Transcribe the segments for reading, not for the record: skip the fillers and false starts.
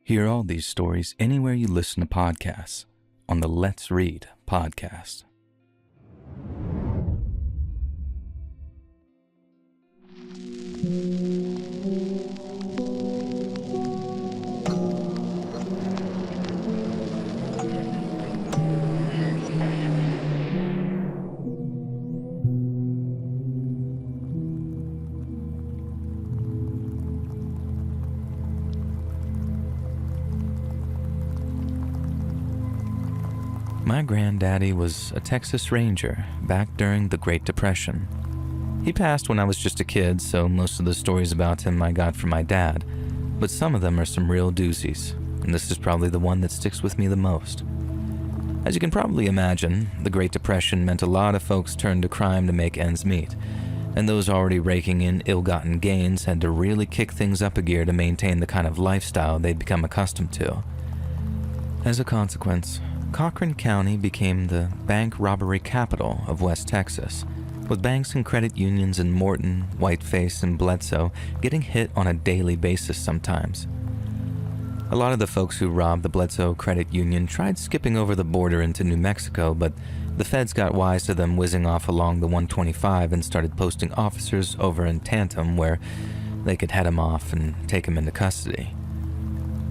Hear all these stories anywhere you listen to podcasts on the Let's Read podcast. My granddaddy was a Texas Ranger back during the Great Depression. He passed when I was just a kid, so most of the stories about him I got from my dad, but some of them are some real doozies, and this is probably the one that sticks with me the most. As you can probably imagine, the Great Depression meant a lot of folks turned to crime to make ends meet, and those already raking in ill-gotten gains had to really kick things up a gear to maintain the kind of lifestyle they'd become accustomed to. As a consequence, Cochran County became the bank robbery capital of West Texas, with banks and credit unions in Morton, Whiteface, and Bledsoe getting hit on a daily basis sometimes. A lot of the folks who robbed the Bledsoe Credit Union tried skipping over the border into New Mexico, but the feds got wise to them whizzing off along the 125 and started posting officers over in Tantum where they could head him off and take him into custody.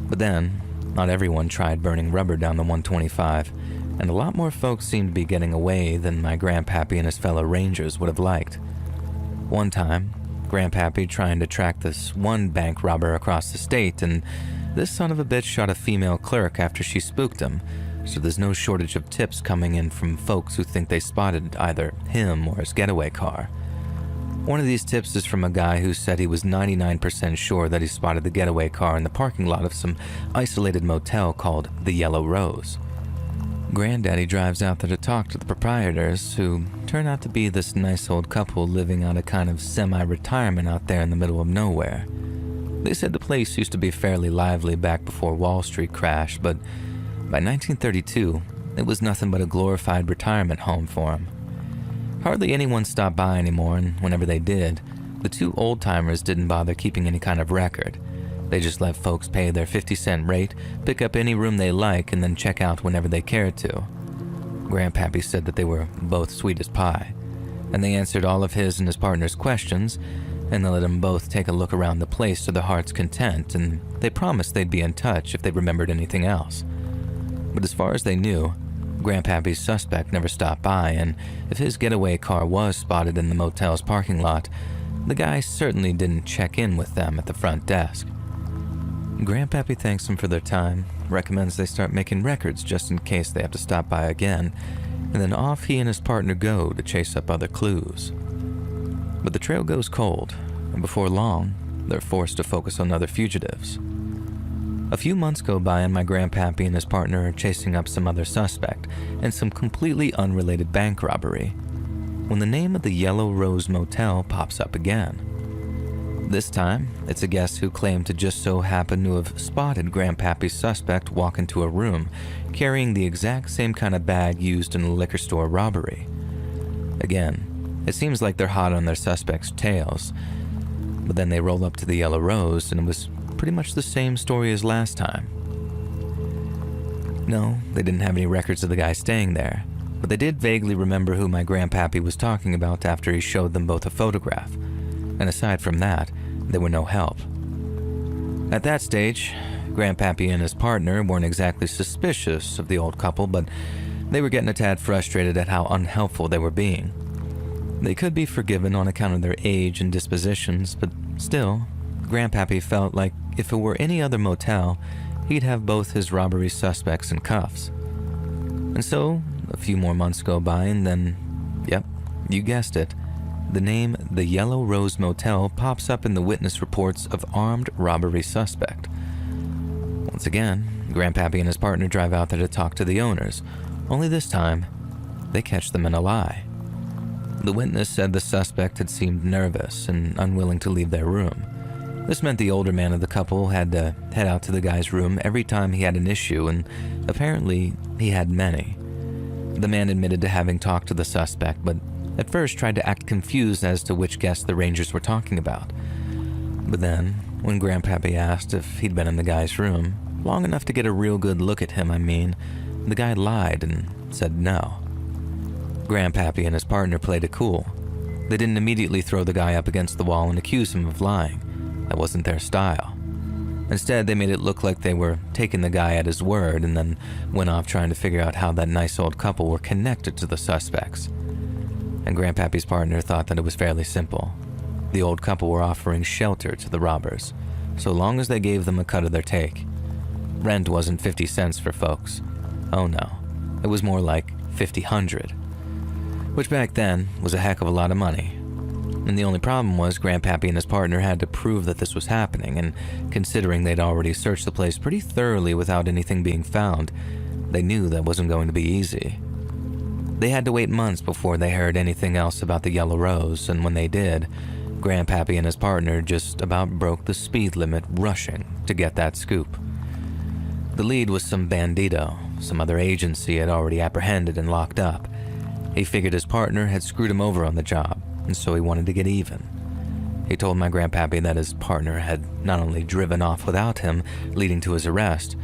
But then, not everyone tried burning rubber down the 125, and a lot more folks seemed to be getting away than my grandpappy and his fellow rangers would have liked. One time, grandpappy trying to track this one bank robber across the state, and this son of a bitch shot a female clerk after she spooked him, so there's no shortage of tips coming in from folks who think they spotted either him or his getaway car. One of these tips is from a guy who said he was 99% sure that he spotted the getaway car in the parking lot of some isolated motel called the Yellow Rose. Granddaddy drives out there to talk to the proprietors, who turn out to be this nice old couple living out a kind of semi-retirement out there in the middle of nowhere. They said the place used to be fairly lively back before Wall Street crashed, but by 1932, it was nothing but a glorified retirement home for him. Hardly anyone stopped by anymore, and whenever they did, the two old-timers didn't bother keeping any kind of record. They just let folks pay their 50-cent rate, pick up any room they like, and then check out whenever they cared to. Grandpappy said that they were both sweet as pie, and they answered all of his and his partner's questions, and they let them both take a look around the place to their heart's content, and they promised they'd be in touch if they remembered anything else. But as far as they knew, Grandpappy's suspect never stopped by, and if his getaway car was spotted in the motel's parking lot, the guy certainly didn't check in with them at the front desk. Grandpappy thanks them for their time, recommends they start making records just in case they have to stop by again, and then off he and his partner go to chase up other clues. But the trail goes cold, and before long, they're forced to focus on other fugitives. A few months go by and my grandpappy and his partner are chasing up some other suspect in some completely unrelated bank robbery, when the name of the Yellow Rose Motel pops up again. This time, it's a guest who claimed to just so happen to have spotted grandpappy's suspect walk into a room carrying the exact same kind of bag used in a liquor store robbery. Again, it seems like they're hot on their suspect's tails, but then they roll up to the Yellow Rose and it was pretty much the same story as last time. No, they didn't have any records of the guy staying there, but they did vaguely remember who my grandpappy was talking about after he showed them both a photograph, and aside from that, they were no help. At that stage, grandpappy and his partner weren't exactly suspicious of the old couple, but they were getting a tad frustrated at how unhelpful they were being. They could be forgiven on account of their age and dispositions, but still, grandpappy felt like if it were any other motel, he'd have both his robbery suspects in cuffs. And so, a few more months go by and then, yep, you guessed it, the name the Yellow Rose Motel pops up in the witness reports of armed robbery suspect. Once again, grandpappy and his partner drive out there to talk to the owners, only this time, they catch them in a lie. The witness said the suspect had seemed nervous and unwilling to leave their room. This meant the older man of the couple had to head out to the guy's room every time he had an issue, and apparently he had many. The man admitted to having talked to the suspect, but at first tried to act confused as to which guest the Rangers were talking about. But then, when Grandpappy asked if he'd been in the guy's room, long enough to get a real good look at him, the guy lied and said no. Grandpappy and his partner played it cool. They didn't immediately throw the guy up against the wall and accuse him of lying. That wasn't their style. Instead, they made it look like they were taking the guy at his word and then went off trying to figure out how that nice old couple were connected to the suspects. And Grandpappy's partner thought that it was fairly simple. The old couple were offering shelter to the robbers, so long as they gave them a cut of their take. Rent wasn't 50 cents for folks. Oh no, it was more like 50-100, which back then was a heck of a lot of money. And the only problem was Grandpappy and his partner had to prove that this was happening, and considering they'd already searched the place pretty thoroughly without anything being found, they knew that wasn't going to be easy. They had to wait months before they heard anything else about the Yellow Rose, and when they did, Grandpappy and his partner just about broke the speed limit rushing to get that scoop. The lead was some bandito, some other agency had already apprehended and locked up. He figured his partner had screwed him over on the job, and so he wanted to get even. He told my Grandpappy that his partner had not only driven off without him, leading to his arrest,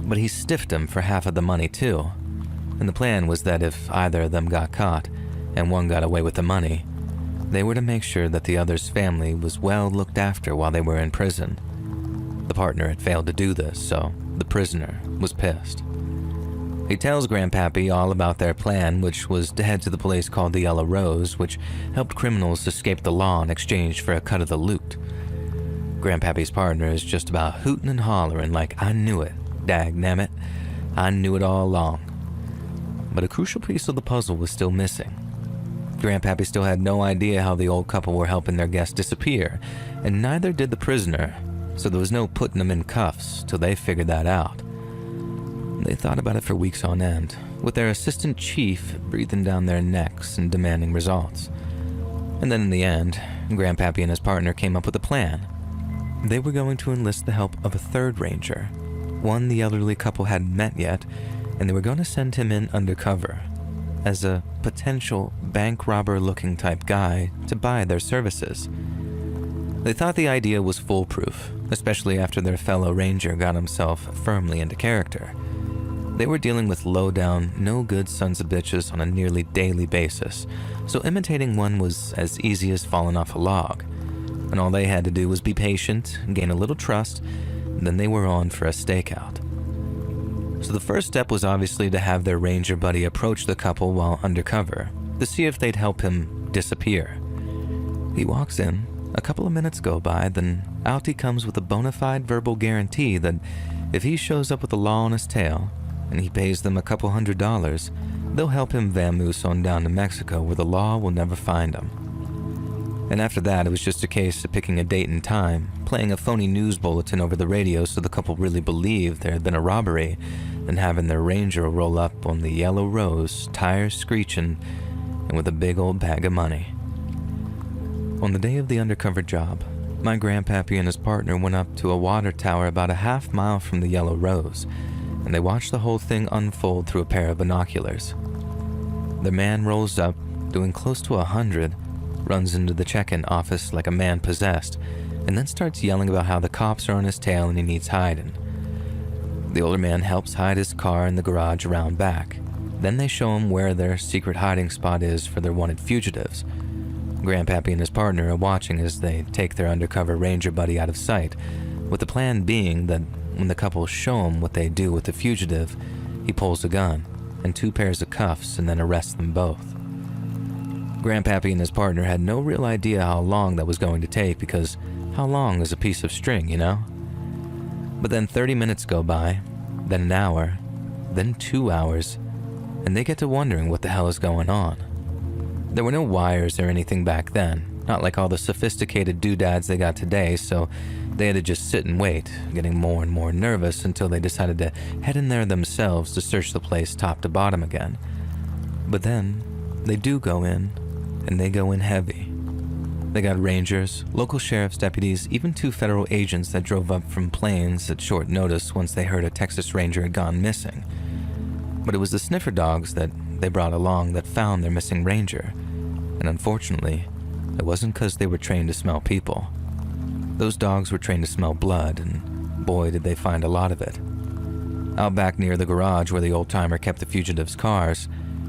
but he stiffed him for half of the money too. And the plan was that if either of them got caught, and one got away with the money, they were to make sure that the other's family was well looked after while they were in prison. The partner had failed to do this, so the prisoner was pissed. He tells Grandpappy all about their plan, which was to head to the place called the Yellow Rose, which helped criminals escape the law in exchange for a cut of the loot. Grandpappy's partner is just about hooting and hollering like, I knew it, dagnammit, I knew it all along. But a crucial piece of the puzzle was still missing. Grandpappy still had no idea how the old couple were helping their guest disappear, and neither did the prisoner, so there was no putting them in cuffs till they figured that out. They thought about it for weeks on end, with their assistant chief breathing down their necks and demanding results. And then in the end, Grandpappy and his partner came up with a plan. They were going to enlist the help of a third ranger, one the elderly couple hadn't met yet, and they were going to send him in undercover as a potential bank robber-looking type guy to buy their services. They thought the idea was foolproof, especially after their fellow ranger got himself firmly into character. They were dealing with low-down, no-good sons of bitches on a nearly daily basis, so imitating one was as easy as falling off a log. And all they had to do was be patient, gain a little trust, and then they were on for a stakeout. So the first step was obviously to have their ranger buddy approach the couple while undercover, to see if they'd help him disappear. He walks in, a couple of minutes go by, then out he comes with a bona fide verbal guarantee that if he shows up with the law on his tail, and he pays them a couple $100, they'll help him vamoose on down to Mexico where the law will never find him. And after that, it was just a case of picking a date and time, playing a phony news bulletin over the radio so the couple really believed there had been a robbery, and having their ranger roll up on the Yellow Rose, tires screeching, and with a big old bag of money. On the day of the undercover job, my Grandpappy and his partner went up to a water tower about a half mile from the Yellow Rose, and they watched the whole thing unfold through a pair of binoculars. The man rolls up, doing close to 100, runs into the check-in office like a man possessed, and then starts yelling about how the cops are on his tail and he needs hiding. The older man helps hide his car in the garage around back. Then they show him where their secret hiding spot is for their wanted fugitives. Grandpappy and his partner are watching as they take their undercover ranger buddy out of sight, with the plan being that when the couple show him what they do with the fugitive, he pulls a gun and 2 pairs of cuffs and then arrests them both. Grandpappy and his partner had no real idea how long that was going to take, because how long is a piece of string, you know? But then 30 minutes go by, then an hour, then 2 hours, and they get to wondering what the hell is going on. There were no wires or anything back then, not like all the sophisticated doodads they got today, so they had to just sit and wait, getting more and more nervous until they decided to head in there themselves to search the place top to bottom again. But then, they do go in, and they go in heavy. They got rangers, local sheriff's deputies, even 2 federal agents that drove up from planes at short notice once they heard a Texas Ranger had gone missing. But it was the sniffer dogs that they brought along that found their missing ranger, and unfortunately, it wasn't because they were trained to smell people. Those dogs were trained to smell blood, and boy did they find a lot of it. Out back near the garage where the old-timer kept the fugitives' cars,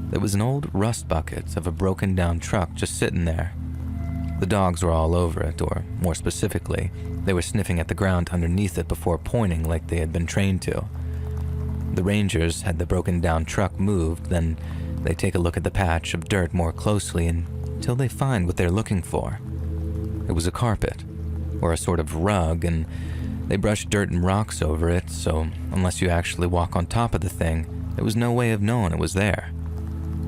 there was an old rust bucket of a broken-down truck just sitting there. The dogs were all over it, or more specifically, they were sniffing at the ground underneath it before pointing like they had been trained to. The rangers had the broken-down truck moved, then they take a look at the patch of dirt more closely until they find what they're looking for. It was a carpet, or a sort of rug, and they brushed dirt and rocks over it, so unless you actually walk on top of the thing, there was no way of knowing it was there.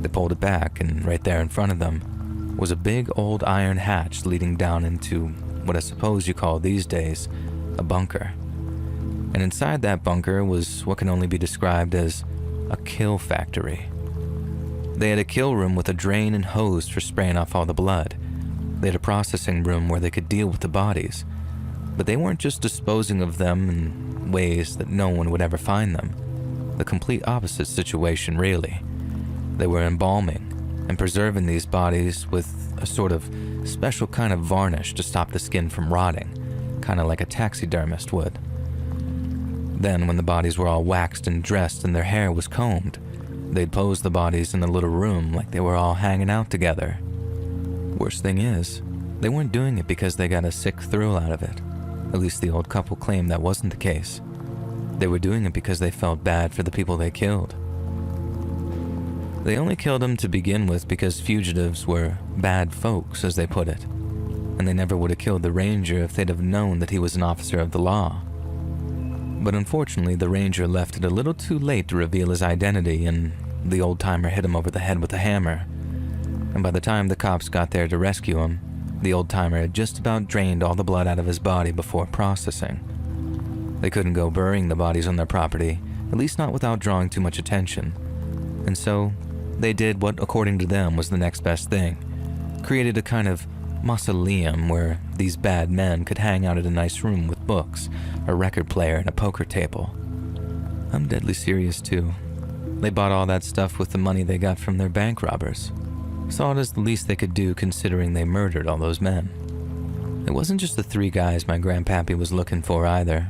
They pulled it back, and right there in front of them was a big old iron hatch leading down into what I suppose you call these days a bunker. And inside that bunker was what can only be described as a kill factory. They had a kill room with a drain and hose for spraying off all the blood. They had a processing room where they could deal with the bodies. But they weren't just disposing of them in ways that no one would ever find them. The complete opposite situation, really. They were embalming and preserving these bodies with a sort of special kind of varnish to stop the skin from rotting, kind of like a taxidermist would. Then, when the bodies were all waxed and dressed and their hair was combed, they'd pose the bodies in a little room like they were all hanging out together. Worst thing is, they weren't doing it because they got a sick thrill out of it. At least the old couple claimed that wasn't the case. They were doing it because they felt bad for the people they killed. They only killed them to begin with because fugitives were bad folks, as they put it, and they never would have killed the ranger if they'd have known that he was an officer of the law. But unfortunately, the ranger left it a little too late to reveal his identity, and the old-timer hit him over the head with a hammer. And by the time the cops got there to rescue him, the old-timer had just about drained all the blood out of his body before processing. They couldn't go burying the bodies on their property, at least not without drawing too much attention. And so, they did what, according to them, was the next best thing. Created a kind of mausoleum where these bad men could hang out in a nice room with books, a record player, and a poker table. I'm deadly serious, too. They bought all that stuff with the money they got from their bank robbers. Saw it as the least they could do considering they murdered all those men. It wasn't just the 3 guys my grandpappy was looking for either.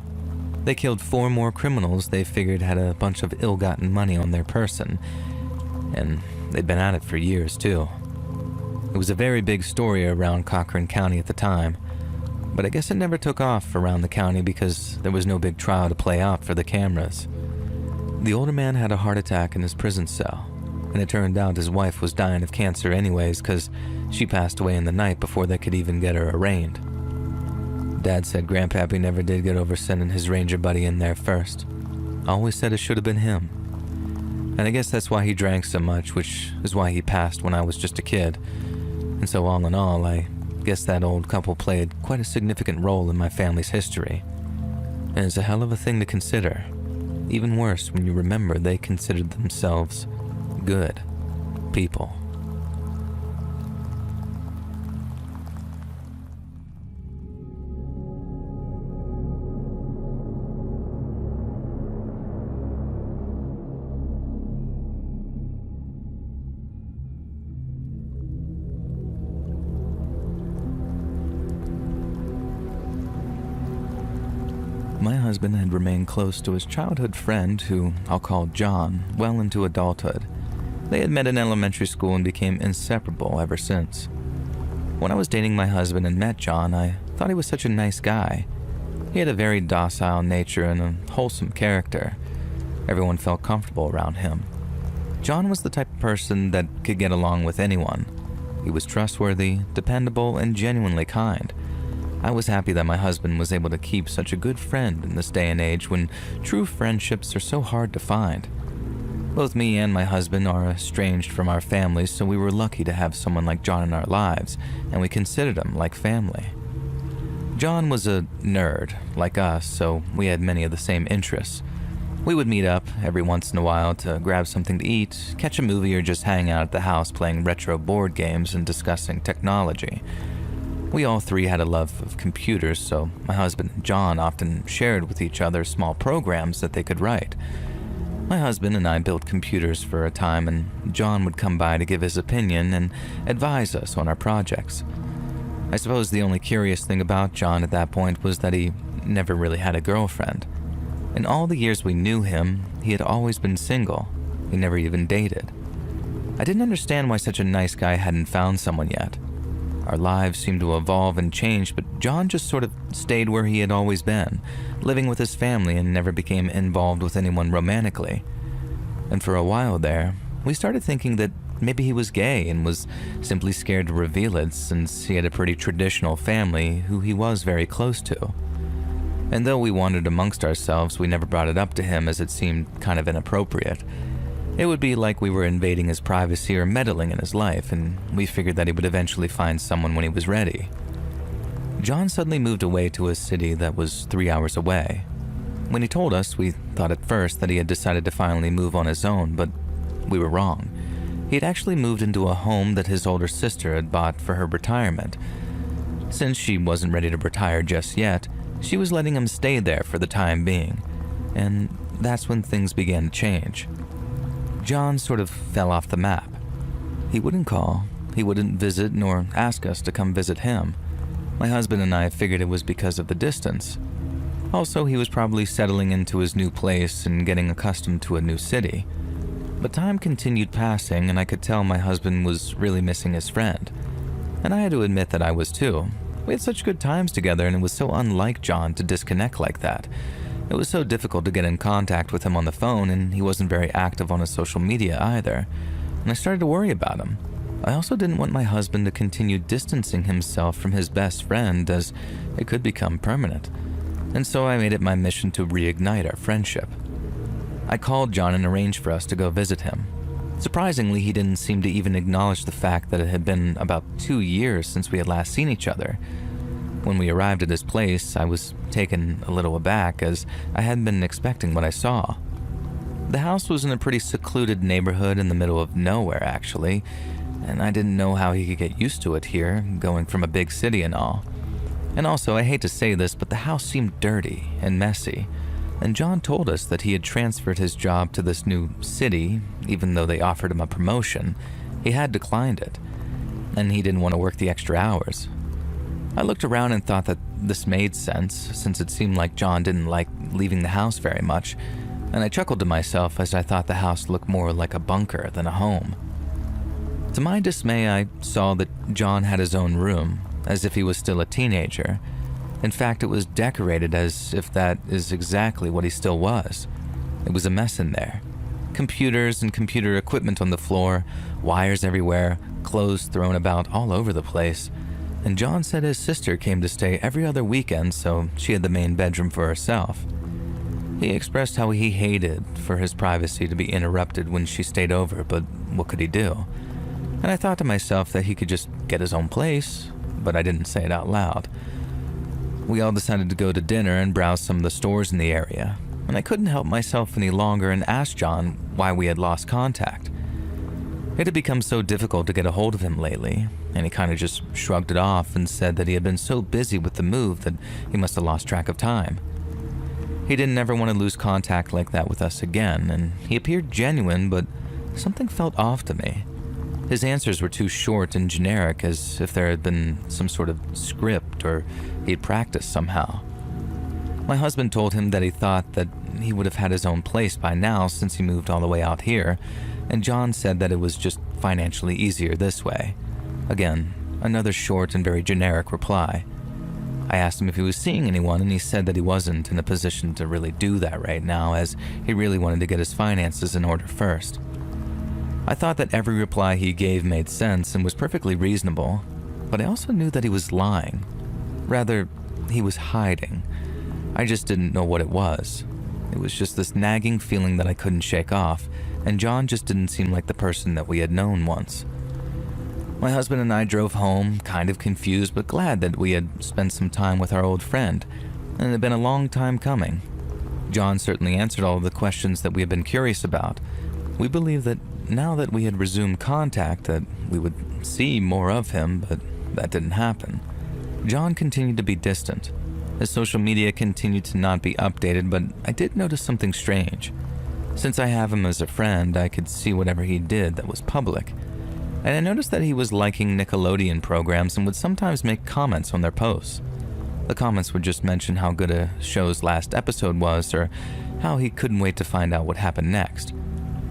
They killed 4 more criminals they figured had a bunch of ill-gotten money on their person, and they'd been at it for years, too. It was a very big story around Cochran County at the time, but I guess it never took off around the county because there was no big trial to play out for the cameras. The older man had a heart attack in his prison cell, and it turned out his wife was dying of cancer anyways because she passed away in the night before they could even get her arraigned. Dad said Grandpappy never did get over sending his ranger buddy in there first. Always said it should have been him. And I guess that's why he drank so much, which is why he passed when I was just a kid. And so all in all, I guess that old couple played quite a significant role in my family's history. And it's a hell of a thing to consider. Even worse when you remember they considered themselves good people. My husband had remained close to his childhood friend, who I'll call John, well into adulthood. They had met in elementary school and became inseparable ever since. When I was dating my husband and met John, I thought he was such a nice guy. He had a very docile nature and a wholesome character. Everyone felt comfortable around him. John was the type of person that could get along with anyone. He was trustworthy, dependable, and genuinely kind. I was happy that my husband was able to keep such a good friend in this day and age when true friendships are so hard to find. Both me and my husband are estranged from our families, so we were lucky to have someone like John in our lives, and we considered him like family. John was a nerd, like us, so we had many of the same interests. We would meet up every once in a while to grab something to eat, catch a movie, or just hang out at the house playing retro board games and discussing technology. We all 3 had a love of computers, so my husband and John often shared with each other small programs that they could write. My husband and I built computers for a time, and John would come by to give his opinion and advise us on our projects. I suppose the only curious thing about John at that point was that he never really had a girlfriend. In all the years we knew him, he had always been single. He never even dated. I didn't understand why such a nice guy hadn't found someone yet. Our lives seemed to evolve and change, but John just sort of stayed where he had always been, living with his family and never became involved with anyone romantically. And for a while there, we started thinking that maybe he was gay and was simply scared to reveal it since he had a pretty traditional family who he was very close to. And though we wondered amongst ourselves, we never brought it up to him as it seemed kind of inappropriate. It would be like we were invading his privacy or meddling in his life, and we figured that he would eventually find someone when he was ready. John suddenly moved away to a city that was 3 hours away. When he told us, we thought at first that he had decided to finally move on his own, but we were wrong. He had actually moved into a home that his older sister had bought for her retirement. Since she wasn't ready to retire just yet, she was letting him stay there for the time being, and that's when things began to change. John sort of fell off the map. He wouldn't call, he wouldn't visit nor ask us to come visit him. My husband and I figured it was because of the distance. Also, he was probably settling into his new place and getting accustomed to a new city. But time continued passing and I could tell my husband was really missing his friend. And I had to admit that I was too. We had such good times together and it was so unlike John to disconnect like that. It was so difficult to get in contact with him on the phone, and he wasn't very active on his social media either, and I started to worry about him. I also didn't want my husband to continue distancing himself from his best friend, as it could become permanent, and so I made it my mission to reignite our friendship. I called John and arranged for us to go visit him. Surprisingly, he didn't seem to even acknowledge the fact that it had been about 2 years since we had last seen each other. When we arrived at his place, I was taken a little aback as I hadn't been expecting what I saw. The house was in a pretty secluded neighborhood in the middle of nowhere, actually, and I didn't know how he could get used to it here, going from a big city and all. And also, I hate to say this, but the house seemed dirty and messy, and John told us that he had transferred his job to this new city, even though they offered him a promotion. He had declined it, and he didn't want to work the extra hours. I looked around and thought that this made sense, since it seemed like John didn't like leaving the house very much, and I chuckled to myself as I thought the house looked more like a bunker than a home. To my dismay, I saw that John had his own room, as if he was still a teenager. In fact, it was decorated as if that is exactly what he still was. It was a mess in there. Computers and computer equipment on the floor, wires everywhere, clothes thrown about all over the place. And John said his sister came to stay every other weekend, so she had the main bedroom for herself. He expressed how he hated for his privacy to be interrupted when she stayed over, but what could he do? And I thought to myself that he could just get his own place, but I didn't say it out loud. We all decided to go to dinner and browse some of the stores in the area, and I couldn't help myself any longer and asked John why we had lost contact. It had become so difficult to get a hold of him lately, and he kind of just shrugged it off and said that he had been so busy with the move that he must have lost track of time. He didn't ever want to lose contact like that with us again, and he appeared genuine, but something felt off to me. His answers were too short and generic, as if there had been some sort of script or he had practiced somehow. My husband told him that he thought that he would have had his own place by now since he moved all the way out here, and John said that it was just financially easier this way. Again, another short and very generic reply. I asked him if he was seeing anyone, and he said that he wasn't in a position to really do that right now, as he really wanted to get his finances in order first. I thought that every reply he gave made sense and was perfectly reasonable, but I also knew that he was lying. Rather, he was hiding. I just didn't know what it was. It was just this nagging feeling that I couldn't shake off, and John just didn't seem like the person that we had known once. My husband and I drove home, kind of confused but glad that we had spent some time with our old friend, and it had been a long time coming. John certainly answered all of the questions that we had been curious about. We believed that now that we had resumed contact that we would see more of him, but that didn't happen. John continued to be distant. His social media continued to not be updated, but I did notice something strange. Since I have him as a friend, I could see whatever he did that was public. and I noticed that he was liking Nickelodeon programs and would sometimes make comments on their posts. The comments would just mention how good a show's last episode was or how he couldn't wait to find out what happened next,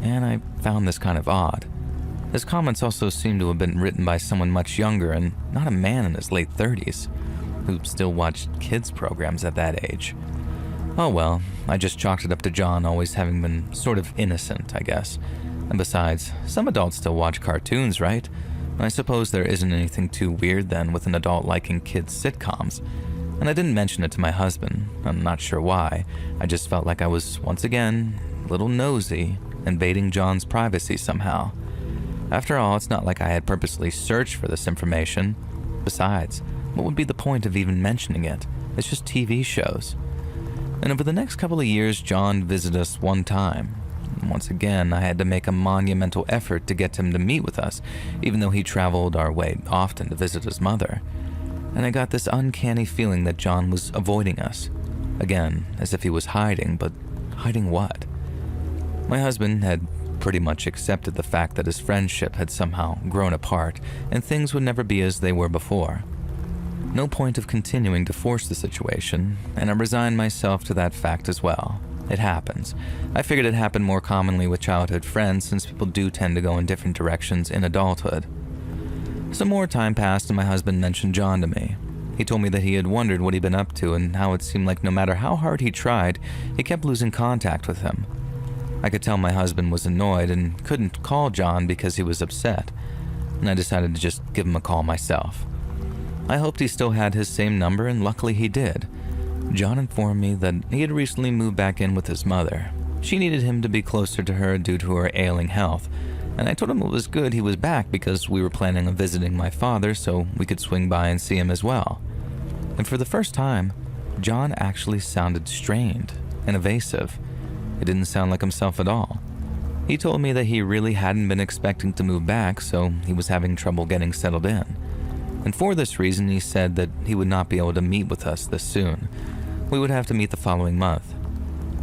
and I found this kind of odd. His comments also seemed to have been written by someone much younger and not a man in his late 30s, who still watched kids' programs at that age. Oh well, I just chalked it up to John always having been sort of innocent, I guess. And besides, some adults still watch cartoons, right? I suppose there isn't anything too weird then with an adult liking kids' sitcoms. And I didn't mention it to my husband. I'm not sure why. I just felt like I was, once again, a little nosy, invading John's privacy somehow. After all, it's not like I had purposely searched for this information. Besides, what would be the point of even mentioning it? It's just TV shows. And over the next couple of years, John visited us one time. Once again, I had to make a monumental effort to get him to meet with us, even though he traveled our way often to visit his mother. And I got this uncanny feeling that John was avoiding us. Again, as if he was hiding, but hiding what? My husband had pretty much accepted the fact that his friendship had somehow grown apart and things would never be as they were before. No point of continuing to force the situation, and I resigned myself to that fact as well. It happens. I figured it happened more commonly with childhood friends since people do tend to go in different directions in adulthood. Some more time passed and my husband mentioned John to me. He told me that he had wondered what he'd been up to and how it seemed like no matter how hard he tried, he kept losing contact with him. I could tell my husband was annoyed and couldn't call John because he was upset, and I decided to just give him a call myself. I hoped he still had his same number, and luckily he did. John informed me that he had recently moved back in with his mother. She needed him to be closer to her due to her ailing health, and I told him it was good he was back because we were planning on visiting my father so we could swing by and see him as well. And for the first time, John actually sounded strained and evasive. It didn't sound like himself at all. He told me that he really hadn't been expecting to move back, so he was having trouble getting settled in. And for this reason, he said that he would not be able to meet with us this soon. We would have to meet the following month.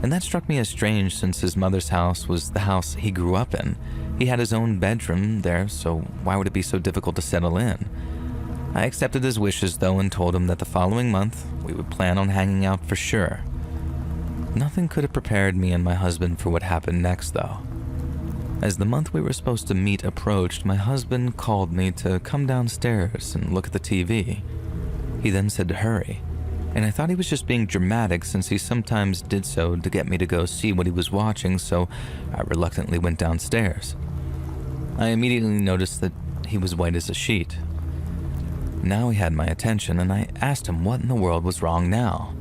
And that struck me as strange since his mother's house was the house he grew up in. He had his own bedroom there, so why would it be so difficult to settle in? I accepted his wishes though and told him that the following month we would plan on hanging out for sure. Nothing could have prepared me and my husband for what happened next though. As the month we were supposed to meet approached, my husband called me to come downstairs and look at the TV. He then said to hurry, and I thought he was just being dramatic since he sometimes did so to get me to go see what he was watching, so I reluctantly went downstairs. I immediately noticed that he was white as a sheet. Now he had my attention, and I asked him what in the world was wrong now.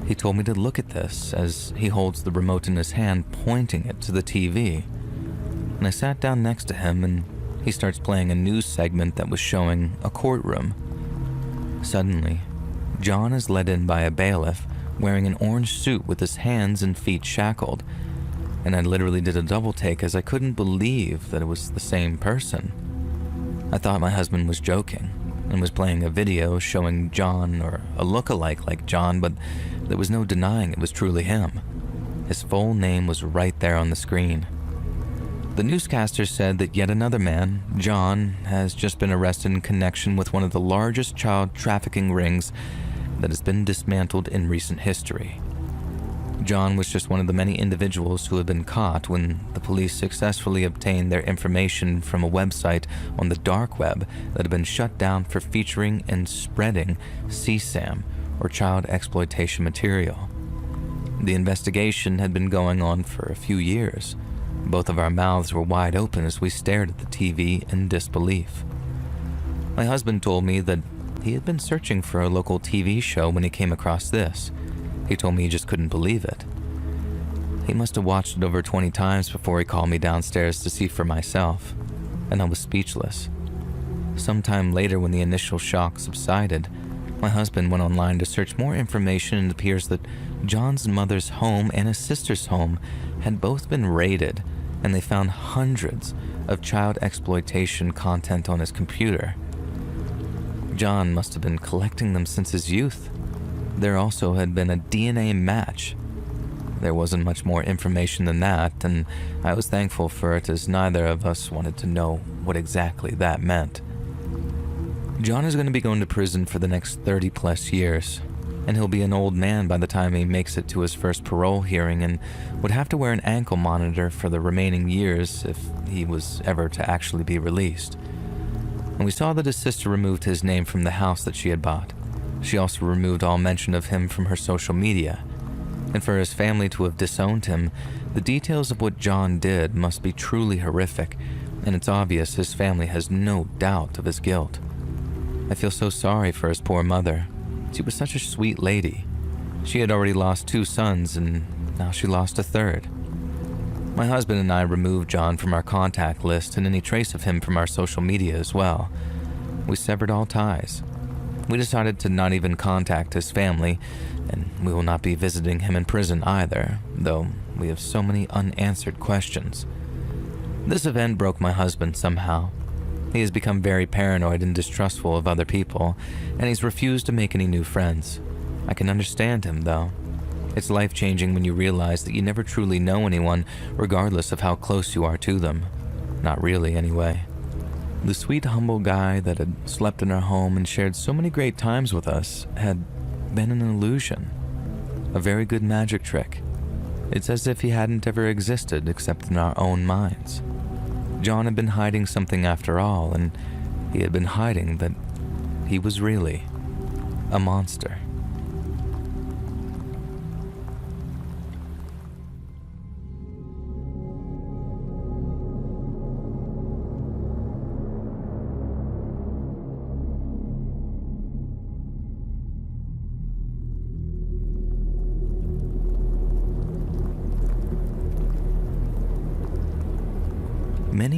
He told me to look at this as he holds the remote in his hand, pointing it to the TV. And I sat down next to him, and he starts playing a news segment that was showing a courtroom. Suddenly, John is led in by a bailiff wearing an orange suit with his hands and feet shackled, and I literally did a double take as I couldn't believe that it was the same person. I thought my husband was joking and was playing a video showing John or a look-alike like John, but there was no denying it was truly him. His full name was right there on the screen. The newscaster said that yet another man, John, has just been arrested in connection with one of the largest child trafficking rings that has been dismantled in recent history. John was just one of the many individuals who had been caught when the police successfully obtained their information from a website on the dark web that had been shut down for featuring and spreading CSAM, or child exploitation material. The investigation had been going on for a few years. Both of our mouths were wide open as we stared at the TV in disbelief. My husband told me that he had been searching for a local TV show when he came across this. He told me he just couldn't believe it. He must have watched it over 20 times before he called me downstairs to see for myself, and I was speechless. Sometime later, when the initial shock subsided, my husband went online to search more information, and it appears that John's mother's home and his sister's home had both been raided, and they found hundreds of child exploitation content on his computer. John must have been collecting them since his youth. There also had been a DNA match. there wasn't much more information than that, and I was thankful for it as neither of us wanted to know what exactly that meant. John is going to be going to prison for the next 30 plus years, and he'll be an old man by the time he makes it to his first parole hearing and would have to wear an ankle monitor for the remaining years if he was ever to actually be released. And we saw that his sister removed his name from the house that she had bought. She also removed all mention of him from her social media. And for his family to have disowned him, the details of what John did must be truly horrific, and it's obvious his family has no doubt of his guilt. I feel so sorry for his poor mother. She was such a sweet lady. She had already lost 2 sons, and now she lost a third. My husband and I removed John from our contact list and any trace of him from our social media as well. We severed all ties. We decided to not even contact his family, and we will not be visiting him in prison either, though we have so many unanswered questions. This event broke my husband somehow. He has become very paranoid and distrustful of other people, and he's refused to make any new friends. I can understand him, though. It's life-changing when you realize that you never truly know anyone, regardless of how close you are to them. Not really, anyway. The sweet, humble guy that had slept in our home and shared so many great times with us had been an illusion. A very good magic trick. It's as if he hadn't ever existed except in our own minds. John had been hiding something after all, and he had been hiding that he was really a monster.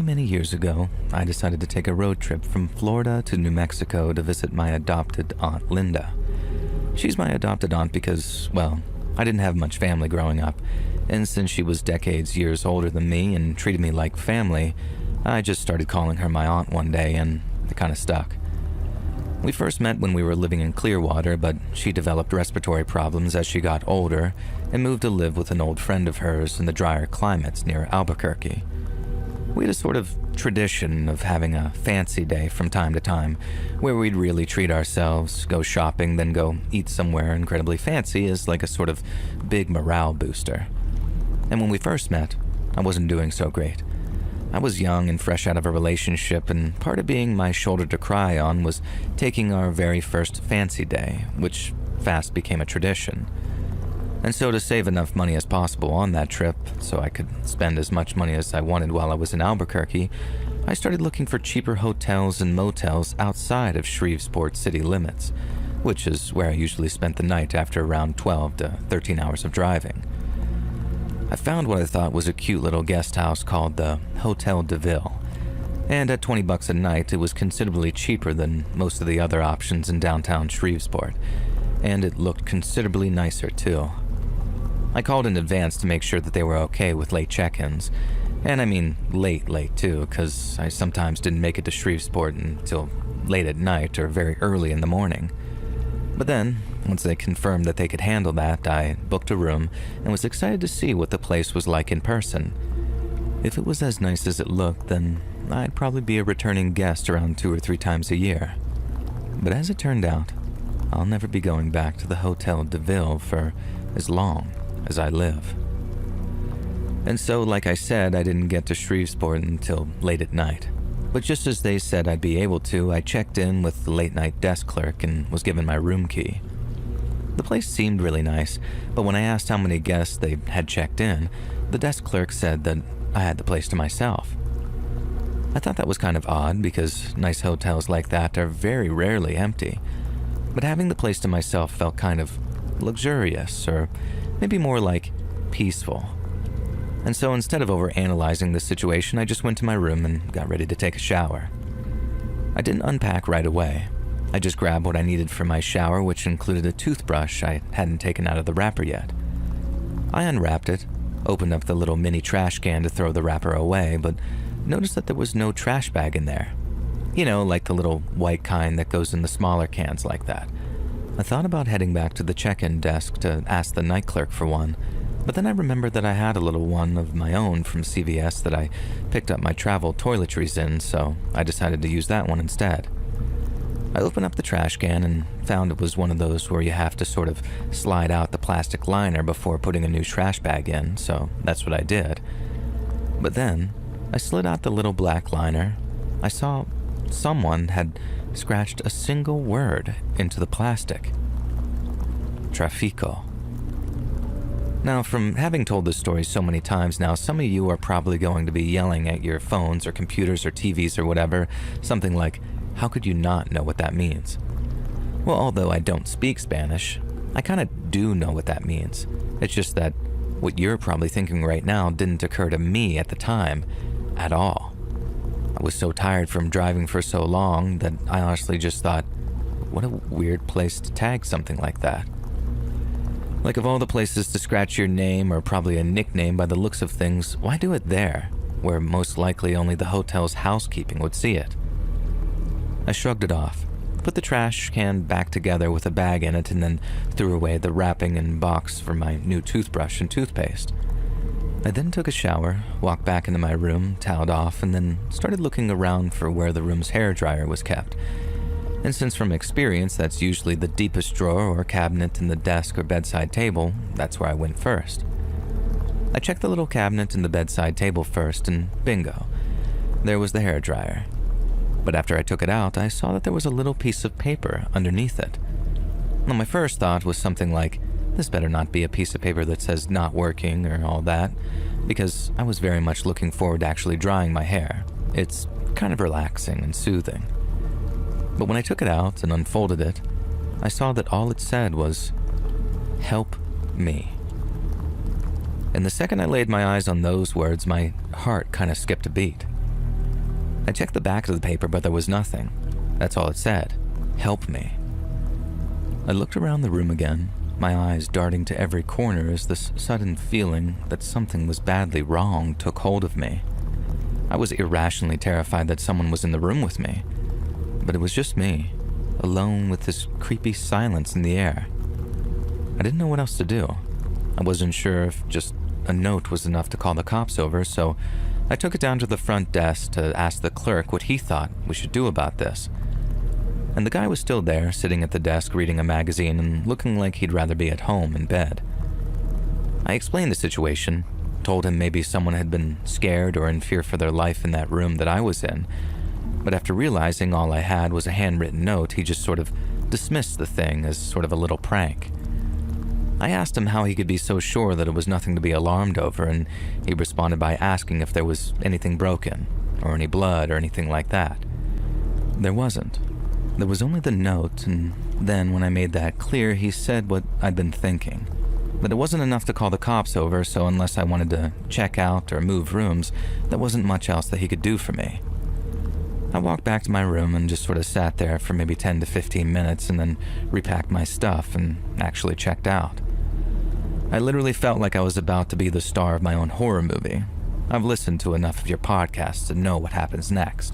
Many years ago, I decided to take a road trip from Florida to New Mexico to visit my adopted Aunt Linda. She's my adopted aunt because, well, I didn't have much family growing up, and since she was years older than me and treated me like family, I just started calling her my aunt one day, and it kind of stuck. We first met when we were living in Clearwater, but she developed respiratory problems as she got older and moved to live with an old friend of hers in the drier climates near Albuquerque. We had a sort of tradition of having a fancy day from time to time, where we'd really treat ourselves, go shopping, then go eat somewhere incredibly fancy as like a sort of big morale booster. And when we first met, I wasn't doing so great. I was young and fresh out of a relationship, and part of being my shoulder to cry on was taking our very first fancy day, which fast became a tradition. And so to save enough money as possible on that trip, so I could spend as much money as I wanted while I was in Albuquerque, I started looking for cheaper hotels and motels outside of Shreveport city limits, which is where I usually spent the night after around 12 to 13 hours of driving. I found what I thought was a cute little guest house called the Hotel de Ville, and at $20 a night it was considerably cheaper than most of the other options in downtown Shreveport, and it looked considerably nicer too. I called in advance to make sure that they were okay with late check-ins. And I mean late too, because I sometimes didn't make it to Shreveport until late at night or very early in the morning. But then, once they confirmed that they could handle that, I booked a room and was excited to see what the place was like in person. If it was as nice as it looked, then I'd probably be a returning guest around 2 or 3 times a year. But as it turned out, I'll never be going back to the Hotel de Ville for as long as I live. And so, like I said, I didn't get to Shreveport until late at night. But just as they said I'd be able to, I checked in with the late-night desk clerk and was given my room key. The place seemed really nice, but when I asked how many guests they had checked in, the desk clerk said that I had the place to myself. I thought that was kind of odd because nice hotels like that are very rarely empty, but having the place to myself felt kind of luxurious, or maybe more like peaceful. And so instead of overanalyzing the situation, I just went to my room and got ready to take a shower. I didn't unpack right away. I just grabbed what I needed for my shower, which included a toothbrush I hadn't taken out of the wrapper yet. I unwrapped it, opened up the little mini trash can to throw the wrapper away, but noticed that there was no trash bag in there. You know, like the little white kind that goes in the smaller cans like that. I thought about heading back to the check-in desk to ask the night clerk for one, But then I remembered that I had a little one of my own from CVS that I picked up my travel toiletries in, so I decided to use that one instead. I opened up the trash can and found it was one of those where you have to sort of slide out the plastic liner before putting a new trash bag in, so that's what I did. But then, I slid out the little black liner. I saw someone had scratched a single word into the plastic. Trafico. Now, from having told this story so many times now, some of you are probably going to be yelling at your phones or computers or TVs or whatever, something like, how could you not know what that means? Well, although I don't speak Spanish, I kind of do know what that means. It's just that what you're probably thinking right now didn't occur to me at the time at all. I was so tired from driving for so long that I honestly just thought, what a weird place to tag something like that. Like, of all the places to scratch your name or probably a nickname by the looks of things, why do it there, where most likely only the hotel's housekeeping would see it? I shrugged it off, put the trash can back together with a bag in it, and then threw away the wrapping and box for my new toothbrush and toothpaste. I then took a shower, walked back into my room, toweled off, and then started looking around for where the room's hairdryer was kept. And since from experience that's usually the deepest drawer or cabinet in the desk or bedside table, that's where I went first. I checked the little cabinet in the bedside table first, and bingo, there was the hairdryer. But after I took it out, I saw that there was a little piece of paper underneath it. Now, my first thought was something like, this better not be a piece of paper that says not working or all that, because I was very much looking forward to actually drying my hair. It's kind of relaxing and soothing. But when I took it out and unfolded it, I saw that all it said was, help me. And the second I laid my eyes on those words, my heart kind of skipped a beat. I checked the back of the paper, but there was nothing. That's all it said, help me. I looked around the room again, my eyes darting to every corner as this sudden feeling that something was badly wrong took hold of me. I was irrationally terrified that someone was in the room with me, but it was just me, alone with this creepy silence in the air. I didn't know what else to do. I wasn't sure if just a note was enough to call the cops over, so I took it down to the front desk to ask the clerk what he thought we should do about this. And the guy was still there, sitting at the desk reading a magazine and looking like he'd rather be at home in bed. I explained the situation, told him maybe someone had been scared or in fear for their life in that room that I was in, but after realizing all I had was a handwritten note, he just sort of dismissed the thing as sort of a little prank. I asked him how he could be so sure that it was nothing to be alarmed over, and he responded by asking if there was anything broken, or any blood, or anything like that. There wasn't. There was only the note, and then when I made that clear, he said what I'd been thinking. That it wasn't enough to call the cops over, so unless I wanted to check out or move rooms, there wasn't much else that he could do for me. I walked back to my room and just sort of sat there for maybe 10 to 15 minutes and then repacked my stuff and actually checked out. I literally felt like I was about to be the star of my own horror movie. I've listened to enough of your podcasts to know what happens next.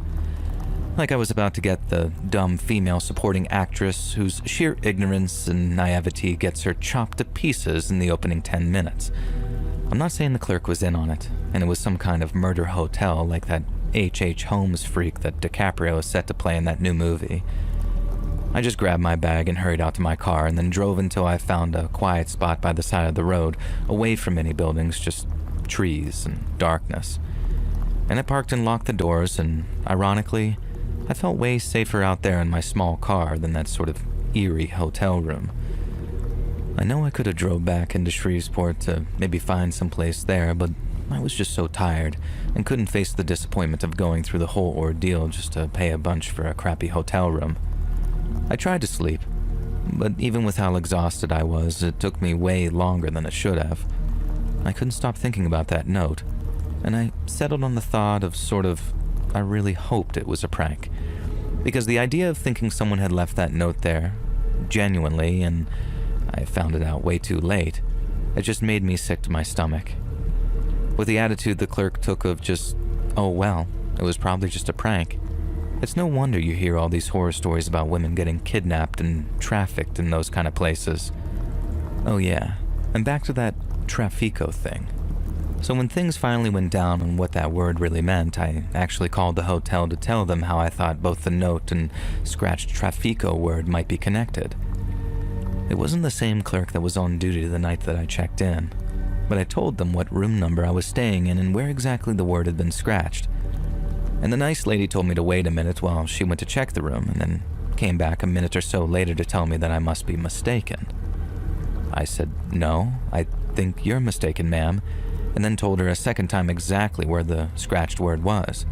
Like I was about to get the dumb female supporting actress whose sheer ignorance and naivety gets her chopped to pieces in the opening 10 minutes. I'm not saying the clerk was in on it, and it was some kind of murder hotel like that H.H. Holmes freak that DiCaprio is set to play in that new movie. I just grabbed my bag and hurried out to my car and then drove until I found a quiet spot by the side of the road, away from any buildings, just trees and darkness. And I parked and locked the doors, and ironically, I felt way safer out there in my small car than that sort of eerie hotel room. I know I could have drove back into Shreveport to maybe find some place there, but I was just so tired and couldn't face the disappointment of going through the whole ordeal just to pay a bunch for a crappy hotel room. I tried to sleep, but even with how exhausted I was, it took me way longer than it should have. I couldn't stop thinking about that note, and I settled on the thought of I really hoped it was a prank, because the idea of thinking someone had left that note there, genuinely, and I found it out way too late, it just made me sick to my stomach. With the attitude the clerk took of just, oh well, it was probably just a prank, it's no wonder you hear all these horror stories about women getting kidnapped and trafficked in those kind of places. Oh yeah, and back to that trafico thing. So when things finally went down on what that word really meant, I actually called the hotel to tell them how I thought both the note and scratched trafico word might be connected. It wasn't the same clerk that was on duty the night that I checked in, but I told them what room number I was staying in and where exactly the word had been scratched. And the nice lady told me to wait a minute while she went to check the room and then came back a minute or so later to tell me that I must be mistaken. I said, "No, I think you're mistaken, ma'am," and then told her a second time exactly where the scratched word was.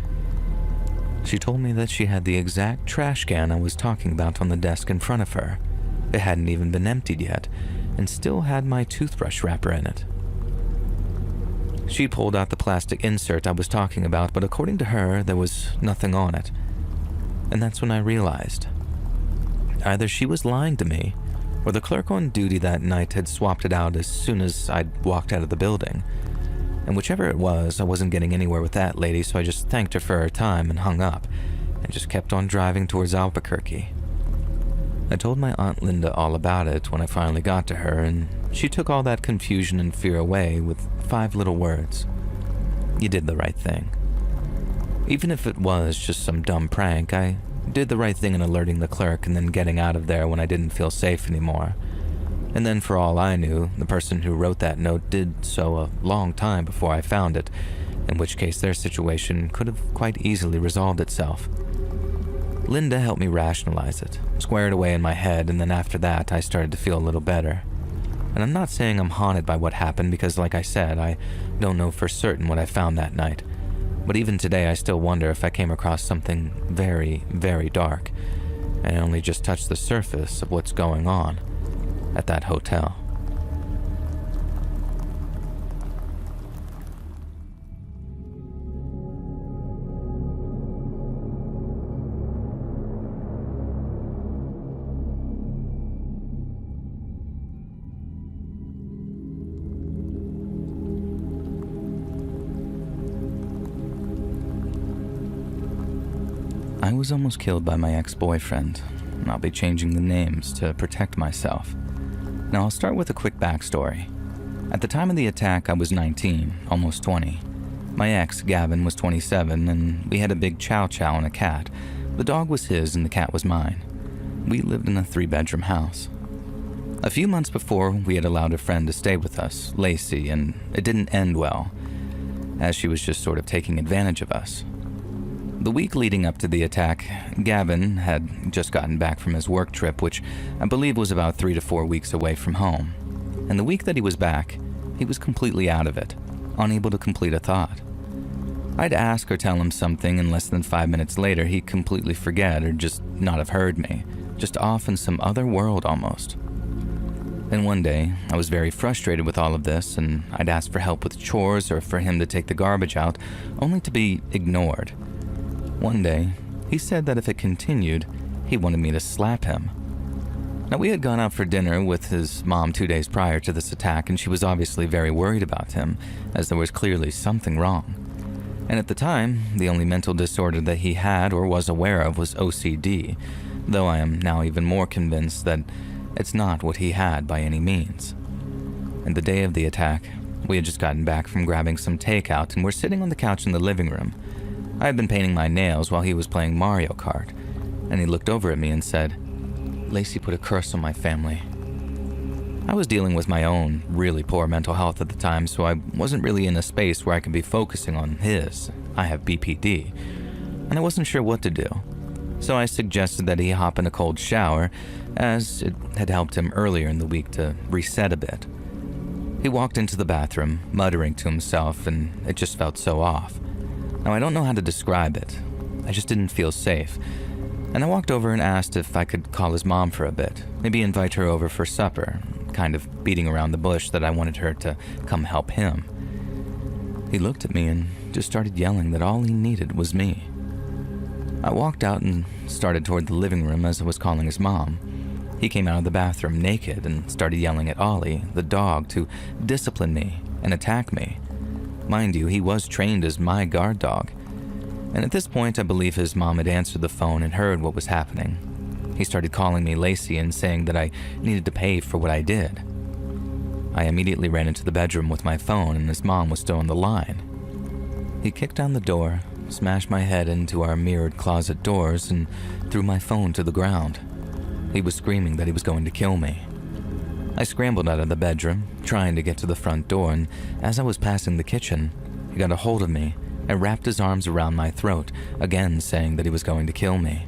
She told me that she had the exact trash can I was talking about on the desk in front of her. It hadn't even been emptied yet, and still had my toothbrush wrapper in it. She pulled out the plastic insert I was talking about, but according to her, there was nothing on it. And that's when I realized. Either she was lying to me, or the clerk on duty that night had swapped it out as soon as I'd walked out of the building. And whichever it was, I wasn't getting anywhere with that lady, so I just thanked her for her time and hung up, and just kept on driving towards Albuquerque. I told my Aunt Linda all about it when I finally got to her, and she took all that confusion and fear away with 5 little words. "You did the right thing." Even if it was just some dumb prank, I did the right thing in alerting the clerk and then getting out of there when I didn't feel safe anymore. And then for all I knew, the person who wrote that note did so a long time before I found it, in which case their situation could have quite easily resolved itself. Linda helped me rationalize it, square it away in my head, and then after that I started to feel a little better. And I'm not saying I'm haunted by what happened because, like I said, I don't know for certain what I found that night. But even today I still wonder if I came across something very, very dark, and I only just touched the surface of what's going on at that hotel. I was almost killed by my ex-boyfriend, and I'll be changing the names to protect myself. Now I'll start with a quick backstory. At the time of the attack, I was 19, almost 20. My ex, Gavin, was 27, and we had a big chow chow and a cat. The dog was his and the cat was mine. We lived in a 3-bedroom house. A few months before, we had allowed a friend to stay with us, Lacey, and it didn't end well, as she was just sort of taking advantage of us. The week leading up to the attack, Gavin had just gotten back from his work trip, which I believe was about 3 to 4 weeks away from home. And the week that he was back, he was completely out of it, unable to complete a thought. I'd ask or tell him something, and less than 5 minutes later, he'd completely forget or just not have heard me, just off in some other world almost. Then one day, I was very frustrated with all of this, and I'd ask for help with chores or for him to take the garbage out, only to be ignored. One day, he said that if it continued, he wanted me to slap him. Now, we had gone out for dinner with his mom 2 days prior to this attack, and she was obviously very worried about him, as there was clearly something wrong. And at the time, the only mental disorder that he had or was aware of was OCD, though I am now even more convinced that it's not what he had by any means. And the day of the attack, we had just gotten back from grabbing some takeout and were sitting on the couch in the living room. I had been painting my nails while he was playing Mario Kart, and he looked over at me and said, "Lacey put a curse on my family." I was dealing with my own really poor mental health at the time, so I wasn't really in a space where I could be focusing on his. I have BPD, and I wasn't sure what to do. So I suggested that he hop in a cold shower, as it had helped him earlier in the week to reset a bit. He walked into the bathroom, muttering to himself, and it just felt so off. Now, I don't know how to describe it. I just didn't feel safe. And I walked over and asked if I could call his mom for a bit, maybe invite her over for supper, kind of beating around the bush that I wanted her to come help him. He looked at me and just started yelling that all he needed was me. I walked out and started toward the living room as I was calling his mom. He came out of the bathroom naked and started yelling at Ollie, the dog, to discipline me and attack me. Mind you, he was trained as my guard dog. And at this point, I believe his mom had answered the phone and heard what was happening. He started calling me Lacey and saying that I needed to pay for what I did. I immediately ran into the bedroom with my phone and his mom was still on the line. He kicked down the door, smashed my head into our mirrored closet doors, and threw my phone to the ground. He was screaming that he was going to kill me. I scrambled out of the bedroom, trying to get to the front door, and as I was passing the kitchen, he got a hold of me and wrapped his arms around my throat, again saying that he was going to kill me.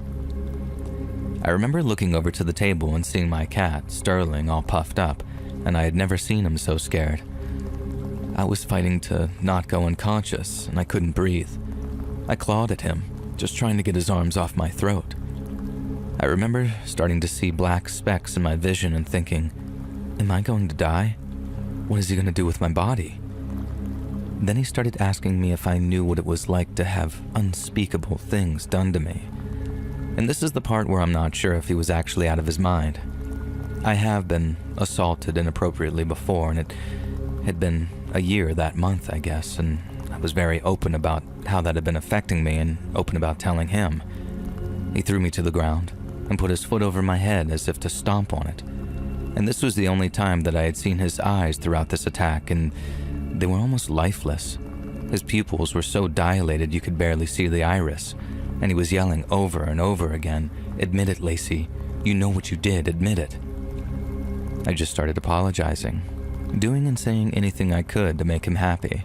I remember looking over to the table and seeing my cat, Sterling, all puffed up, and I had never seen him so scared. I was fighting to not go unconscious, and I couldn't breathe. I clawed at him, just trying to get his arms off my throat. I remember starting to see black specks in my vision and thinking, am I going to die? What is he going to do with my body? Then he started asking me if I knew what it was like to have unspeakable things done to me. And this is the part where I'm not sure if he was actually out of his mind. I have been assaulted inappropriately before, and it had been a year that month, I guess, and I was very open about how that had been affecting me and open about telling him. He threw me to the ground and put his foot over my head as if to stomp on it. And this was the only time that I had seen his eyes throughout this attack, and they were almost lifeless. His pupils were so dilated you could barely see the iris, and he was yelling over and over again, "Admit it, Lacey. You know what you did, admit it." I just started apologizing, doing and saying anything I could to make him happy.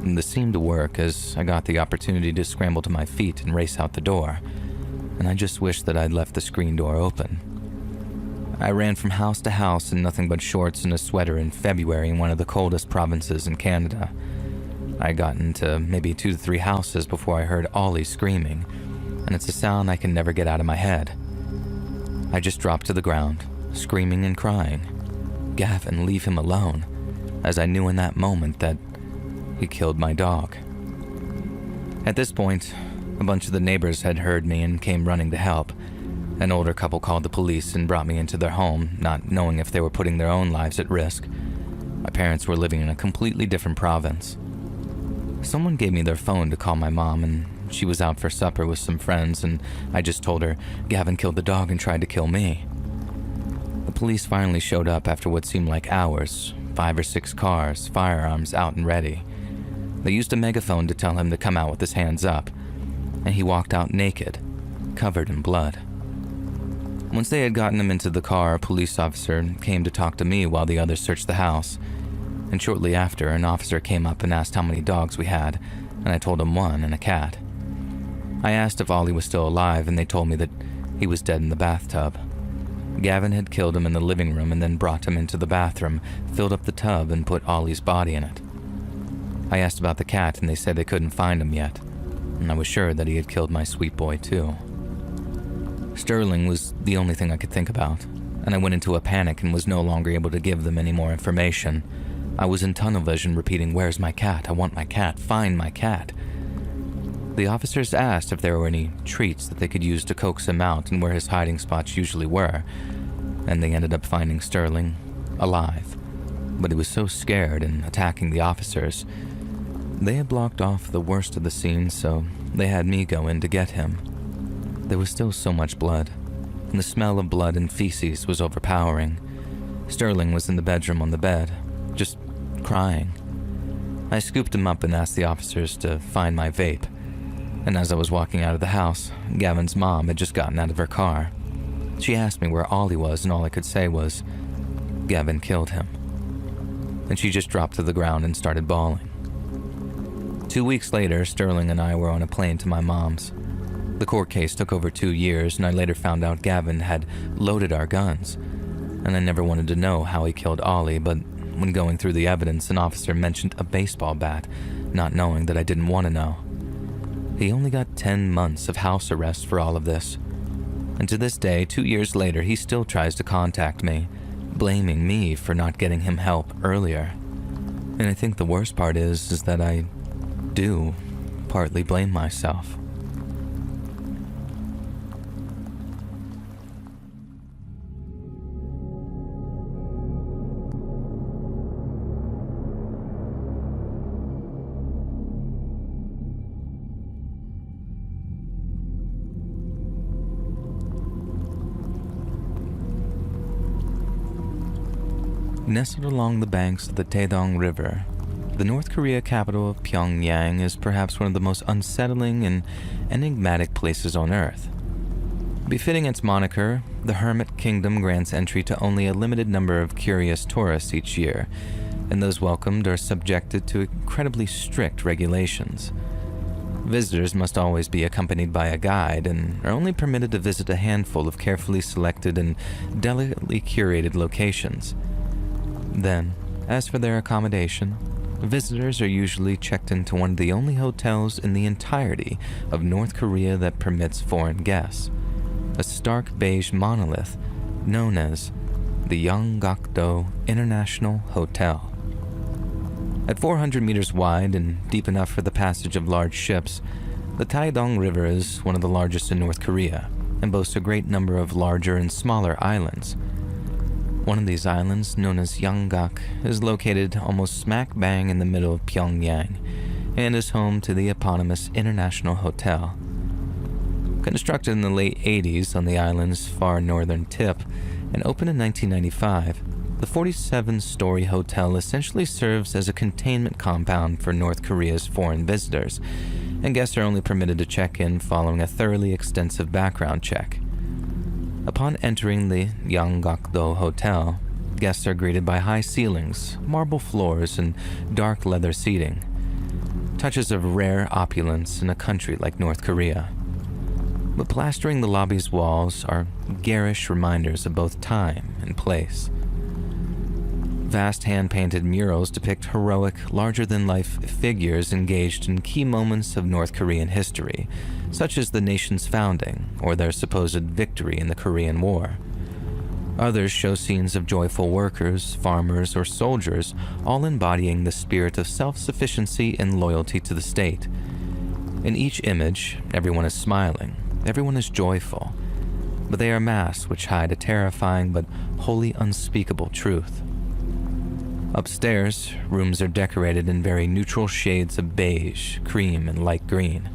And this seemed to work as I got the opportunity to scramble to my feet and race out the door, and I just wished that I'd left the screen door open. I ran from house to house in nothing but shorts and a sweater in February in one of the coldest provinces in Canada. I got into maybe 2 to 3 houses before I heard Ollie screaming, and it's a sound I can never get out of my head. I just dropped to the ground, screaming and crying, "Gavin, leave him alone," as I knew in that moment that he killed my dog. At this point, a bunch of the neighbors had heard me and came running to help. An older couple called the police and brought me into their home, not knowing if they were putting their own lives at risk. My parents were living in a completely different province. Someone gave me their phone to call my mom, and she was out for supper with some friends, and I just told her, "Gavin killed the dog and tried to kill me." The police finally showed up after what seemed like hours, 5 or 6 cars, firearms out and ready. They used a megaphone to tell him to come out with his hands up, and he walked out naked, covered in blood. Once they had gotten him into the car, a police officer came to talk to me while the others searched the house. And shortly after, an officer came up and asked how many dogs we had, and I told him 1 and a cat. I asked if Ollie was still alive, and they told me that he was dead in the bathtub. Gavin had killed him in the living room and then brought him into the bathroom, filled up the tub, and put Ollie's body in it. I asked about the cat, and they said they couldn't find him yet, and I was sure that he had killed my sweet boy too. Sterling was the only thing I could think about, and I went into a panic and was no longer able to give them any more information. I was in tunnel vision repeating, "Where's my cat? I want my cat. Find my cat." The officers asked if there were any treats that they could use to coax him out and where his hiding spots usually were, and they ended up finding Sterling alive. But he was so scared and attacking the officers. They had blocked off the worst of the scene, so they had me go in to get him. There was still so much blood, and the smell of blood and feces was overpowering. Sterling was in the bedroom on the bed, just crying. I scooped him up and asked the officers to find my vape, and as I was walking out of the house, Gavin's mom had just gotten out of her car. She asked me where Ollie was, and all I could say was, "Gavin killed him." And she just dropped to the ground and started bawling. 2 weeks later, Sterling and I were on a plane to my mom's. The court case took over 2 years, and I later found out Gavin had loaded our guns, and I never wanted to know how he killed Ollie, but when going through the evidence, an officer mentioned a baseball bat, not knowing that I didn't want to know. He only got 10 months of house arrest for all of this, and to this day, 2 years later, he still tries to contact me, blaming me for not getting him help earlier. And I think the worst part is that I do partly blame myself. Nestled along the banks of the Taedong River, the North Korea capital of Pyongyang is perhaps one of the most unsettling and enigmatic places on Earth. Befitting its moniker, the Hermit Kingdom grants entry to only a limited number of curious tourists each year, and those welcomed are subjected to incredibly strict regulations. Visitors must always be accompanied by a guide and are only permitted to visit a handful of carefully selected and delicately curated locations. Then, as for their accommodation, visitors are usually checked into one of the only hotels in the entirety of North Korea that permits foreign guests, a stark beige monolith known as the Yanggakdo International Hotel. At 400 meters wide and deep enough for the passage of large ships, the Taedong River is one of the largest in North Korea and boasts a great number of larger and smaller islands. One of these islands, known as Yanggak, is located almost smack bang in the middle of Pyongyang and is home to the eponymous International Hotel. Constructed in the late 80s on the island's far northern tip and opened in 1995, the 47-story hotel essentially serves as a containment compound for North Korea's foreign visitors, and guests are only permitted to check in following a thoroughly extensive background check. Upon entering the Yanggakdo Hotel, guests are greeted by high ceilings, marble floors, and dark leather seating. Touches of rare opulence in a country like North Korea. But plastering the lobby's walls are garish reminders of both time and place. Vast hand-painted murals depict heroic, larger-than-life figures engaged in key moments of North Korean history, such as the nation's founding or their supposed victory in the Korean War. Others show scenes of joyful workers, farmers, or soldiers, all embodying the spirit of self-sufficiency and loyalty to the state. In each image, everyone is smiling, everyone is joyful, but they are masks which hide a terrifying but wholly unspeakable truth. Upstairs, rooms are decorated in very neutral shades of beige, cream, and light green.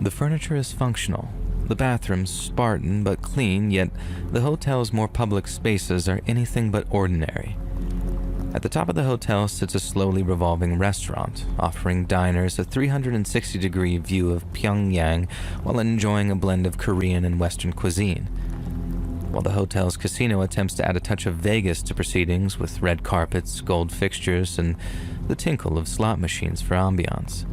The furniture is functional, the bathrooms Spartan but clean, yet the hotel's more public spaces are anything but ordinary. At the top of the hotel sits a slowly revolving restaurant, offering diners a 360-degree view of Pyongyang while enjoying a blend of Korean and Western cuisine. While the hotel's casino attempts to add a touch of Vegas to proceedings with red carpets, gold fixtures, and the tinkle of slot machines for ambience.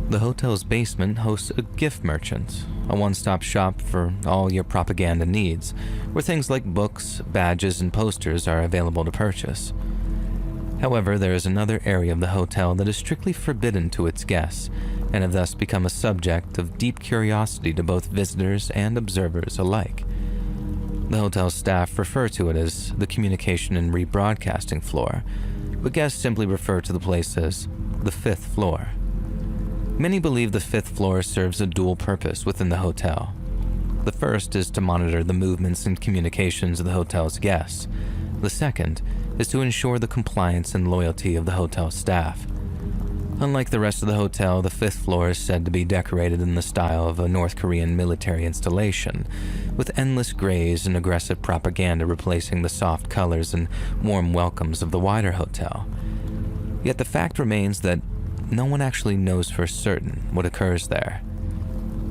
The hotel's basement hosts a gift merchant, a one-stop shop for all your propaganda needs, where things like books, badges, and posters are available to purchase. However, there is another area of the hotel that is strictly forbidden to its guests, and have thus become a subject of deep curiosity to both visitors and observers alike. The hotel's staff refer to it as the communication and rebroadcasting floor, but guests simply refer to the place as the fifth floor. Many believe the fifth floor serves a dual purpose within the hotel. The first is to monitor the movements and communications of the hotel's guests. The second is to ensure the compliance and loyalty of the hotel staff. Unlike the rest of the hotel, the fifth floor is said to be decorated in the style of a North Korean military installation, with endless grays and aggressive propaganda replacing the soft colors and warm welcomes of the wider hotel. Yet the fact remains that no one actually knows for certain what occurs there.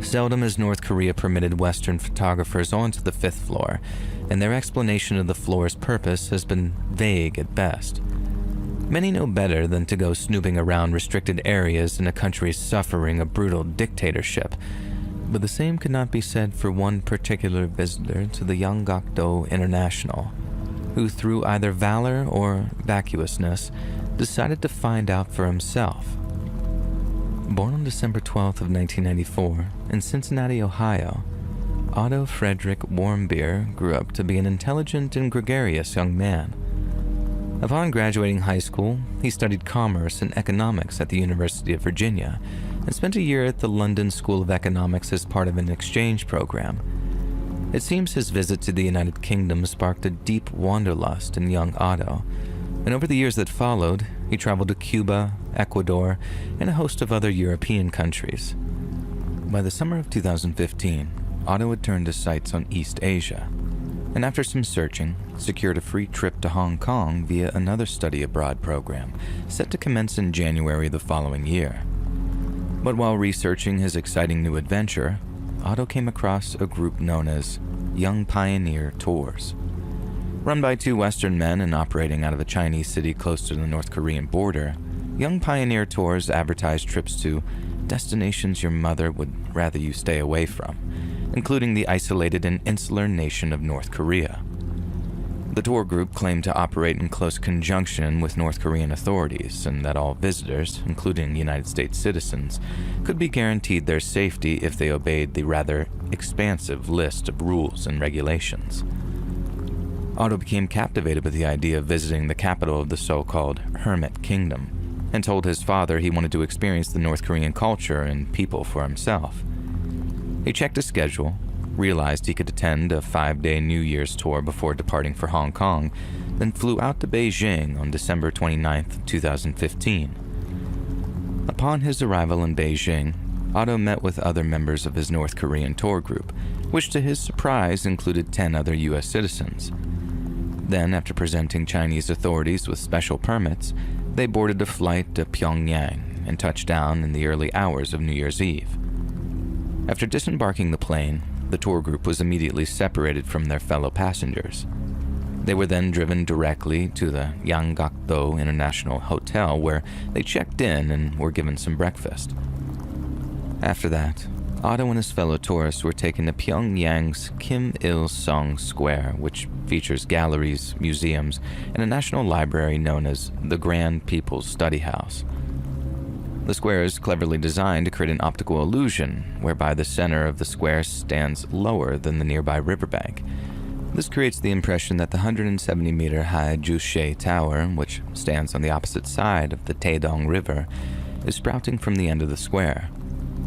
Seldom has North Korea permitted Western photographers onto the fifth floor, and their explanation of the floor's purpose has been vague at best. Many know better than to go snooping around restricted areas in a country suffering a brutal dictatorship, but the same could not be said for one particular visitor to the Yanggakdo International, who through either valor or vacuousness decided to find out for himself. Born on December 12th of 1994 in Cincinnati, Ohio, Otto Frederick Warmbier grew up to be an intelligent and gregarious young man. Upon graduating high school, he studied commerce and economics at the University of Virginia and spent a year at the London School of Economics as part of an exchange program. It seems his visit to the United Kingdom sparked a deep wanderlust in young Otto, and over the years that followed, he traveled to Cuba, Ecuador, and a host of other European countries. By the summer of 2015, Otto had turned his sights on East Asia. and after some searching, secured a free trip to Hong Kong via another study abroad program set to commence in January the following year. But while researching his exciting new adventure, Otto came across a group known as Young Pioneer Tours. Run by two Western men and operating out of a Chinese city close to the North Korean border, Young Pioneer Tours advertised trips to destinations your mother would rather you stay away from, including the isolated and insular nation of North Korea. The tour group claimed to operate in close conjunction with North Korean authorities, and that all visitors, including United States citizens, could be guaranteed their safety if they obeyed the rather expansive list of rules and regulations. Otto became captivated with the idea of visiting the capital of the so-called Hermit Kingdom, and told his father he wanted to experience the North Korean culture and people for himself. He checked his schedule, realized he could attend a 5-day New Year's tour before departing for Hong Kong, then flew out to Beijing on December 29, 2015. Upon his arrival in Beijing, Otto met with other members of his North Korean tour group, which to his surprise included 10 other U.S. citizens. Then, after presenting Chinese authorities with special permits, they boarded a flight to Pyongyang and touched down in the early hours of New Year's Eve. After disembarking the plane, the tour group was immediately separated from their fellow passengers. They were then driven directly to the Yanggakdo International Hotel, where they checked in and were given some breakfast. After that, Otto and his fellow tourists were taken to Pyongyang's Kim Il-sung Square, which features galleries, museums, and a national library known as the Grand People's Study House. The square is cleverly designed to create an optical illusion, whereby the center of the square stands lower than the nearby riverbank. This creates the impression that the 170-meter-high Juche Tower, which stands on the opposite side of the Taedong River, is sprouting from the end of the square,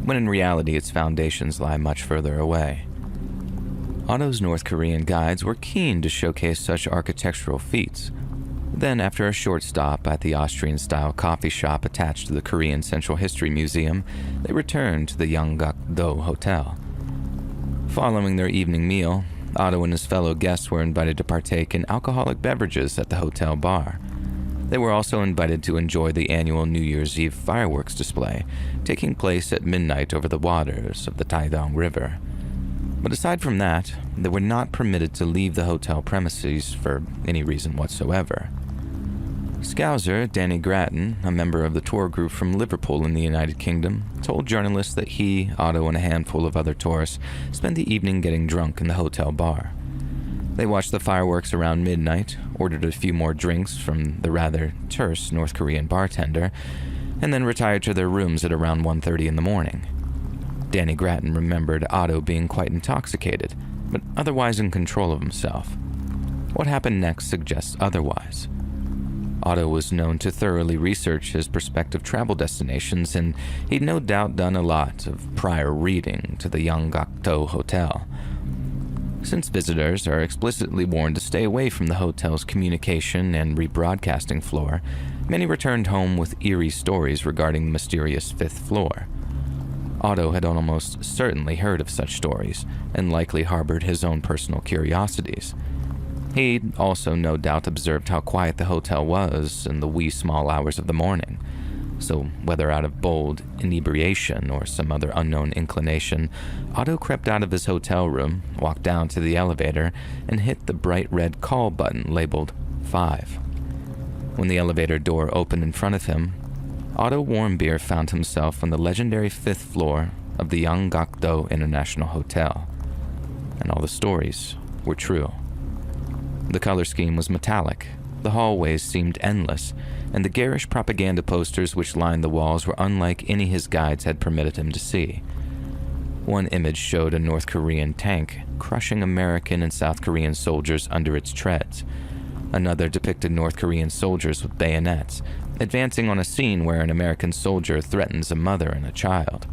when in reality its foundations lie much further away. Otto's North Korean guides were keen to showcase such architectural feats. Then, after a short stop at the Austrian-style coffee shop attached to the Korean Central History Museum, they returned to the Yanggakdo Hotel. Following their evening meal, Otto and his fellow guests were invited to partake in alcoholic beverages at the hotel bar. They were also invited to enjoy the annual New Year's Eve fireworks display, taking place at midnight over the waters of the Taedong River. But aside from that, they were not permitted to leave the hotel premises for any reason whatsoever. Scouser Danny Grattan, a member of the tour group from Liverpool in the United Kingdom, told journalists that he, Otto, and a handful of other tourists spent the evening getting drunk in the hotel bar. They watched the fireworks around midnight, ordered a few more drinks from the rather terse North Korean bartender, and then retired to their rooms at around 1:30 in the morning. Danny Grattan remembered Otto being quite intoxicated, but otherwise in control of himself. What happened next suggests otherwise. Otto was known to thoroughly research his prospective travel destinations, and he'd no doubt done a lot of prior reading to the Yanggakdo Hotel. Since visitors are explicitly warned to stay away from the hotel's communication and rebroadcasting floor, many returned home with eerie stories regarding the mysterious fifth floor. Otto had almost certainly heard of such stories, and likely harbored his own personal curiosities. He'd also no doubt observed how quiet the hotel was in the wee small hours of the morning. So whether out of bold inebriation or some other unknown inclination, Otto crept out of his hotel room, walked down to the elevator, and hit the bright red call button labeled 5. When the elevator door opened in front of him, Otto Warmbier found himself on the legendary 5th floor of the Yanggakdo International Hotel. And all the stories were true. The color scheme was metallic, the hallways seemed endless, and the garish propaganda posters which lined the walls were unlike any his guides had permitted him to see. One image showed a North Korean tank crushing American and South Korean soldiers under its treads. Another depicted North Korean soldiers with bayonets, advancing on a scene where an American soldier threatens a mother and a child.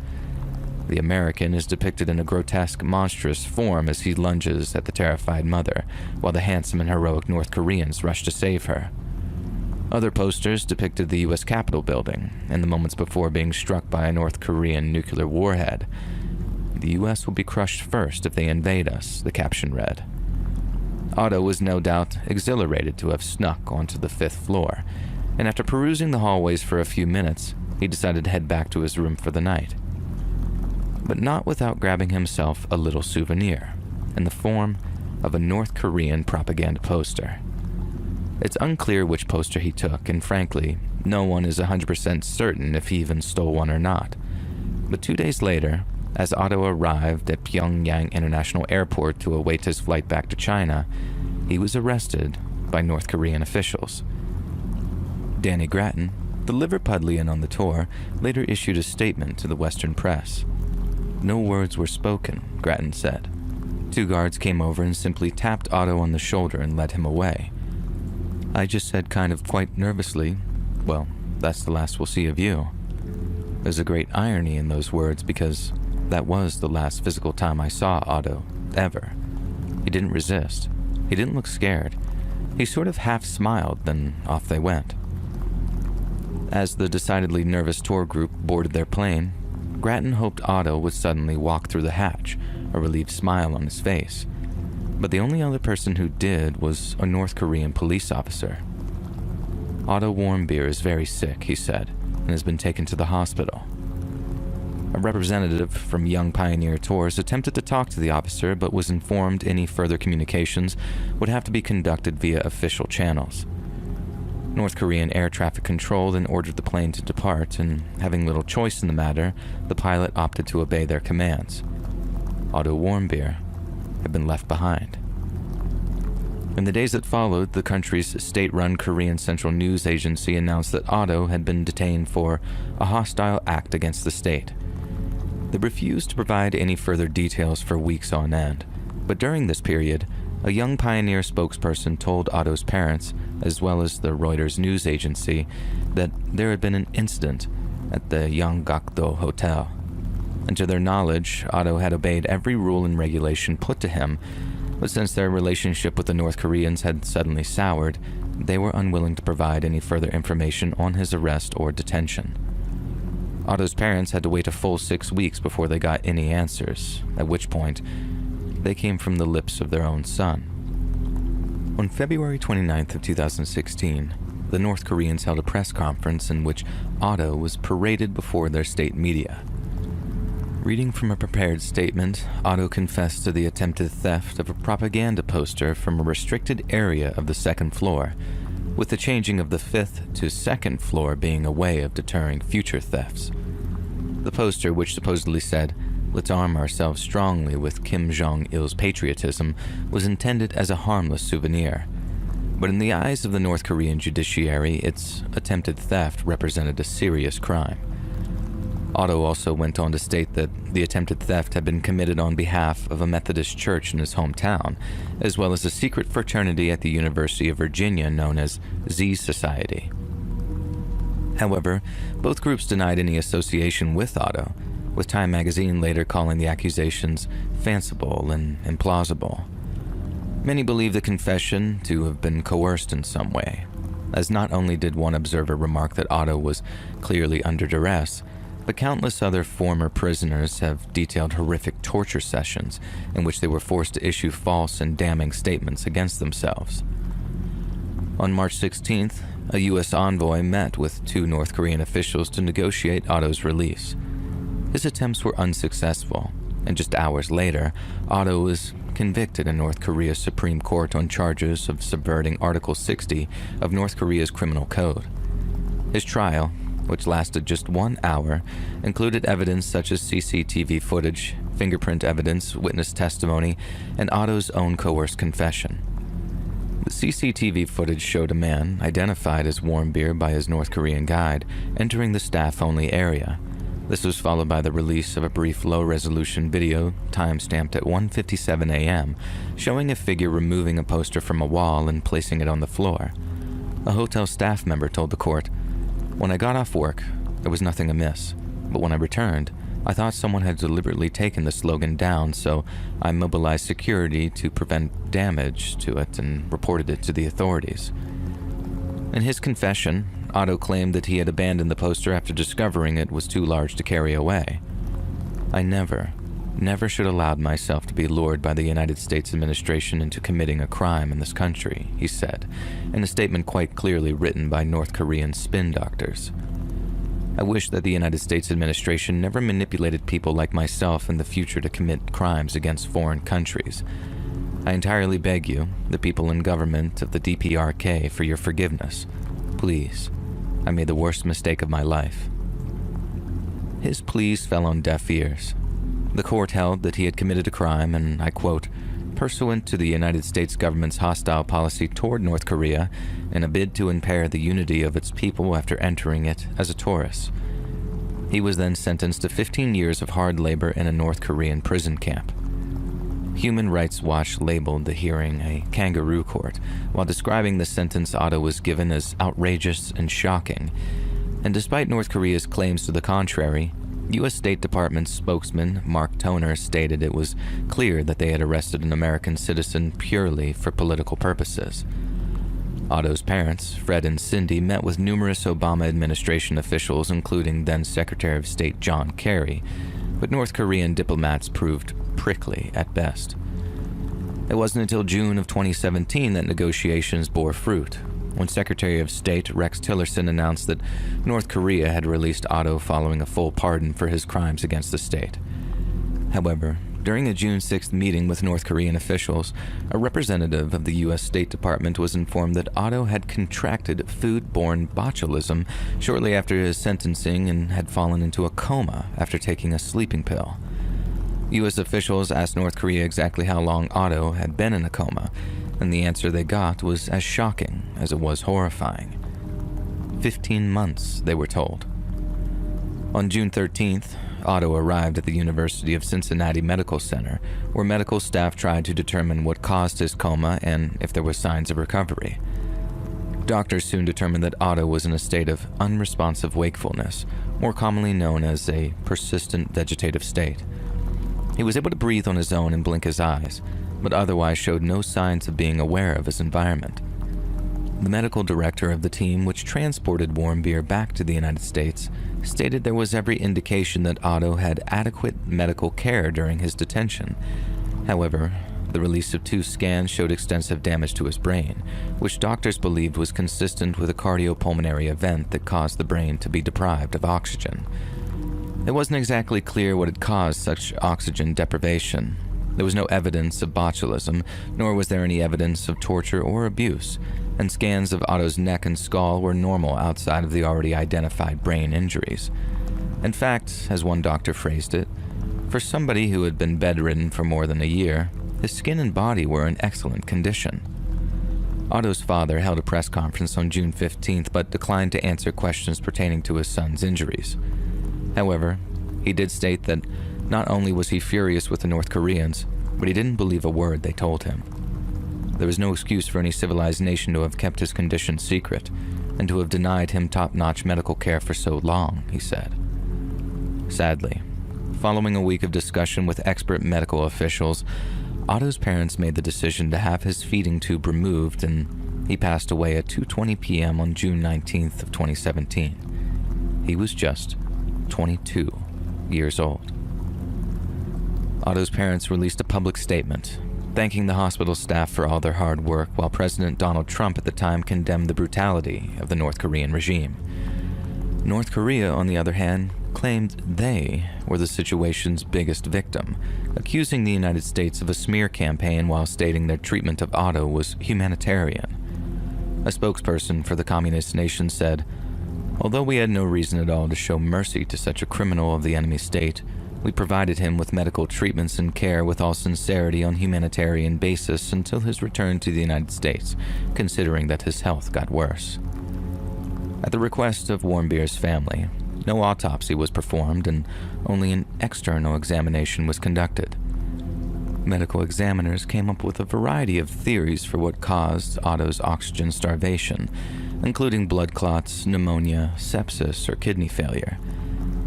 The American is depicted in a grotesque, monstrous form as he lunges at the terrified mother, while the handsome and heroic North Koreans rush to save her. Other posters depicted the U.S. Capitol building, in the moments before being struck by a North Korean nuclear warhead. "The U.S. will be crushed first if they invade us," the caption read. Otto was no doubt exhilarated to have snuck onto the 5th floor, and after perusing the hallways for a few minutes, he decided to head back to his room for the night. But not without grabbing himself a little souvenir in the form of a North Korean propaganda poster. It's unclear which poster he took, and frankly, no one is 100% certain if he even stole one or not. But 2 days later, as Otto arrived at Pyongyang International Airport to await his flight back to China, he was arrested by North Korean officials. Danny Grattan, the Liverpudlian on the tour, later issued a statement to the Western press. No words were spoken, Grattan said. 2 guards came over and simply tapped Otto on the shoulder and led him away. I just said kind of quite nervously, well, that's the last we'll see of you. There's a great irony in those words because that was the last physical time I saw Otto, ever. He didn't resist. He didn't look scared. He sort of half smiled, then off they went. As the decidedly nervous tour group boarded their plane, Grattan hoped Otto would suddenly walk through the hatch, a relieved smile on his face. But the only other person who did was a North Korean police officer. Otto Warmbier is very sick, he said, and has been taken to the hospital. A representative from Young Pioneer Tours attempted to talk to the officer, but was informed any further communications would have to be conducted via official channels. North Korean air traffic control then ordered the plane to depart, and having little choice in the matter, the pilot opted to obey their commands. Otto Warmbier had been left behind. In the days that followed, the country's state-run Korean Central News Agency announced that Otto had been detained for a hostile act against the state. They refused to provide any further details for weeks on end, but during this period, a Young Pioneer spokesperson told Otto's parents, as well as the Reuters news agency, that there had been an incident at the Yanggakdo Hotel. And to their knowledge, Otto had obeyed every rule and regulation put to him, but since their relationship with the North Koreans had suddenly soured, they were unwilling to provide any further information on his arrest or detention. Otto's parents had to wait a full 6 weeks before they got any answers, at which point they came from the lips of their own son. On February 29th of 2016, the North Koreans held a press conference in which Otto was paraded before their state media. Reading from a prepared statement, Otto confessed to the attempted theft of a propaganda poster from a restricted area of the 2nd floor, with the changing of the 5th to 2nd floor being a way of deterring future thefts. The poster, which supposedly said, "Let's arm ourselves strongly with Kim Jong-il's patriotism," was intended as a harmless souvenir. But in the eyes of the North Korean judiciary, its attempted theft represented a serious crime. Otto also went on to state that the attempted theft had been committed on behalf of a Methodist church in his hometown, as well as a secret fraternity at the University of Virginia known as Z Society. However, both groups denied any association with Otto, with Time magazine later calling the accusations fanciful and implausible. Many believe the confession to have been coerced in some way, as not only did one observer remark that Otto was clearly under duress, but countless other former prisoners have detailed horrific torture sessions in which they were forced to issue false and damning statements against themselves. On March 16th, a U.S. envoy met with 2 North Korean officials to negotiate Otto's release. His attempts were unsuccessful, and just hours later, Otto was convicted in North Korea's Supreme Court on charges of subverting Article 60 of North Korea's Criminal Code. His trial, which lasted just 1 hour, included evidence such as CCTV footage, fingerprint evidence, witness testimony, and Otto's own coerced confession. The CCTV footage showed a man, identified as Warmbier by his North Korean guide, entering the staff-only area. This was followed by the release of a brief low-resolution video, time-stamped at 1:57 a.m., showing a figure removing a poster from a wall and placing it on the floor. A hotel staff member told the court, "When I got off work, there was nothing amiss, but when I returned, I thought someone had deliberately taken the slogan down, so I mobilized security to prevent damage to it and reported it to the authorities." In his confession, Otto claimed that he had abandoned the poster after discovering it was too large to carry away. "I never never should have allowed myself to be lured by the United States administration into committing a crime in this country, he said, in a statement quite clearly written by North Korean spin doctors. I wish that the United States administration never manipulated people like myself in the future to commit crimes against foreign countries. I entirely beg you, the people in government of the DPRK, for your forgiveness. Please, I made the worst mistake of my life. His pleas fell on deaf ears. The court held that he had committed a crime, and I quote, pursuant to the United States government's hostile policy toward North Korea in a bid to impair the unity of its people after entering it as a tourist. He was then sentenced to 15 years of hard labor in a North Korean prison camp. Human Rights Watch labeled the hearing a kangaroo court, while describing the sentence Otto was given as outrageous and shocking. And despite North Korea's claims to the contrary, U.S. State Department spokesman Mark Toner stated it was clear that they had arrested an American citizen purely for political purposes. Otto's parents, Fred and Cindy, met with numerous Obama administration officials, including then Secretary of State John Kerry, but North Korean diplomats proved prickly at best. It wasn't until June of 2017 that negotiations bore fruit, when Secretary of State Rex Tillerson announced that North Korea had released Otto following a full pardon for his crimes against the state. However, during a June 6th meeting with North Korean officials, a representative of the U.S. State Department was informed that Otto had contracted food-borne botulism shortly after his sentencing and had fallen into a coma after taking a sleeping pill. U.S. officials asked North Korea exactly how long Otto had been in a coma, and the answer they got was as shocking as it was horrifying. 15 months, they were told. On June 13th, Otto arrived at the University of Cincinnati Medical Center, where medical staff tried to determine what caused his coma and if there were signs of recovery. Doctors soon determined that Otto was in a state of unresponsive wakefulness, more commonly known as a persistent vegetative state. He was able to breathe on his own and blink his eyes, but otherwise showed no signs of being aware of his environment. The medical director of the team which transported Warmbier back to the United States stated there was every indication that Otto had adequate medical care during his detention. However, the release of 2 scans showed extensive damage to his brain, which doctors believed was consistent with a cardiopulmonary event that caused the brain to be deprived of oxygen. It wasn't exactly clear what had caused such oxygen deprivation. There was no evidence of botulism, nor was there any evidence of torture or abuse, and scans of Otto's neck and skull were normal outside of the already identified brain injuries. In fact, as one doctor phrased it, for somebody who had been bedridden for more than a year, his skin and body were in excellent condition. Otto's father held a press conference on June 15th, but declined to answer questions pertaining to his son's injuries. However, he did state that not only was he furious with the North Koreans, but he didn't believe a word they told him. There was no excuse for any civilized nation to have kept his condition secret and to have denied him top-notch medical care for so long, he said. Sadly, following a week of discussion with expert medical officials, Otto's parents made the decision to have his feeding tube removed, and he passed away at 2:20 p.m. on June 19th of 2017. He was just 22 years old. Otto's parents released a public statement thanking the hospital staff for all their hard work, while President Donald Trump at the time condemned the brutality of the North Korean regime. North Korea, on the other hand, claimed they were the situation's biggest victim, accusing the United States of a smear campaign while stating their treatment of Otto was humanitarian. A spokesperson for the communist nation said, "Although we had no reason at all to show mercy to such a criminal of the enemy state, we provided him with medical treatments and care with all sincerity on humanitarian basis until his return to the United States, considering that his health got worse." At the request of Warmbier's family, no autopsy was performed and only an external examination was conducted. Medical examiners came up with a variety of theories for what caused Otto's oxygen starvation, including blood clots, pneumonia, sepsis, or kidney failure.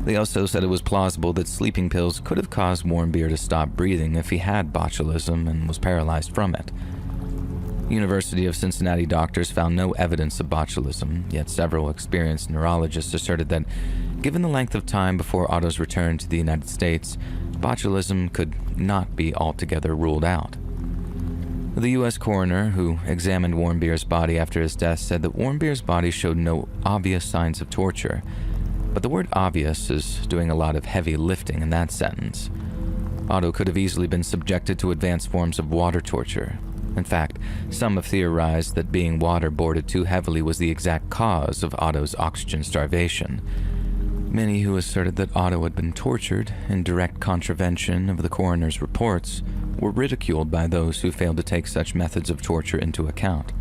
They also said it was plausible that sleeping pills could have caused Warmbier to stop breathing if he had botulism and was paralyzed from it. University of Cincinnati doctors found no evidence of botulism, yet several experienced neurologists asserted that Given the length of time before Otto's return to the United States, botulism could not be altogether ruled out. The U.S. coroner who examined Warmbeer's body after his death said that Warmbeer's body showed no obvious signs of torture, but the word obvious is doing a lot of heavy lifting in that sentence. Otto could have easily been subjected to advanced forms of water torture. In fact, some have theorized that being waterboarded too heavily was the exact cause of Otto's oxygen starvation. Many who asserted that Otto had been tortured in direct contravention of the coroner's reports were ridiculed by those who failed to take such methods of torture into account.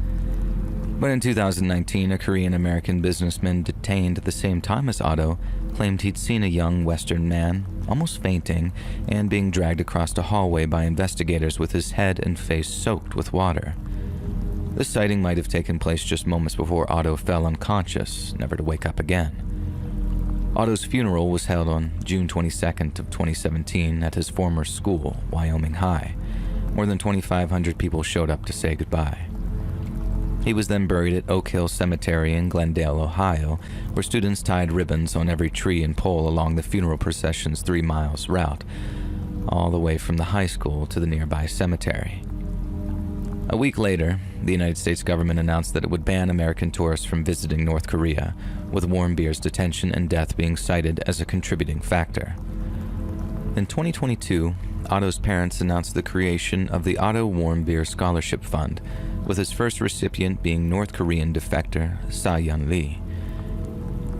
But in 2019, a Korean-American businessman detained at the same time as Otto claimed he'd seen a young Western man, almost fainting, and being dragged across a hallway by investigators with his head and face soaked with water. This sighting might have taken place just moments before Otto fell unconscious, never to wake up again. Otto's funeral was held on June 22nd of 2017 at his former school, Wyoming High. More than 2,500 people showed up to say goodbye. He was then buried at Oak Hill Cemetery in Glendale, Ohio, where students tied ribbons on every tree and pole along the funeral procession's 3 miles route, all the way from the high school to the nearby cemetery. A week later, the United States government announced that it would ban American tourists from visiting North Korea, with Warmbeer's detention and death being cited as a contributing factor. In 2022, Otto's parents announced the creation of the Otto Warmbier Scholarship Fund, with his first recipient being North Korean defector Sa-Young Lee.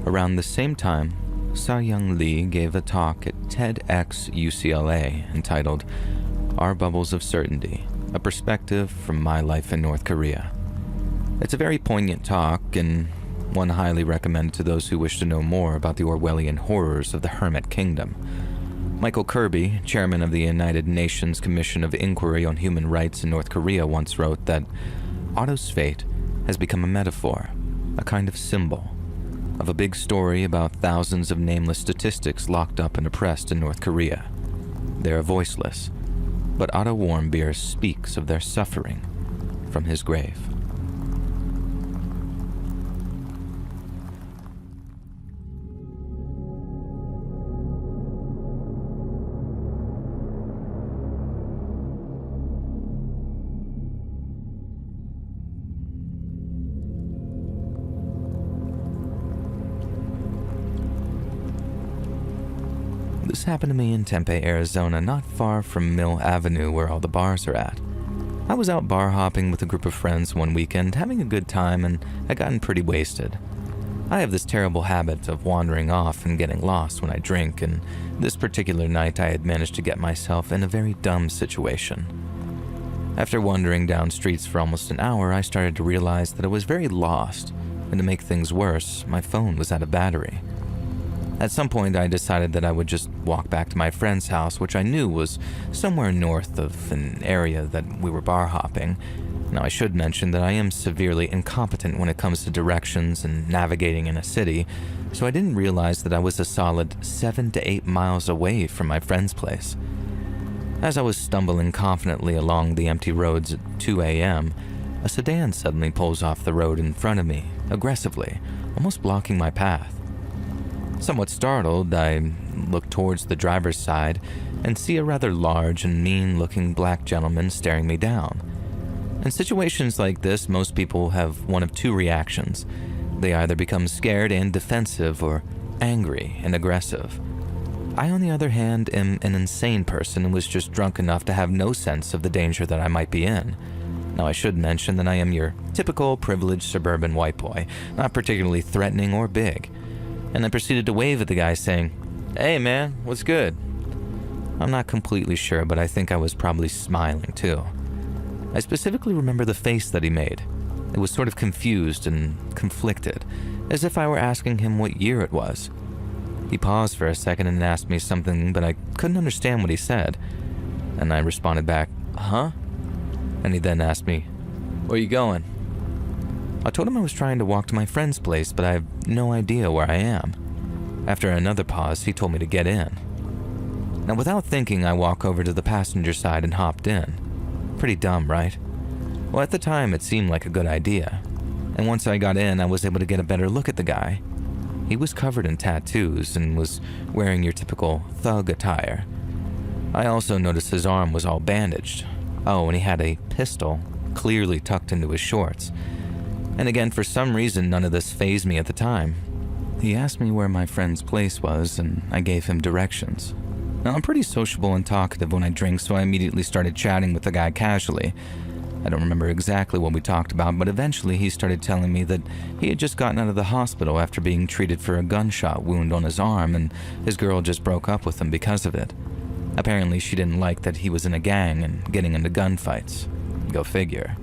Around the same time, Sa-Young Lee gave a talk at TEDx UCLA entitled Our Bubbles of Certainty, a Perspective from My Life in North Korea. It's a very poignant talk and one highly recommended to those who wish to know more about the Orwellian horrors of the Hermit Kingdom. Michael Kirby, chairman of the United Nations Commission of Inquiry on Human Rights in North Korea, once wrote that Otto's fate has become a metaphor, a kind of symbol, of a big story about thousands of nameless statistics locked up and oppressed in North Korea. They are voiceless, but Otto Warmbier speaks of their suffering from his grave. This happened to me in Tempe, Arizona, not far from Mill Avenue where all the bars are at. I was out bar hopping with a group of friends one weekend, having a good time, and I'd gotten pretty wasted. I have this terrible habit of wandering off and getting lost when I drink, and this particular night I had managed to get myself in a very dumb situation. After wandering down streets for almost an hour, I started to realize that I was very lost, and to make things worse, my phone was out of battery. At some point, I decided that I would just walk back to my friend's house, which I knew was somewhere north of an area that we were bar hopping. Now, I should mention that I am severely incompetent when it comes to directions and navigating in a city, so I didn't realize that I was a solid 7 to 8 miles away from my friend's place. As I was stumbling confidently along the empty roads at 2 a.m., a sedan suddenly pulls off the road in front of me, aggressively, almost blocking my path. Somewhat startled, I look towards the driver's side and see a rather large and mean-looking black gentleman staring me down. In situations like this, most people have one of two reactions. They either become scared and defensive or angry and aggressive. I, on the other hand, am an insane person and was just drunk enough to have no sense of the danger that I might be in. Now, I should mention that I am your typical privileged suburban white boy, not particularly threatening or big. And I proceeded to wave at the guy saying, "Hey man, what's good?" I'm not completely sure, but I think I was probably smiling too. I specifically remember the face that he made. It was sort of confused and conflicted, as if I were asking him what year it was. He paused for a second and asked me something, but I couldn't understand what he said. And I responded back, "Huh?" And he then asked me, "Where you going?" I told him I was trying to walk to my friend's place, but I have no idea where I am. After another pause, he told me to get in. Now, without thinking, I walked over to the passenger side and hopped in. Pretty dumb, right? Well, at the time, it seemed like a good idea. And once I got in, I was able to get a better look at the guy. He was covered in tattoos and was wearing your typical thug attire. I also noticed his arm was all bandaged. Oh, and he had a pistol clearly tucked into his shorts. And again, for some reason, none of this fazed me at the time. He asked me where my friend's place was, and I gave him directions. Now, I'm pretty sociable and talkative when I drink, so I immediately started chatting with the guy casually. I don't remember exactly what we talked about, but eventually he started telling me that he had just gotten out of the hospital after being treated for a gunshot wound on his arm, and his girl just broke up with him because of it. Apparently, she didn't like that he was in a gang and getting into gunfights. Go figure.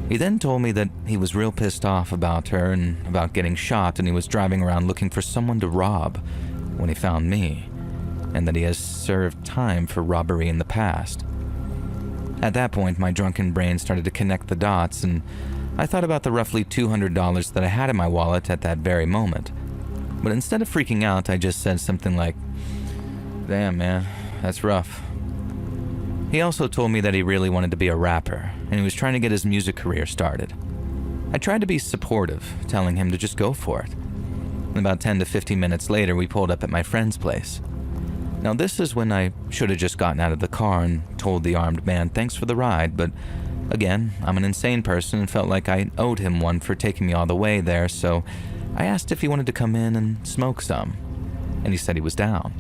He then told me that he was real pissed off about her and about getting shot, and he was driving around looking for someone to rob when he found me, and that he has served time for robbery in the past. At that point, my drunken brain started to connect the dots, and I thought about the roughly $200 that I had in my wallet at that very moment. But instead of freaking out, I just said something like, "Damn, man, that's rough." He also told me that he really wanted to be a rapper, and he was trying to get his music career started. I tried to be supportive, telling him to just go for it. And about 10 to 15 minutes later, we pulled up at my friend's place. Now, this is when I should have just gotten out of the car and told the armed man thanks for the ride, but again, I'm an insane person and felt like I owed him one for taking me all the way there, so I asked if he wanted to come in and smoke some, and he said he was down.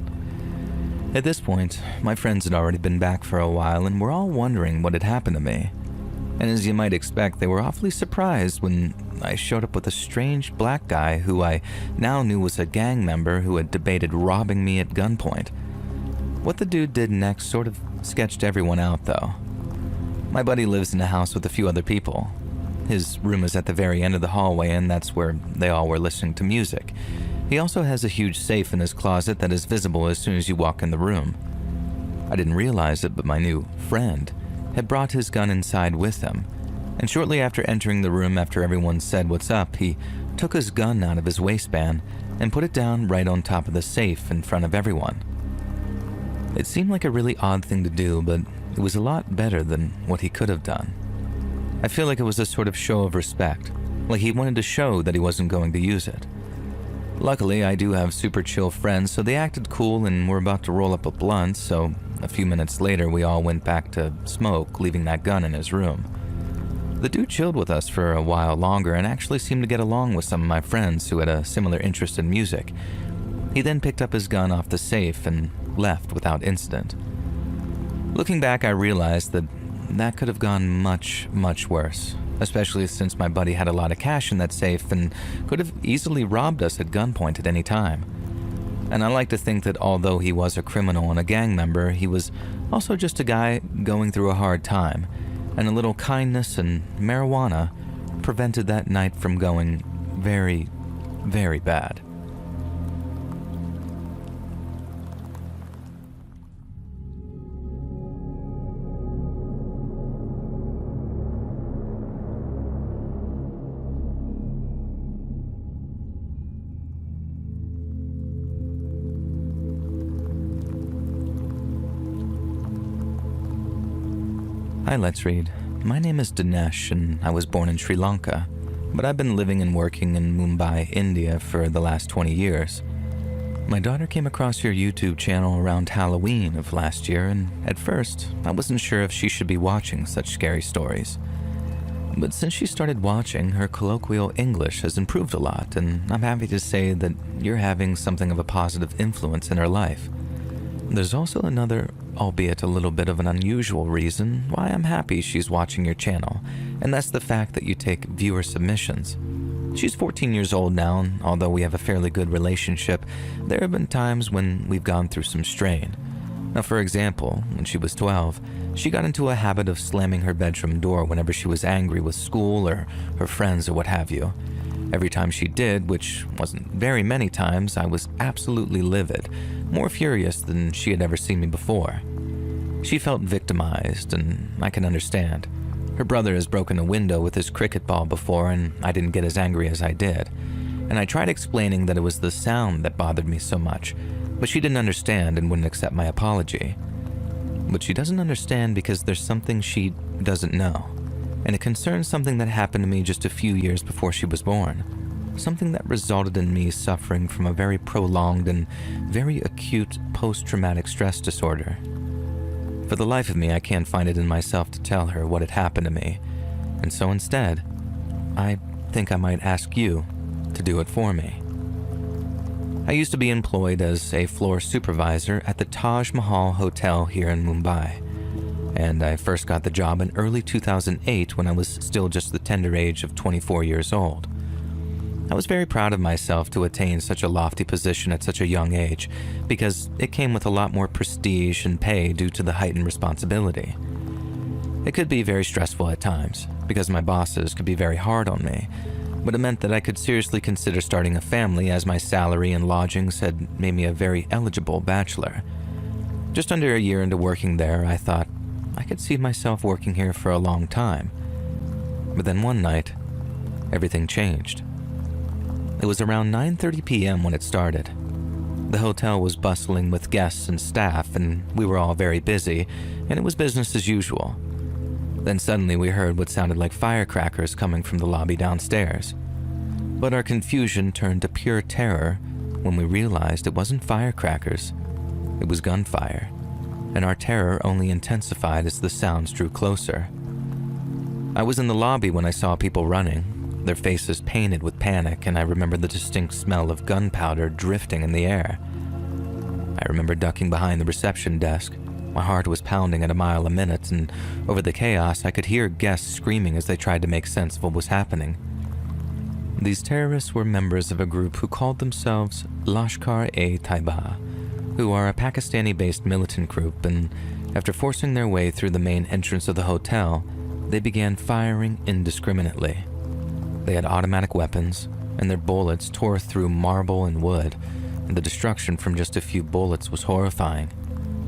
At this point, my friends had already been back for a while and were all wondering what had happened to me. And as you might expect, they were awfully surprised when I showed up with a strange black guy who I now knew was a gang member who had debated robbing me at gunpoint. What the dude did next sort of sketched everyone out, though. My buddy lives in a house with a few other people. His room is at the very end of the hallway, and that's where they all were listening to music. He also has a huge safe in his closet that is visible as soon as you walk in the room. I didn't realize it, but my new friend had brought his gun inside with him, and shortly after entering the room after everyone said what's up, he took his gun out of his waistband and put it down right on top of the safe in front of everyone. It seemed like a really odd thing to do, but it was a lot better than what he could have done. I feel like it was a sort of show of respect, like he wanted to show that he wasn't going to use it. Luckily, I do have super chill friends, so they acted cool and were about to roll up a blunt, so a few minutes later we all went back to smoke, leaving that gun in his room. The dude chilled with us for a while longer and actually seemed to get along with some of my friends who had a similar interest in music. He then picked up his gun off the safe and left without incident. Looking back, I realized that that could have gone much, much worse, especially since my buddy had a lot of cash in that safe and could have easily robbed us at gunpoint at any time. And I like to think that although he was a criminal and a gang member, he was also just a guy going through a hard time, and a little kindness and marijuana prevented that night from going very, very bad. Hi, let's read. My name is Dinesh and I was born in Sri Lanka, but I've been living and working in Mumbai, India for the last 20 years. My daughter came across your YouTube channel around Halloween of last year, and at first, I wasn't sure if she should be watching such scary stories. But since she started watching, her colloquial English has improved a lot, and I'm happy to say that you're having something of a positive influence in her life. There's also another, albeit a little bit of an unusual reason why I'm happy she's watching your channel, and that's the fact that you take viewer submissions. She's 14 years old now, and although we have a fairly good relationship, there have been times when we've gone through some strain. Now, for example, when she was 12, she got into a habit of slamming her bedroom door whenever she was angry with school or her friends or what have you. Every time she did, which wasn't very many times, I was absolutely livid, more furious than she had ever seen me before. She felt victimized, and I can understand. Her brother has broken a window with his cricket ball before, and I didn't get as angry as I did. And I tried explaining that it was the sound that bothered me so much, but she didn't understand and wouldn't accept my apology. But she doesn't understand because there's something she doesn't know, and it concerns something that happened to me just a few years before she was born. something that resulted in me suffering from a very prolonged and very acute post-traumatic stress disorder. For the life of me, I can't find it in myself to tell her what had happened to me, and so instead, I think I might ask you to do it for me. I used to be employed as a floor supervisor at the Taj Mahal Hotel here in Mumbai, and I first got the job in early 2008 when I was still just the tender age of 24 years old. I was very proud of myself to attain such a lofty position at such a young age, because it came with a lot more prestige and pay due to the heightened responsibility. It could be very stressful at times, because my bosses could be very hard on me, but it meant that I could seriously consider starting a family, as my salary and lodgings had made me a very eligible bachelor. Just under a year into working there, I thought I could see myself working here for a long time. But then one night, everything changed. It was around 9:30 p.m. when it started. The hotel was bustling with guests and staff, and we were all very busy, and it was business as usual. Then suddenly we heard what sounded like firecrackers coming from the lobby downstairs. But our confusion turned to pure terror when we realized it wasn't firecrackers, it was gunfire, and our terror only intensified as the sounds drew closer. I was in the lobby when I saw people running, their faces painted with panic, and I remember the distinct smell of gunpowder drifting in the air. I remember ducking behind the reception desk. My heart was pounding at a mile a minute, and over the chaos, I could hear guests screaming as they tried to make sense of what was happening. These terrorists were members of a group who called themselves Lashkar-e-Taiba, who are a Pakistani-based militant group, and after forcing their way through the main entrance of the hotel, they began firing indiscriminately. They had automatic weapons, and their bullets tore through marble and wood, and the destruction from just a few bullets was horrifying.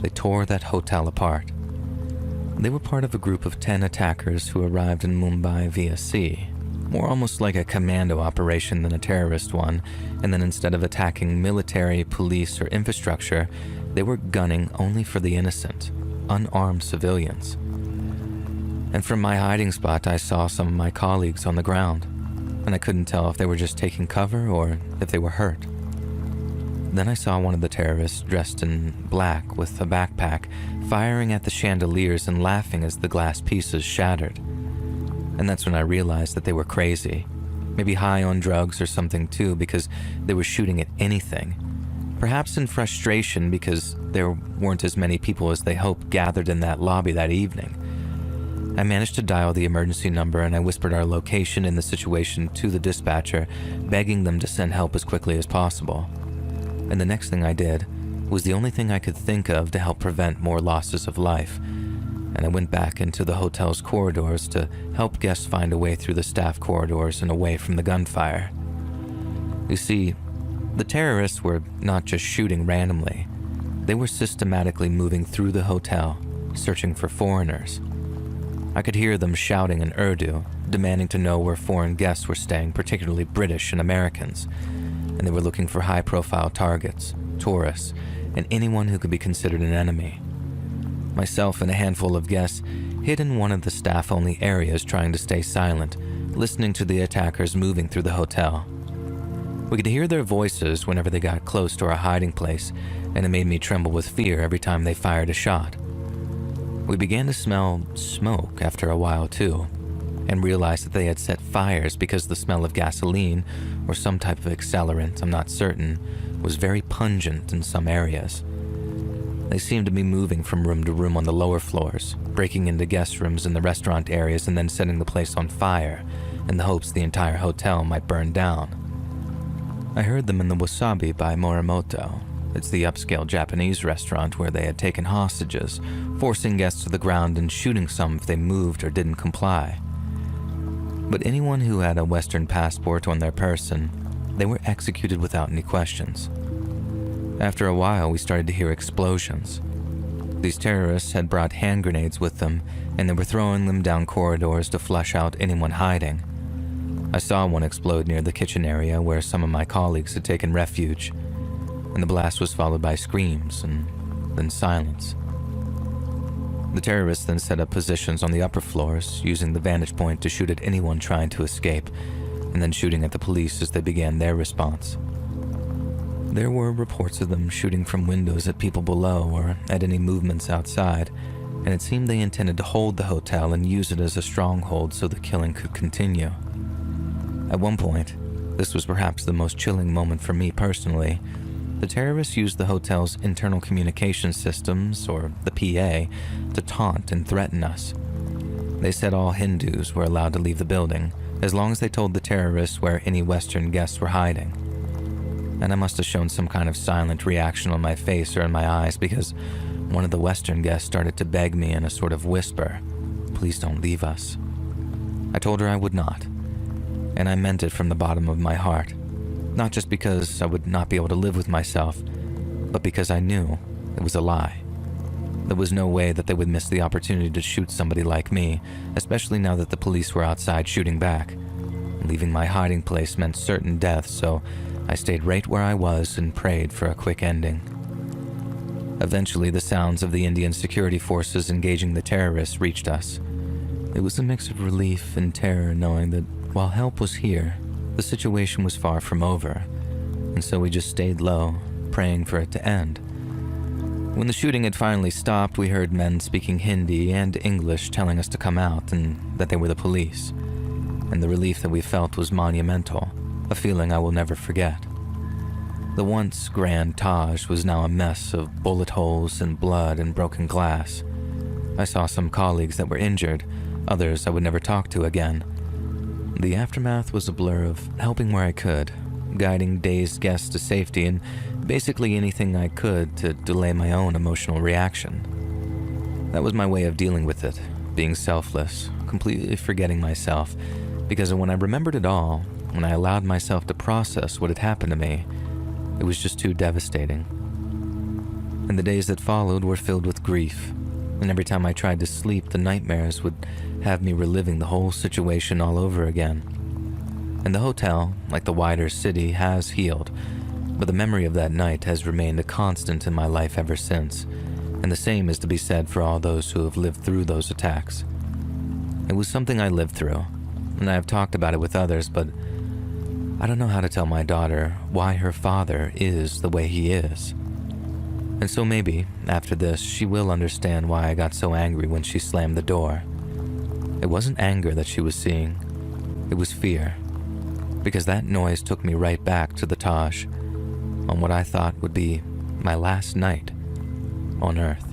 They tore that hotel apart. They were part of a group of 10 attackers who arrived in Mumbai via sea, more almost like a commando operation than a terrorist one, and then instead of attacking military, police, or infrastructure, they were gunning only for the innocent, unarmed civilians. And from my hiding spot, I saw some of my colleagues on the ground, and I couldn't tell if they were just taking cover or if they were hurt. Then I saw one of the terrorists dressed in black with a backpack firing at the chandeliers and laughing as the glass pieces shattered. And that's when I realized that they were crazy, maybe high on drugs or something too, because they were shooting at anything. Perhaps in frustration because there weren't as many people as they hoped gathered in that lobby that evening. I managed to dial the emergency number, and I whispered our location and the situation to the dispatcher, begging them to send help as quickly as possible. And the next thing I did was the only thing I could think of to help prevent more losses of life, and I went back into the hotel's corridors to help guests find a way through the staff corridors and away from the gunfire. You see, the terrorists were not just shooting randomly. They were systematically moving through the hotel, searching for foreigners. I could hear them shouting in Urdu, demanding to know where foreign guests were staying, particularly British and Americans, and they were looking for high-profile targets, tourists, and anyone who could be considered an enemy. Myself and a handful of guests hid in one of the staff-only areas, trying to stay silent, listening to the attackers moving through the hotel. We could hear their voices whenever they got close to our hiding place, and it made me tremble with fear every time they fired a shot. We began to smell smoke after a while too, and realized that they had set fires because the smell of gasoline, or some type of accelerant, I'm not certain, was very pungent in some areas. They seemed to be moving from room to room on the lower floors, breaking into guest rooms in the restaurant areas and then setting the place on fire in the hopes the entire hotel might burn down. I heard them in the Wasabi by Morimoto. It's the upscale Japanese restaurant where they had taken hostages, forcing guests to the ground and shooting some if they moved or didn't comply. But anyone who had a Western passport on their person, they were executed without any questions. After a while, we started to hear explosions. These terrorists had brought hand grenades with them, and they were throwing them down corridors to flush out anyone hiding. I saw one explode near the kitchen area where some of my colleagues had taken refuge, and the blast was followed by screams and then silence. The terrorists then set up positions on the upper floors, using the vantage point to shoot at anyone trying to escape, and then shooting at the police as they began their response. There were reports of them shooting from windows at people below or at any movements outside, and it seemed they intended to hold the hotel and use it as a stronghold so the killing could continue. At one point, this was perhaps the most chilling moment for me personally, the terrorists used the hotel's internal communication systems, or the PA, to taunt and threaten us. They said all Hindus were allowed to leave the building, as long as they told the terrorists where any Western guests were hiding. And I must have shown some kind of silent reaction on my face or in my eyes, because one of the Western guests started to beg me in a sort of whisper, "Please don't leave us." I told her I would not, and I meant it from the bottom of my heart. Not just because I would not be able to live with myself, but because I knew it was a lie. There was no way that they would miss the opportunity to shoot somebody like me, especially now that the police were outside shooting back. Leaving my hiding place meant certain death, so I stayed right where I was and prayed for a quick ending. Eventually, the sounds of the Indian security forces engaging the terrorists reached us. It was a mix of relief and terror knowing that while help was here, the situation was far from over, and so we just stayed low, praying for it to end. When the shooting had finally stopped, we heard men speaking Hindi and English telling us to come out and that they were the police, and the relief that we felt was monumental, a feeling I will never forget. The once grand Taj was now a mess of bullet holes and blood and broken glass. I saw some colleagues that were injured, others I would never talk to again. The aftermath was a blur of helping where I could, guiding dazed guests to safety, and basically anything I could to delay my own emotional reaction. That was my way of dealing with it, being selfless, completely forgetting myself, because when I remembered it all, when I allowed myself to process what had happened to me, it was just too devastating. And the days that followed were filled with grief, and every time I tried to sleep, the nightmares would have me reliving the whole situation all over again. And the hotel, like the wider city, has healed, but the memory of that night has remained a constant in my life ever since, and the same is to be said for all those who have lived through those attacks. It was something I lived through, and I have talked about it with others, but I don't know how to tell my daughter why her father is the way he is. And so maybe, after this, she will understand why I got so angry when she slammed the door. It wasn't anger that she was seeing, it was fear, because that noise took me right back to the Taj, on what I thought would be my last night on Earth.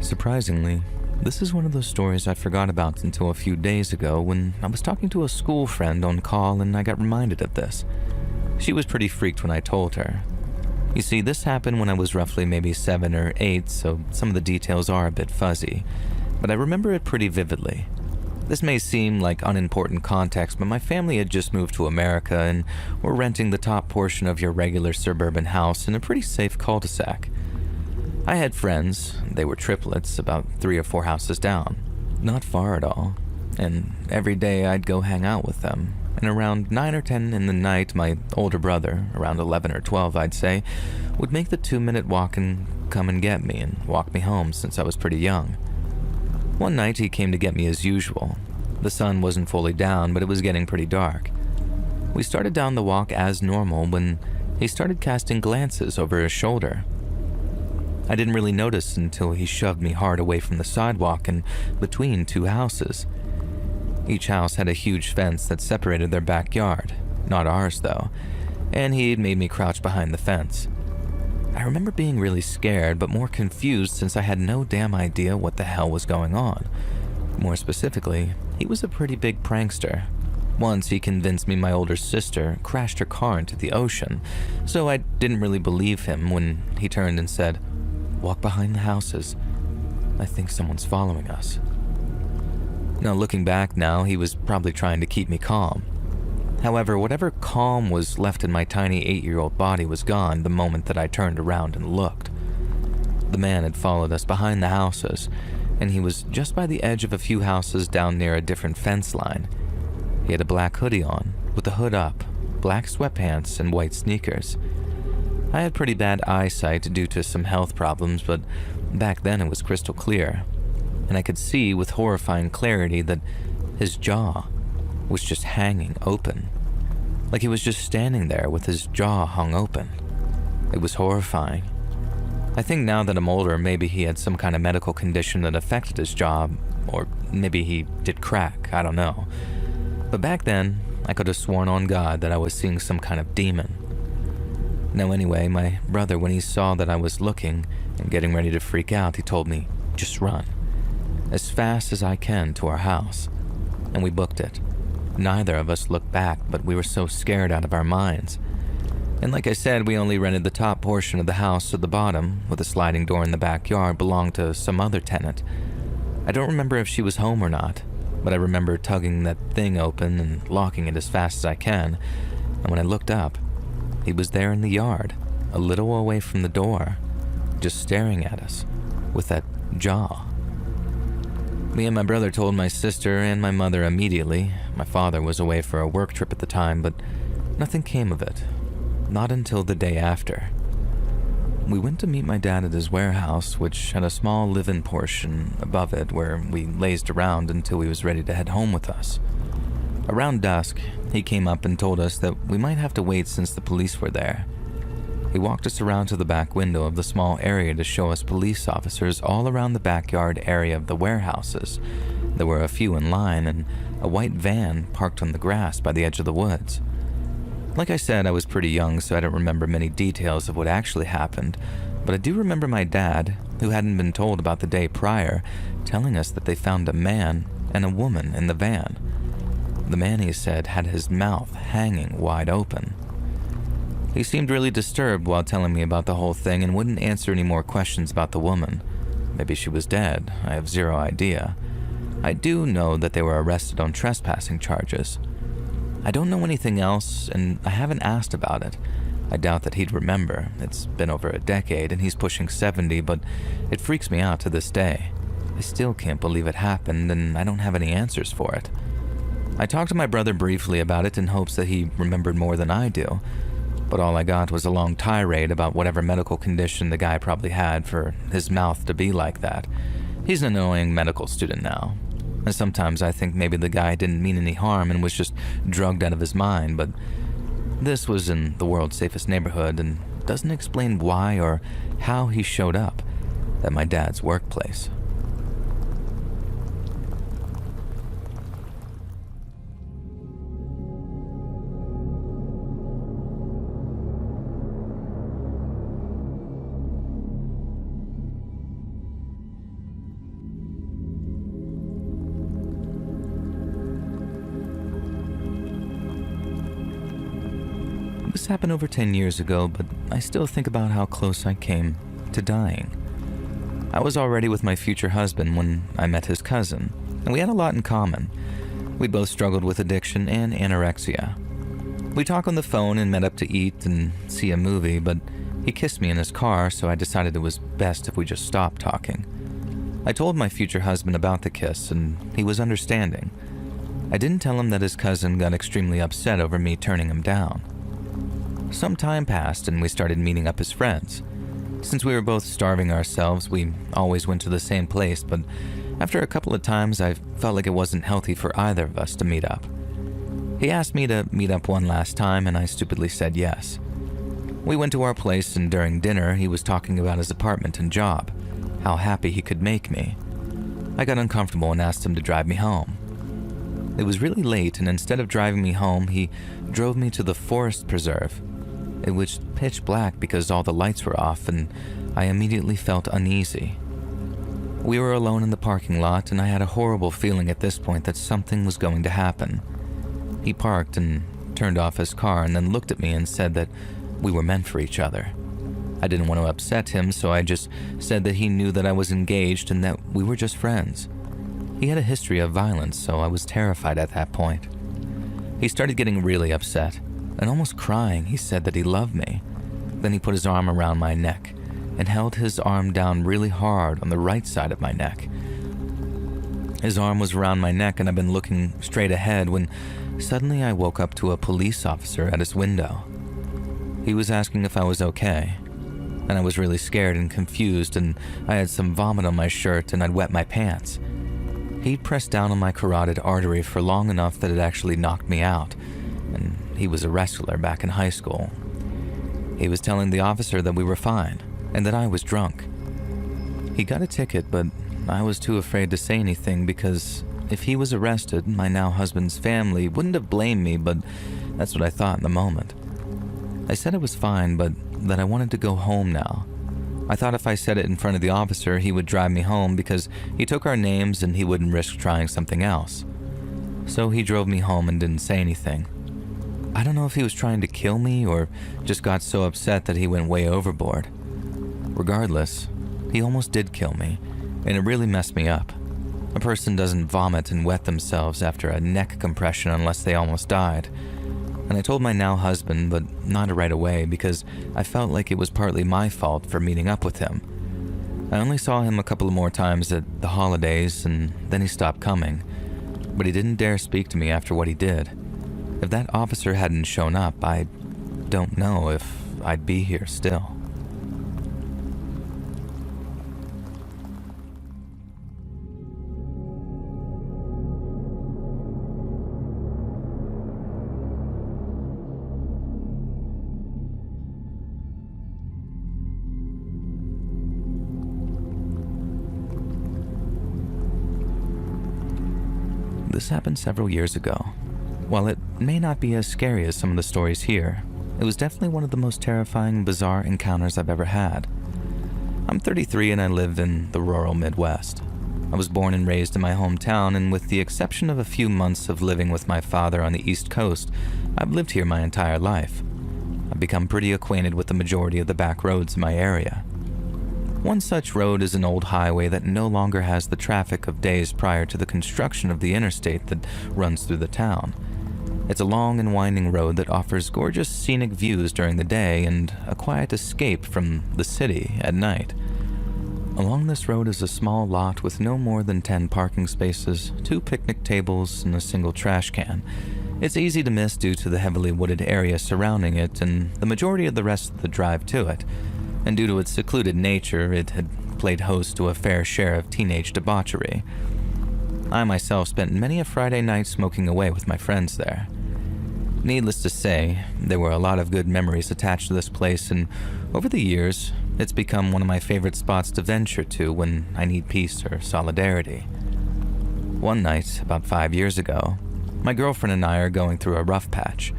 Surprisingly, this is one of those stories I forgot about until a few days ago when I was talking to a school friend on call and I got reminded of this. She was pretty freaked when I told her. You see, this happened when I was roughly maybe 7 or 8, so some of the details are a bit fuzzy, but I remember it pretty vividly. This may seem like unimportant context, but my family had just moved to America and were renting the top portion of your regular suburban house in a pretty safe cul-de-sac. I had friends, they were triplets, about 3 or 4 houses down, not far at all, and every day I'd go hang out with them, and around 9 or 10 in the night, my older brother, around 11 or 12 I'd say, would make the 2-minute walk and come and get me and walk me home since I was pretty young. One night he came to get me as usual. The sun wasn't fully down, but it was getting pretty dark. We started down the walk as normal when he started casting glances over his shoulder. I didn't really notice until he shoved me hard away from the sidewalk and between 2 houses. Each house had a huge fence that separated their backyard, not ours though, and he made me crouch behind the fence. I remember being really scared but more confused since I had no damn idea what the hell was going on. More specifically, he was a pretty big prankster. Once he convinced me my older sister crashed her car into the ocean, so I didn't really believe him when he turned and said, "Walk behind the houses. I think someone's following us." Now, looking back now, he was probably trying to keep me calm. However, whatever calm was left in my tiny 8-year-old body was gone the moment that I turned around and looked. The man had followed us behind the houses, and he was just by the edge of a few houses down near a different fence line. He had a black hoodie on, with the hood up, black sweatpants, and white sneakers. I had pretty bad eyesight due to some health problems, but back then it was crystal clear, and I could see with horrifying clarity that his jaw was just hanging open, like he was just standing there with his jaw hung open. It was horrifying. I think now that I'm older, maybe he had some kind of medical condition that affected his jaw, or maybe he did crack, I don't know. But back then, I could have sworn on God that I was seeing some kind of demon. Now anyway, my brother, when he saw that I was looking and getting ready to freak out, he told me, just run, as fast as I can to our house. And we booked it. Neither of us looked back, but we were so scared out of our minds. And like I said, we only rented the top portion of the house, so the bottom, with a sliding door in the backyard, belonged to some other tenant. I don't remember if she was home or not, but I remember tugging that thing open and locking it as fast as I can, and when I looked up, he was there in the yard, a little away from the door, just staring at us, with that jaw. Me and my brother told my sister and my mother immediately. My father was away for a work trip at the time, but nothing came of it. Not until the day after. We went to meet my dad at his warehouse, which had a small live-in portion above it where we lazed around until he was ready to head home with us. Around dusk, he came up and told us that we might have to wait since the police were there. He walked us around to the back window of the small area to show us police officers all around the backyard area of the warehouses. There were a few in line and a white van parked on the grass by the edge of the woods. Like I said, I was pretty young, so I don't remember many details of what actually happened, but I do remember my dad, who hadn't been told about the day prior, telling us that they found a man and a woman in the van. The man, he said, had his mouth hanging wide open. He seemed really disturbed while telling me about the whole thing and wouldn't answer any more questions about the woman. Maybe she was dead, I have zero idea. I do know that they were arrested on trespassing charges. I don't know anything else, and I haven't asked about it. I doubt that he'd remember. It's been over a decade, and he's pushing 70, but it freaks me out to this day. I still can't believe it happened, and I don't have any answers for it. I talked to my brother briefly about it in hopes that he remembered more than I do, but all I got was a long tirade about whatever medical condition the guy probably had for his mouth to be like that. He's an annoying medical student now. And sometimes I think maybe the guy didn't mean any harm and was just drugged out of his mind, but this was in the world's safest neighborhood and doesn't explain why or how he showed up at my dad's workplace. This happened over 10 years ago, but I still think about how close I came to dying. I was already with my future husband when I met his cousin, and we had a lot in common. We both struggled with addiction and anorexia. We talked on the phone and met up to eat and see a movie, but he kissed me in his car, so I decided it was best if we just stopped talking. I told my future husband about the kiss, and he was understanding. I didn't tell him that his cousin got extremely upset over me turning him down. Some time passed and we started meeting up as friends. Since we were both starving ourselves, we always went to the same place, but after a couple of times I felt like it wasn't healthy for either of us to meet up. He asked me to meet up one last time and I stupidly said yes. We went to our place and during dinner he was talking about his apartment and job, how happy he could make me. I got uncomfortable and asked him to drive me home. It was really late and instead of driving me home, he drove me to the forest preserve. It was pitch black because all the lights were off and I immediately felt uneasy. We were alone in the parking lot and I had a horrible feeling at this point that something was going to happen. He parked and turned off his car and then looked at me and said that we were meant for each other. I didn't want to upset him, so I just said that he knew that I was engaged and that we were just friends. He had a history of violence, so I was terrified at that point. He started getting really upset. And almost crying, he said that he loved me. Then he put his arm around my neck, and held his arm down really hard on the right side of my neck. His arm was around my neck and I'd been looking straight ahead when suddenly I woke up to a police officer at his window. He was asking if I was okay, and I was really scared and confused, and I had some vomit on my shirt and I'd wet my pants. He'd pressed down on my carotid artery for long enough that it actually knocked me out, and he was a wrestler back in high school. He was telling the officer that we were fine, and that I was drunk. He got a ticket, but I was too afraid to say anything because if he was arrested, my now husband's family wouldn't have blamed me, but that's what I thought in the moment. I said it was fine, but that I wanted to go home now. I thought if I said it in front of the officer, he would drive me home because he took our names and he wouldn't risk trying something else. So he drove me home and didn't say anything. I don't know if he was trying to kill me or just got so upset that he went way overboard. Regardless, he almost did kill me, and it really messed me up. A person doesn't vomit and wet themselves after a neck compression unless they almost died. And I told my now husband, but not right away because I felt like it was partly my fault for meeting up with him. I only saw him a couple of more times at the holidays and then he stopped coming. But he didn't dare speak to me after what he did. If that officer hadn't shown up, I don't know if I'd be here still. This happened several years ago. While it may not be as scary as some of the stories here, it was definitely one of the most terrifying, bizarre encounters I've ever had. I'm 33 and I live in the rural Midwest. I was born and raised in my hometown, and with the exception of a few months of living with my father on the East Coast, I've lived here my entire life. I've become pretty acquainted with the majority of the back roads in my area. One such road is an old highway that no longer has the traffic of days prior to the construction of the interstate that runs through the town. It's a long and winding road that offers gorgeous scenic views during the day and a quiet escape from the city at night. Along this road is a small lot with no more than 10 parking spaces, 2 picnic tables, and a single trash can. It's easy to miss due to the heavily wooded area surrounding it and the majority of the rest of the drive to it. And due to its secluded nature, it had played host to a fair share of teenage debauchery. I myself spent many a Friday night smoking away with my friends there. Needless to say, there were a lot of good memories attached to this place, and over the years, it's become one of my favorite spots to venture to when I need peace or solidarity. One night, about 5 years ago, my girlfriend and I are going through a rough patch.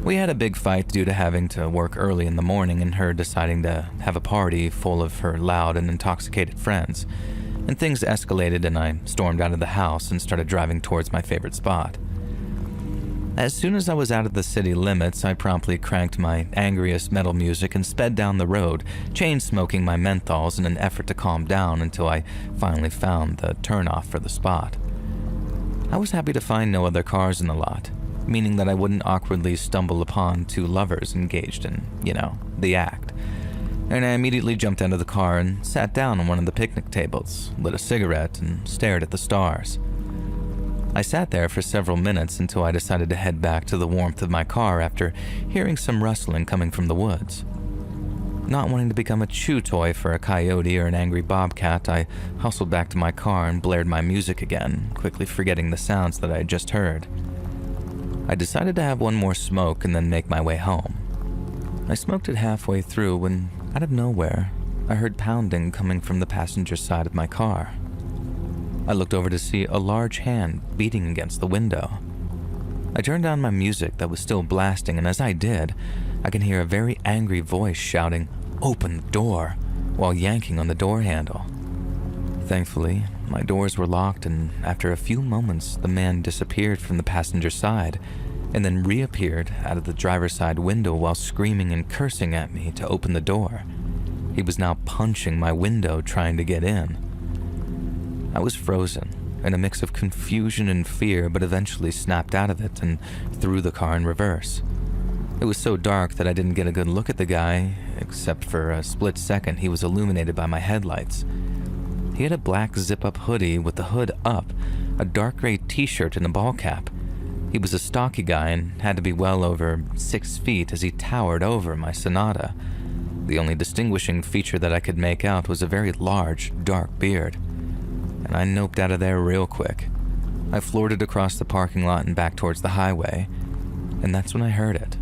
We had a big fight due to having to work early in the morning and her deciding to have a party full of her loud and intoxicated friends. And things escalated and I stormed out of the house and started driving towards my favorite spot. As soon as I was out of the city limits, I promptly cranked my angriest metal music and sped down the road, chain-smoking my menthols in an effort to calm down until I finally found the turnoff for the spot. I was happy to find no other cars in the lot, meaning that I wouldn't awkwardly stumble upon 2 lovers engaged in, the act. And I immediately jumped out of the car and sat down on one of the picnic tables, lit a cigarette, and stared at the stars. I sat there for several minutes until I decided to head back to the warmth of my car after hearing some rustling coming from the woods. Not wanting to become a chew toy for a coyote or an angry bobcat, I hustled back to my car and blared my music again, quickly forgetting the sounds that I had just heard. I decided to have one more smoke and then make my way home. I smoked it halfway through when, out of nowhere, I heard pounding coming from the passenger side of my car. I looked over to see a large hand beating against the window. I turned down my music that was still blasting, and as I did, I could hear a very angry voice shouting, "Open the door," while yanking on the door handle. Thankfully, my doors were locked, and after a few moments, the man disappeared from the passenger side and then reappeared out of the driver's side window while screaming and cursing at me to open the door. He was now punching my window trying to get in. I was frozen, in a mix of confusion and fear, but eventually snapped out of it and threw the car in reverse. It was so dark that I didn't get a good look at the guy, except for a split second he was illuminated by my headlights. He had a black zip-up hoodie with the hood up, a dark gray t-shirt and a ball cap. He was a stocky guy and had to be well over 6 feet as he towered over my Sonata. The only distinguishing feature that I could make out was a very large, dark beard. And I noped out of there real quick. I floored it across the parking lot and back towards the highway, and that's when I heard it.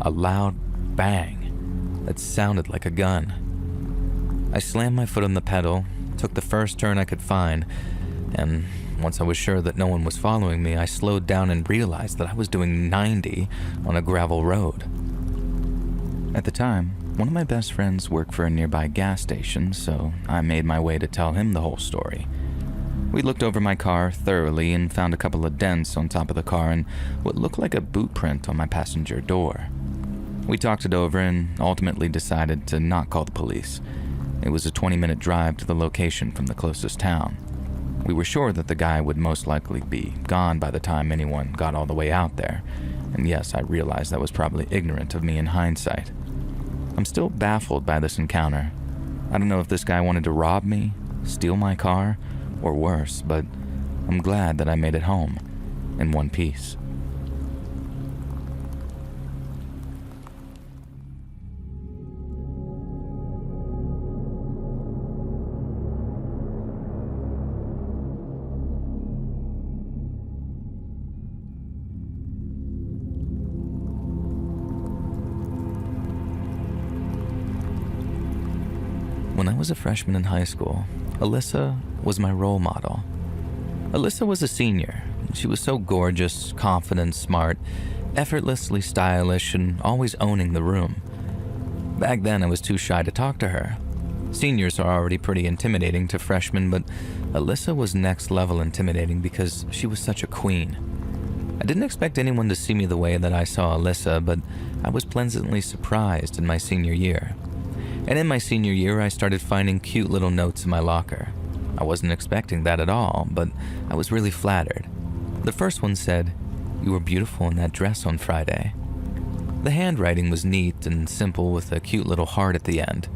A loud bang that sounded like a gun. I slammed my foot on the pedal, took the first turn I could find, and once I was sure that no one was following me, I slowed down and realized that I was doing 90 on a gravel road. At the time, one of my best friends worked for a nearby gas station, so I made my way to tell him the whole story. We looked over my car thoroughly and found a couple of dents on top of the car and what looked like a boot print on my passenger door. We talked it over and ultimately decided to not call the police. It was a 20-minute drive to the location from the closest town. We were sure that the guy would most likely be gone by the time anyone got all the way out there. And yes, I realized that was probably ignorant of me in hindsight. I'm still baffled by this encounter. I don't know if this guy wanted to rob me, steal my car, or worse, but I'm glad that I made it home in one piece. When I was a freshman in high school, Alyssa was my role model. Alyssa was a senior. She was so gorgeous, confident, smart, effortlessly stylish, and always owning the room. Back then, I was too shy to talk to her. Seniors are already pretty intimidating to freshmen, but Alyssa was next level intimidating because she was such a queen. I didn't expect anyone to see me the way that I saw Alyssa, but I was pleasantly surprised in my senior year. And in my senior year, I started finding cute little notes in my locker. I wasn't expecting that at all, but I was really flattered. The first one said, "You were beautiful in that dress on Friday." The handwriting was neat and simple with a cute little heart at the end.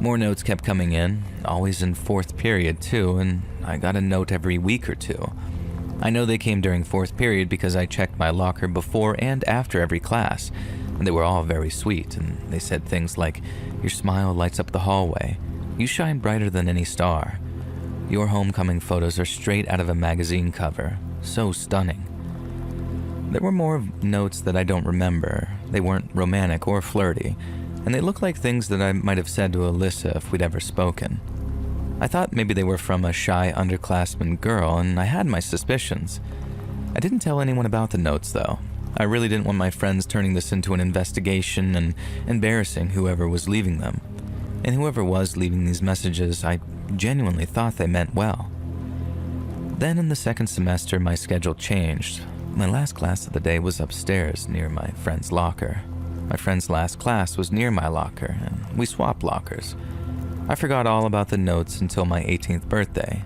More notes kept coming in, always in fourth period too, and I got a note every week or two. I know they came during fourth period because I checked my locker before and after every class, and they were all very sweet, and they said things like, "Your smile lights up the hallway. You shine brighter than any star. Your homecoming photos are straight out of a magazine cover. So stunning." There were more notes that I don't remember. They weren't romantic or flirty, and they looked like things that I might have said to Alyssa if we'd ever spoken. I thought maybe they were from a shy underclassman girl, and I had my suspicions. I didn't tell anyone about the notes, though. I really didn't want my friends turning this into an investigation and embarrassing whoever was leaving them. And whoever was leaving these messages, I genuinely thought they meant well. Then in the second semester, my schedule changed. My last class of the day was upstairs near my friend's locker. My friend's last class was near my locker, and we swapped lockers. I forgot all about the notes until my 18th birthday.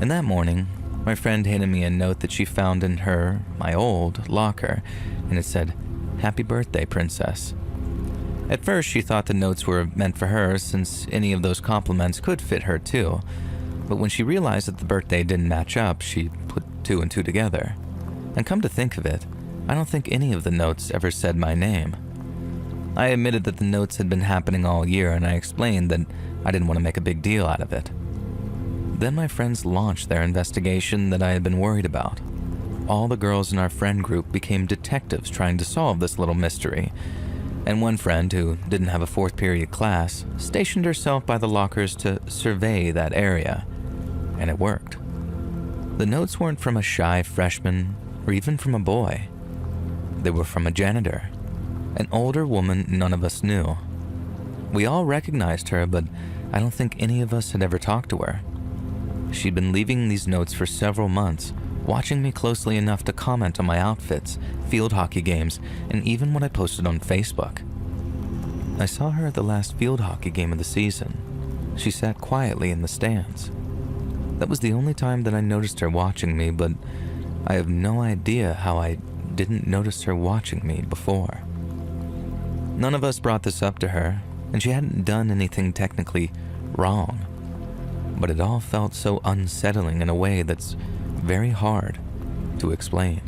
And that morning, my friend handed me a note that she found in my old locker, and it said, "Happy birthday, princess." At first, she thought the notes were meant for her since any of those compliments could fit her too. But when she realized that the birthday didn't match up, she put two and two together. And come to think of it, I don't think any of the notes ever said my name. I admitted that the notes had been happening all year, and I explained that I didn't want to make a big deal out of it. Then my friends launched their investigation that I had been worried about. All the girls in our friend group became detectives trying to solve this little mystery. And one friend, who didn't have a fourth period class, stationed herself by the lockers to survey that area. And it worked. The notes weren't from a shy freshman or even from a boy. They were from a janitor, an older woman none of us knew. We all recognized her, but I don't think any of us had ever talked to her. She'd been leaving these notes for several months, watching me closely enough to comment on my outfits, field hockey games, and even what I posted on Facebook. I saw her at the last field hockey game of the season. She sat quietly in the stands. That was the only time that I noticed her watching me, but I have no idea how I didn't notice her watching me before. None of us brought this up to her, and she hadn't done anything technically wrong. But it all felt so unsettling in a way that's very hard to explain.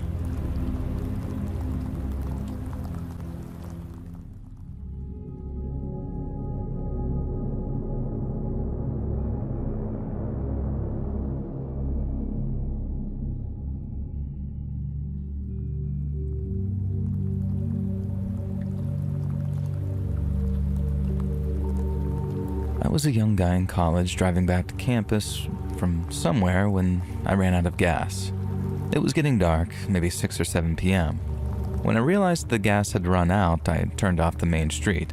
I was a young guy in college driving back to campus from somewhere when I ran out of gas. It was getting dark, maybe 6 or 7 p.m. When I realized the gas had run out, I turned off the main street,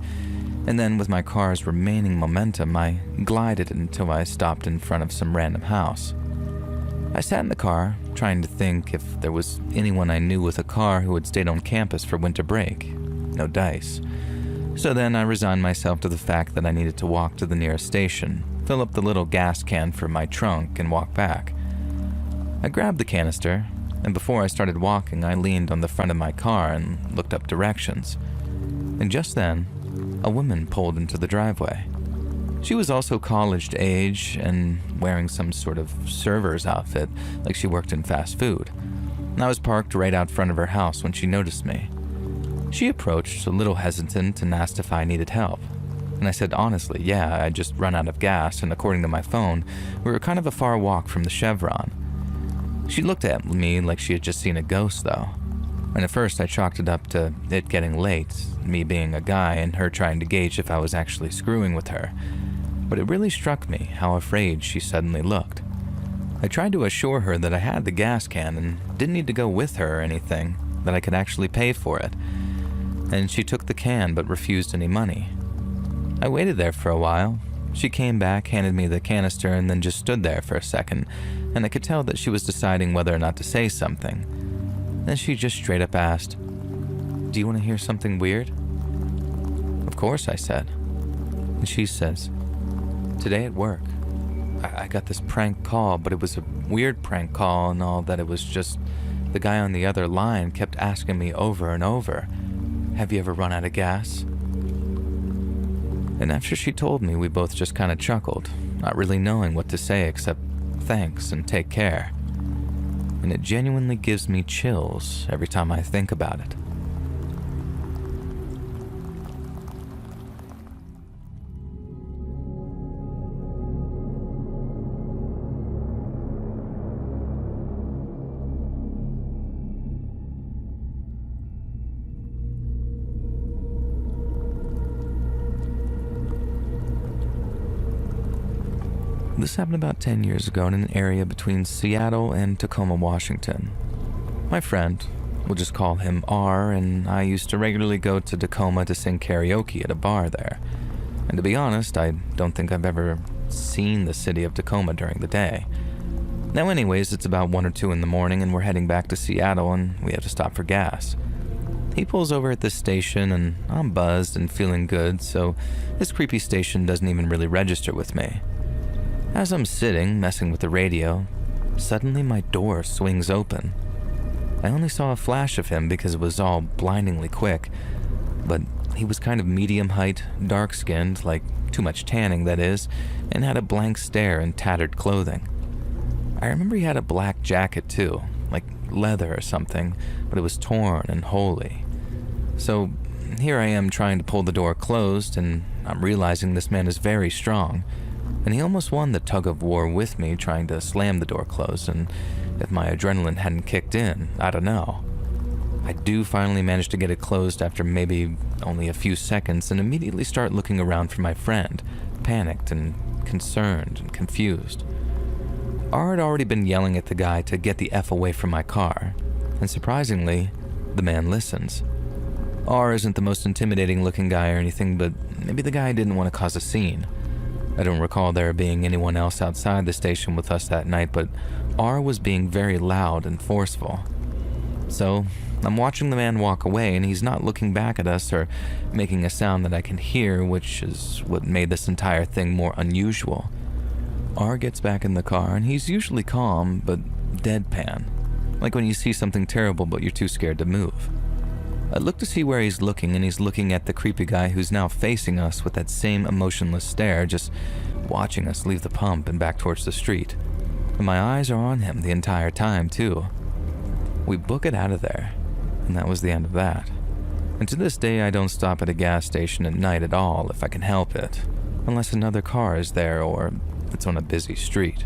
and then with my car's remaining momentum, I glided until I stopped in front of some random house. I sat in the car, trying to think if there was anyone I knew with a car who had stayed on campus for winter break. No dice. So then I resigned myself to the fact that I needed to walk to the nearest station, fill up the little gas can from my trunk, and walk back. I grabbed the canister, and before I started walking, I leaned on the front of my car and looked up directions. And just then, a woman pulled into the driveway. She was also college age and wearing some sort of server's outfit, like she worked in fast food. And I was parked right out front of her house when she noticed me. She approached, a little hesitant, and asked if I needed help. And I said honestly, yeah, I'd just run out of gas, and according to my phone, we were kind of a far walk from the Chevron. She looked at me like she had just seen a ghost, though. And at first I chalked it up to it getting late, me being a guy and her trying to gauge if I was actually screwing with her. But it really struck me how afraid she suddenly looked. I tried to assure her that I had the gas can and didn't need to go with her or anything, that I could actually pay for it. And she took the can but refused any money. I waited there for a while. She came back, handed me the canister, and then just stood there for a second, and I could tell that she was deciding whether or not to say something. Then she just straight up asked, "Do you want to hear something weird?" "Of course," I said. And she says, "Today at work, I got this prank call, but it was a weird prank call and all that. It was just the guy on the other line kept asking me over and over, 'Have you ever run out of gas?'" And after she told me, we both just kind of chuckled, not really knowing what to say except thanks and take care. And it genuinely gives me chills every time I think about it. This happened about 10 years ago in an area between Seattle and Tacoma, Washington. My friend, we'll just call him R, and I used to regularly go to Tacoma to sing karaoke at a bar there. And to be honest, I don't think I've ever seen the city of Tacoma during the day. Now anyways, it's about 1 or 2 in the morning and we're heading back to Seattle and we have to stop for gas. He pulls over at this station and I'm buzzed and feeling good, so this creepy station doesn't even really register with me. As I'm sitting, messing with the radio, suddenly my door swings open. I only saw a flash of him because it was all blindingly quick, but he was kind of medium height, dark-skinned, like too much tanning that is, and had a blank stare and tattered clothing. I remember he had a black jacket too, like leather or something, but it was torn and holey. So here I am trying to pull the door closed, and I'm realizing this man is very strong. And he almost won the tug of war with me trying to slam the door closed, and if my adrenaline hadn't kicked in, I don't know. I do finally manage to get it closed after maybe only a few seconds and immediately start looking around for my friend, panicked and concerned and confused. R had already been yelling at the guy to get the F away from my car, and surprisingly, the man listens. R isn't the most intimidating looking guy or anything, but maybe the guy didn't want to cause a scene. I don't recall there being anyone else outside the station with us that night, but R was being very loud and forceful. So I'm watching the man walk away, and he's not looking back at us or making a sound that I can hear, which is what made this entire thing more unusual. R gets back in the car, and he's usually calm, but deadpan, like when you see something terrible but you're too scared to move. I look to see where he's looking, and he's looking at the creepy guy who's now facing us with that same emotionless stare, just watching us leave the pump and back towards the street. And my eyes are on him the entire time, too. We book it out of there, and that was the end of that. And to this day, I don't stop at a gas station at night at all if I can help it, unless another car is there or it's on a busy street.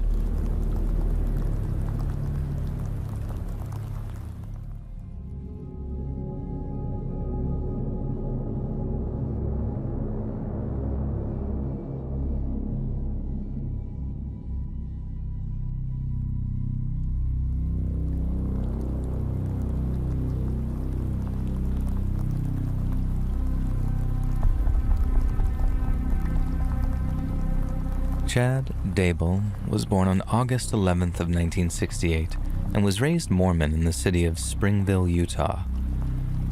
Chad Dable was born on August 11th of 1968 and was raised Mormon in the city of Springville, Utah.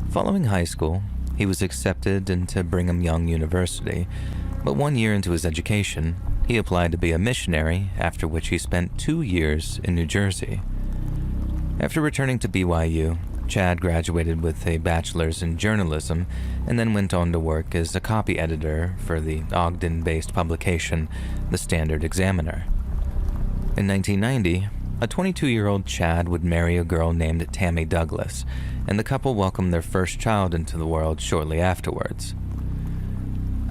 Following high school, he was accepted into Brigham Young University, but 1 year into his education, he applied to be a missionary, after which he spent 2 years in New Jersey. After returning to BYU, Chad graduated with a bachelor's in journalism and then went on to work as a copy editor for the Ogden-based publication, The Standard Examiner. In 1990, a 22-year-old Chad would marry a girl named Tammy Douglas, and the couple welcomed their first child into the world shortly afterwards.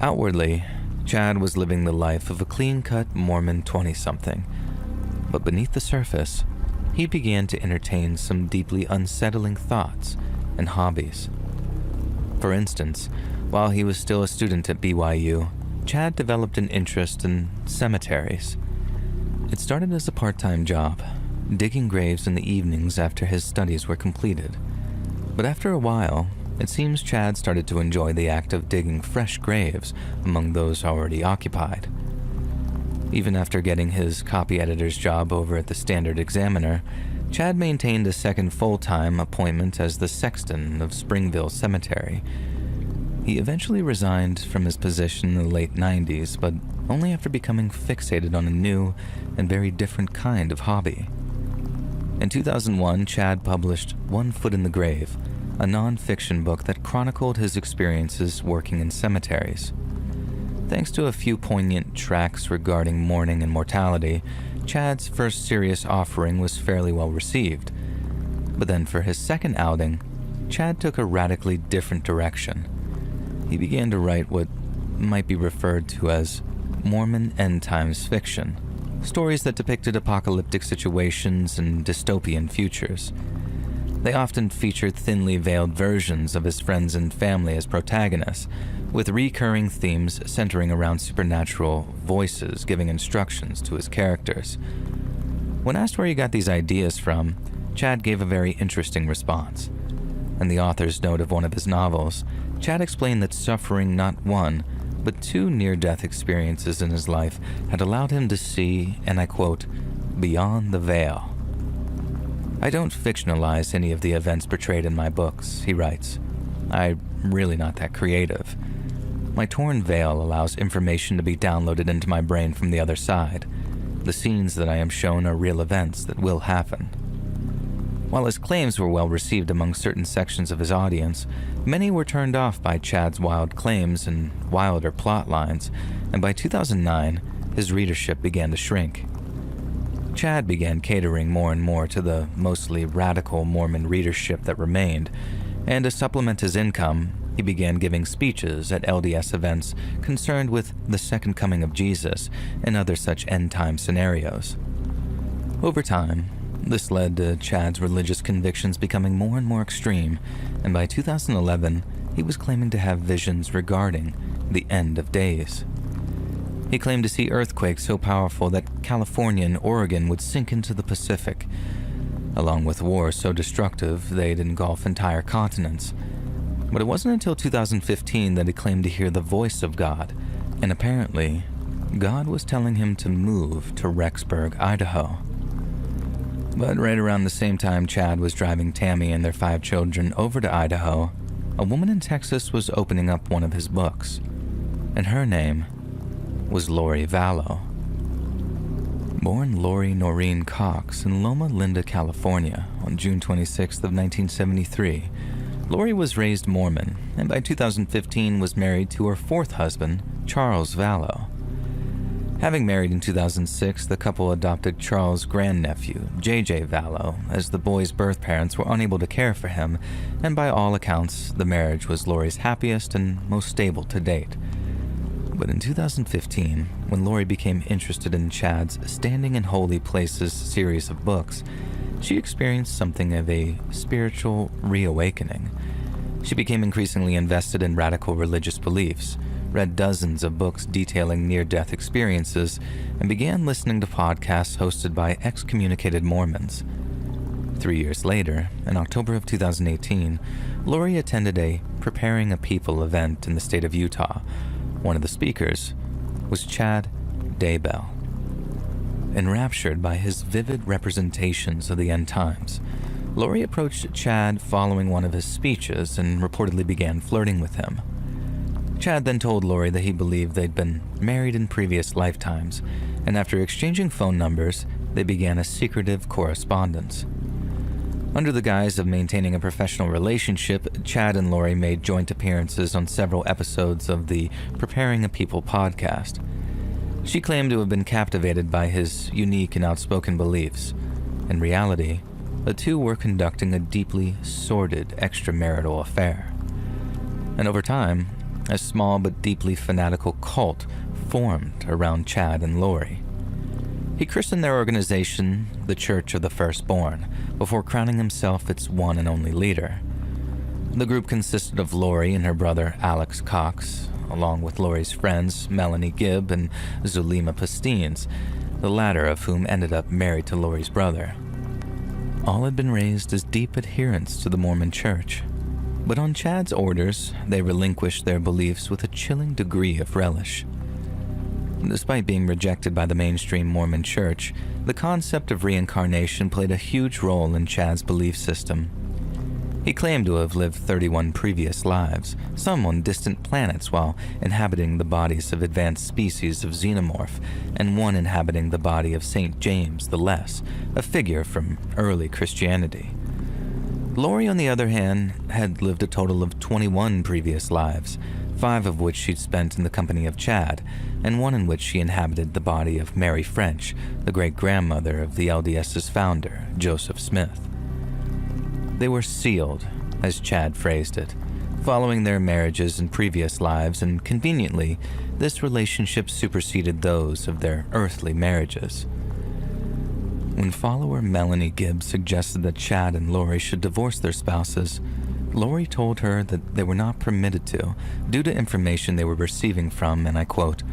Outwardly, Chad was living the life of a clean-cut Mormon 20-something, but beneath the surface, he began to entertain some deeply unsettling thoughts and hobbies. For instance, while he was still a student at BYU, Chad developed an interest in cemeteries. It started as a part-time job, digging graves in the evenings after his studies were completed. But after a while, it seems Chad started to enjoy the act of digging fresh graves among those already occupied. Even after getting his copy editor's job over at the Standard Examiner, Chad maintained a second full-time appointment as the sexton of Springville Cemetery. He eventually resigned from his position in the late 90s, but only after becoming fixated on a new and very different kind of hobby. In 2001, Chad published One Foot in the Grave, a non-fiction book that chronicled his experiences working in cemeteries. Thanks to a few poignant tracks regarding mourning and mortality, Chad's first serious offering was fairly well received. But then for his second outing, Chad took a radically different direction. He began to write what might be referred to as Mormon end times fiction, stories that depicted apocalyptic situations and dystopian futures. They often featured thinly veiled versions of his friends and family as protagonists, with recurring themes centering around supernatural voices giving instructions to his characters. When asked where he got these ideas from, Chad gave a very interesting response. In the author's note of one of his novels, Chad explained that suffering not one, but 2 near-death experiences in his life had allowed him to see, and I quote, "beyond the veil." "I don't fictionalize any of the events portrayed in my books," he writes. "I'm really not that creative. My torn veil allows information to be downloaded into my brain from the other side. The scenes that I am shown are real events that will happen." While his claims were well received among certain sections of his audience, many were turned off by Chad's wild claims and wilder plot lines, and by 2009, his readership began to shrink. Chad began catering more and more to the mostly radical Mormon readership that remained, and to supplement his income, he began giving speeches at LDS events concerned with the second coming of Jesus and other such end-time scenarios. Over time, this led to Chad's religious convictions becoming more and more extreme, and by 2011, he was claiming to have visions regarding the end of days. He claimed to see earthquakes so powerful that California and Oregon would sink into the Pacific, along with wars so destructive they'd engulf entire continents. But it wasn't until 2015 that he claimed to hear the voice of God, and apparently, God was telling him to move to Rexburg, Idaho. But right around the same time Chad was driving Tammy and their 5 children over to Idaho, a woman in Texas was opening up one of his books, and her name was Lori Vallow. Born Lori Noreen Cox in Loma Linda, California on June 26th of 1973, Lori was raised Mormon, and by 2015 was married to her fourth husband, Charles Vallow. Having married in 2006, the couple adopted Charles' grandnephew, J.J. Vallow, as the boy's birth parents were unable to care for him, and by all accounts, the marriage was Lori's happiest and most stable to date. But in 2015, when Lori became interested in Chad's Standing in Holy Places series of books, she experienced something of a spiritual reawakening. She became increasingly invested in radical religious beliefs, read dozens of books detailing near-death experiences, and began listening to podcasts hosted by excommunicated Mormons. 3 years later, in October of 2018, Lori attended a Preparing a People event in the state of Utah. One of the speakers was Chad Daybell. Enraptured by his vivid representations of the end times, Lori approached Chad following one of his speeches and reportedly began flirting with him. Chad then told Lori that he believed they'd been married in previous lifetimes, and after exchanging phone numbers, they began a secretive correspondence. Under the guise of maintaining a professional relationship, Chad and Lori made joint appearances on several episodes of the Preparing a People podcast. She claimed to have been captivated by his unique and outspoken beliefs. In reality, the two were conducting a deeply sordid extramarital affair. And over time, a small but deeply fanatical cult formed around Chad and Lori. He christened their organization the Church of the Firstborn, before crowning himself its one and only leader. The group consisted of Lori and her brother Alex Cox, along with Lori's friends Melanie Gibb and Zulema Pastines, the latter of whom ended up married to Lori's brother. All had been raised as deep adherents to the Mormon Church, but on Chad's orders, they relinquished their beliefs with a chilling degree of relish. Despite being rejected by the mainstream Mormon Church, the concept of reincarnation played a huge role in Chad's belief system. He claimed to have lived 31 previous lives, some on distant planets while inhabiting the bodies of advanced species of xenomorph, and one inhabiting the body of St. James the Less, a figure from early Christianity. Lori, on the other hand, had lived a total of 21 previous lives, 5 of which she'd spent in the company of Chad, and one in which she inhabited the body of Mary French, the great-grandmother of the LDS's founder, Joseph Smith. They were sealed, as Chad phrased it, following their marriages in previous lives, and conveniently, this relationship superseded those of their earthly marriages. When follower Melanie Gibbs suggested that Chad and Lori should divorce their spouses, Lori told her that they were not permitted to, due to information they were receiving from, and I quote,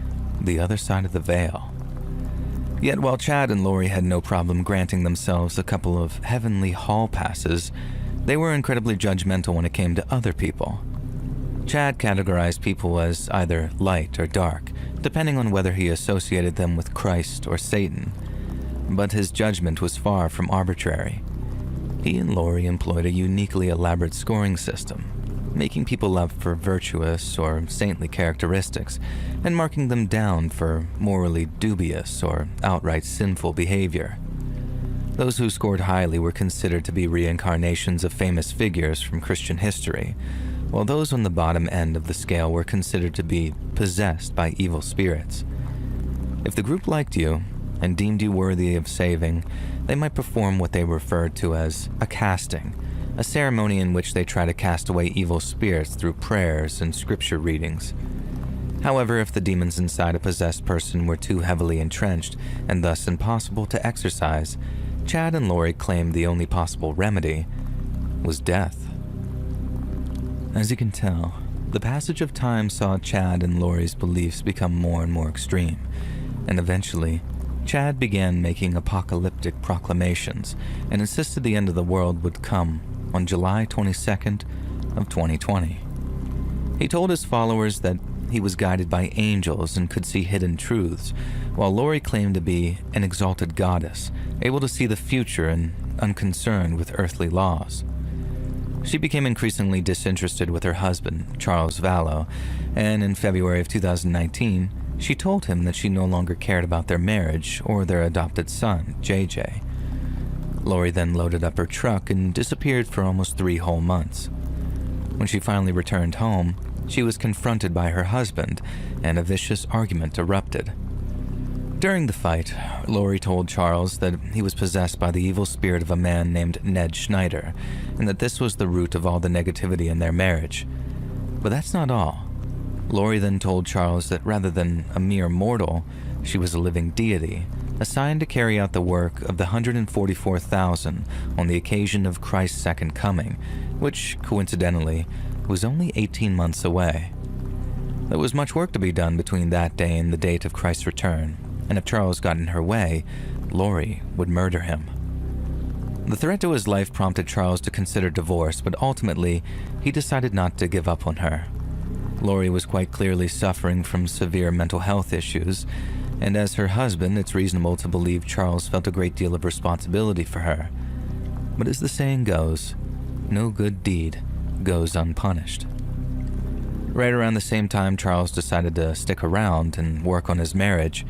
the other side of the veil. Yet while Chad and Lori had no problem granting themselves a couple of heavenly hall passes, they were incredibly judgmental when it came to other people. Chad categorized people as either light or dark, depending on whether he associated them with Christ or Satan. But his judgment was far from arbitrary. He and Lori employed a uniquely elaborate scoring system, making people up for virtuous or saintly characteristics, and marking them down for morally dubious or outright sinful behavior. Those who scored highly were considered to be reincarnations of famous figures from Christian history, while those on the bottom end of the scale were considered to be possessed by evil spirits. If the group liked you and deemed you worthy of saving, they might perform what they referred to as a casting, a ceremony in which they try to cast away evil spirits through prayers and scripture readings. However, if the demons inside a possessed person were too heavily entrenched and thus impossible to exorcise, Chad and Lori claimed the only possible remedy was death. As you can tell, the passage of time saw Chad and Lori's beliefs become more and more extreme, and eventually, Chad began making apocalyptic proclamations and insisted the end of the world would come on July 22nd of 2020. He told his followers that he was guided by angels and could see hidden truths, while Lori claimed to be an exalted goddess, able to see the future and unconcerned with earthly laws. She became increasingly disinterested with her husband, Charles Vallow, and in February of 2019, she told him that she no longer cared about their marriage or their adopted son, JJ. Lori then loaded up her truck and disappeared for almost 3 whole months. When she finally returned home, she was confronted by her husband, and a vicious argument erupted. During the fight, Lori told Charles that he was possessed by the evil spirit of a man named Ned Schneider, and that this was the root of all the negativity in their marriage. But that's not all. Lori then told Charles that rather than a mere mortal, she was a living deity, assigned to carry out the work of the 144,000 on the occasion of Christ's second coming, which, coincidentally, was only 18 months away. There was much work to be done between that day and the date of Christ's return, and if Charles got in her way, Lori would murder him. The threat to his life prompted Charles to consider divorce, but ultimately, he decided not to give up on her. Lori was quite clearly suffering from severe mental health issues, and as her husband, it's reasonable to believe Charles felt a great deal of responsibility for her. But as the saying goes, no good deed goes unpunished. Right around the same time Charles decided to stick around and work on his marriage,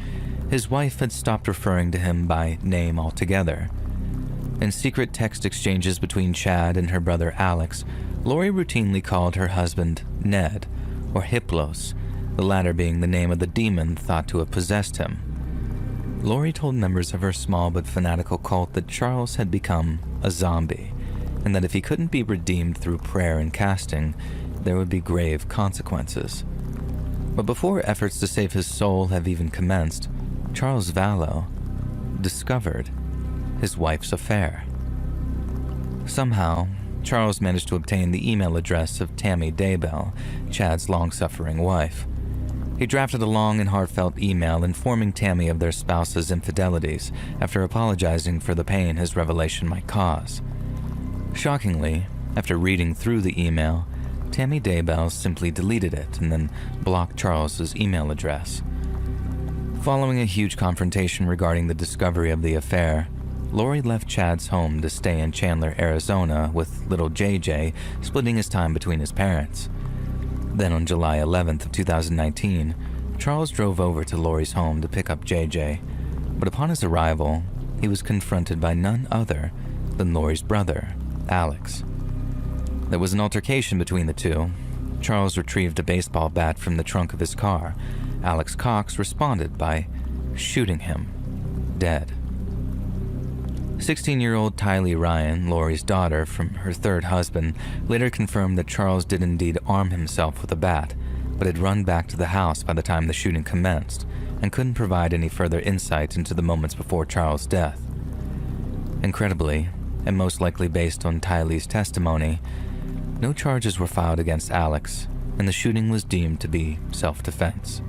his wife had stopped referring to him by name altogether. In secret text exchanges between Chad and her brother Alex, Lori routinely called her husband Ned, or Hiplos, the latter being the name of the demon thought to have possessed him. Lori told members of her small but fanatical cult that Charles had become a zombie, and that if he couldn't be redeemed through prayer and casting, there would be grave consequences. But before efforts to save his soul have even commenced, Charles Vallow discovered his wife's affair. Somehow, Charles managed to obtain the email address of Tammy Daybell, Chad's long-suffering wife. He drafted a long and heartfelt email informing Tammy of their spouse's infidelities after apologizing for the pain his revelation might cause. Shockingly, after reading through the email, Tammy Daybell simply deleted it and then blocked Charles's email address. Following a huge confrontation regarding the discovery of the affair, Lori left Chad's home to stay in Chandler, Arizona, with little JJ splitting his time between his parents. Then on July 11th of 2019, Charles drove over to Lori's home to pick up JJ, but upon his arrival, he was confronted by none other than Lori's brother, Alex. There was an altercation between the two. Charles retrieved a baseball bat from the trunk of his car. Alex Cox responded by shooting him dead. 16-year-old Tylee Ryan, Lori's daughter from her third husband, later confirmed that Charles did indeed arm himself with a bat, but had run back to the house by the time the shooting commenced, and couldn't provide any further insight into the moments before Charles' death. Incredibly, and most likely based on Tylee's testimony, no charges were filed against Alex, and the shooting was deemed to be self-defense.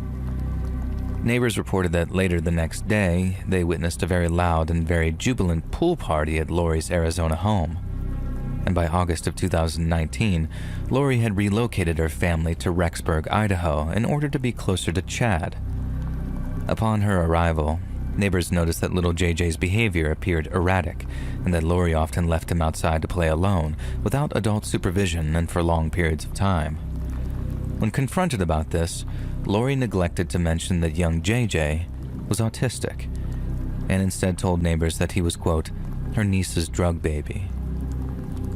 Neighbors reported that later the next day, they witnessed a very loud and very jubilant pool party at Lori's Arizona home. And by August of 2019, Lori had relocated her family to Rexburg, Idaho, in order to be closer to Chad. Upon her arrival, neighbors noticed that little JJ's behavior appeared erratic, and that Lori often left him outside to play alone, without adult supervision and for long periods of time. When confronted about this, Lori neglected to mention that young JJ was autistic, and instead told neighbors that he was, quote, her niece's drug baby.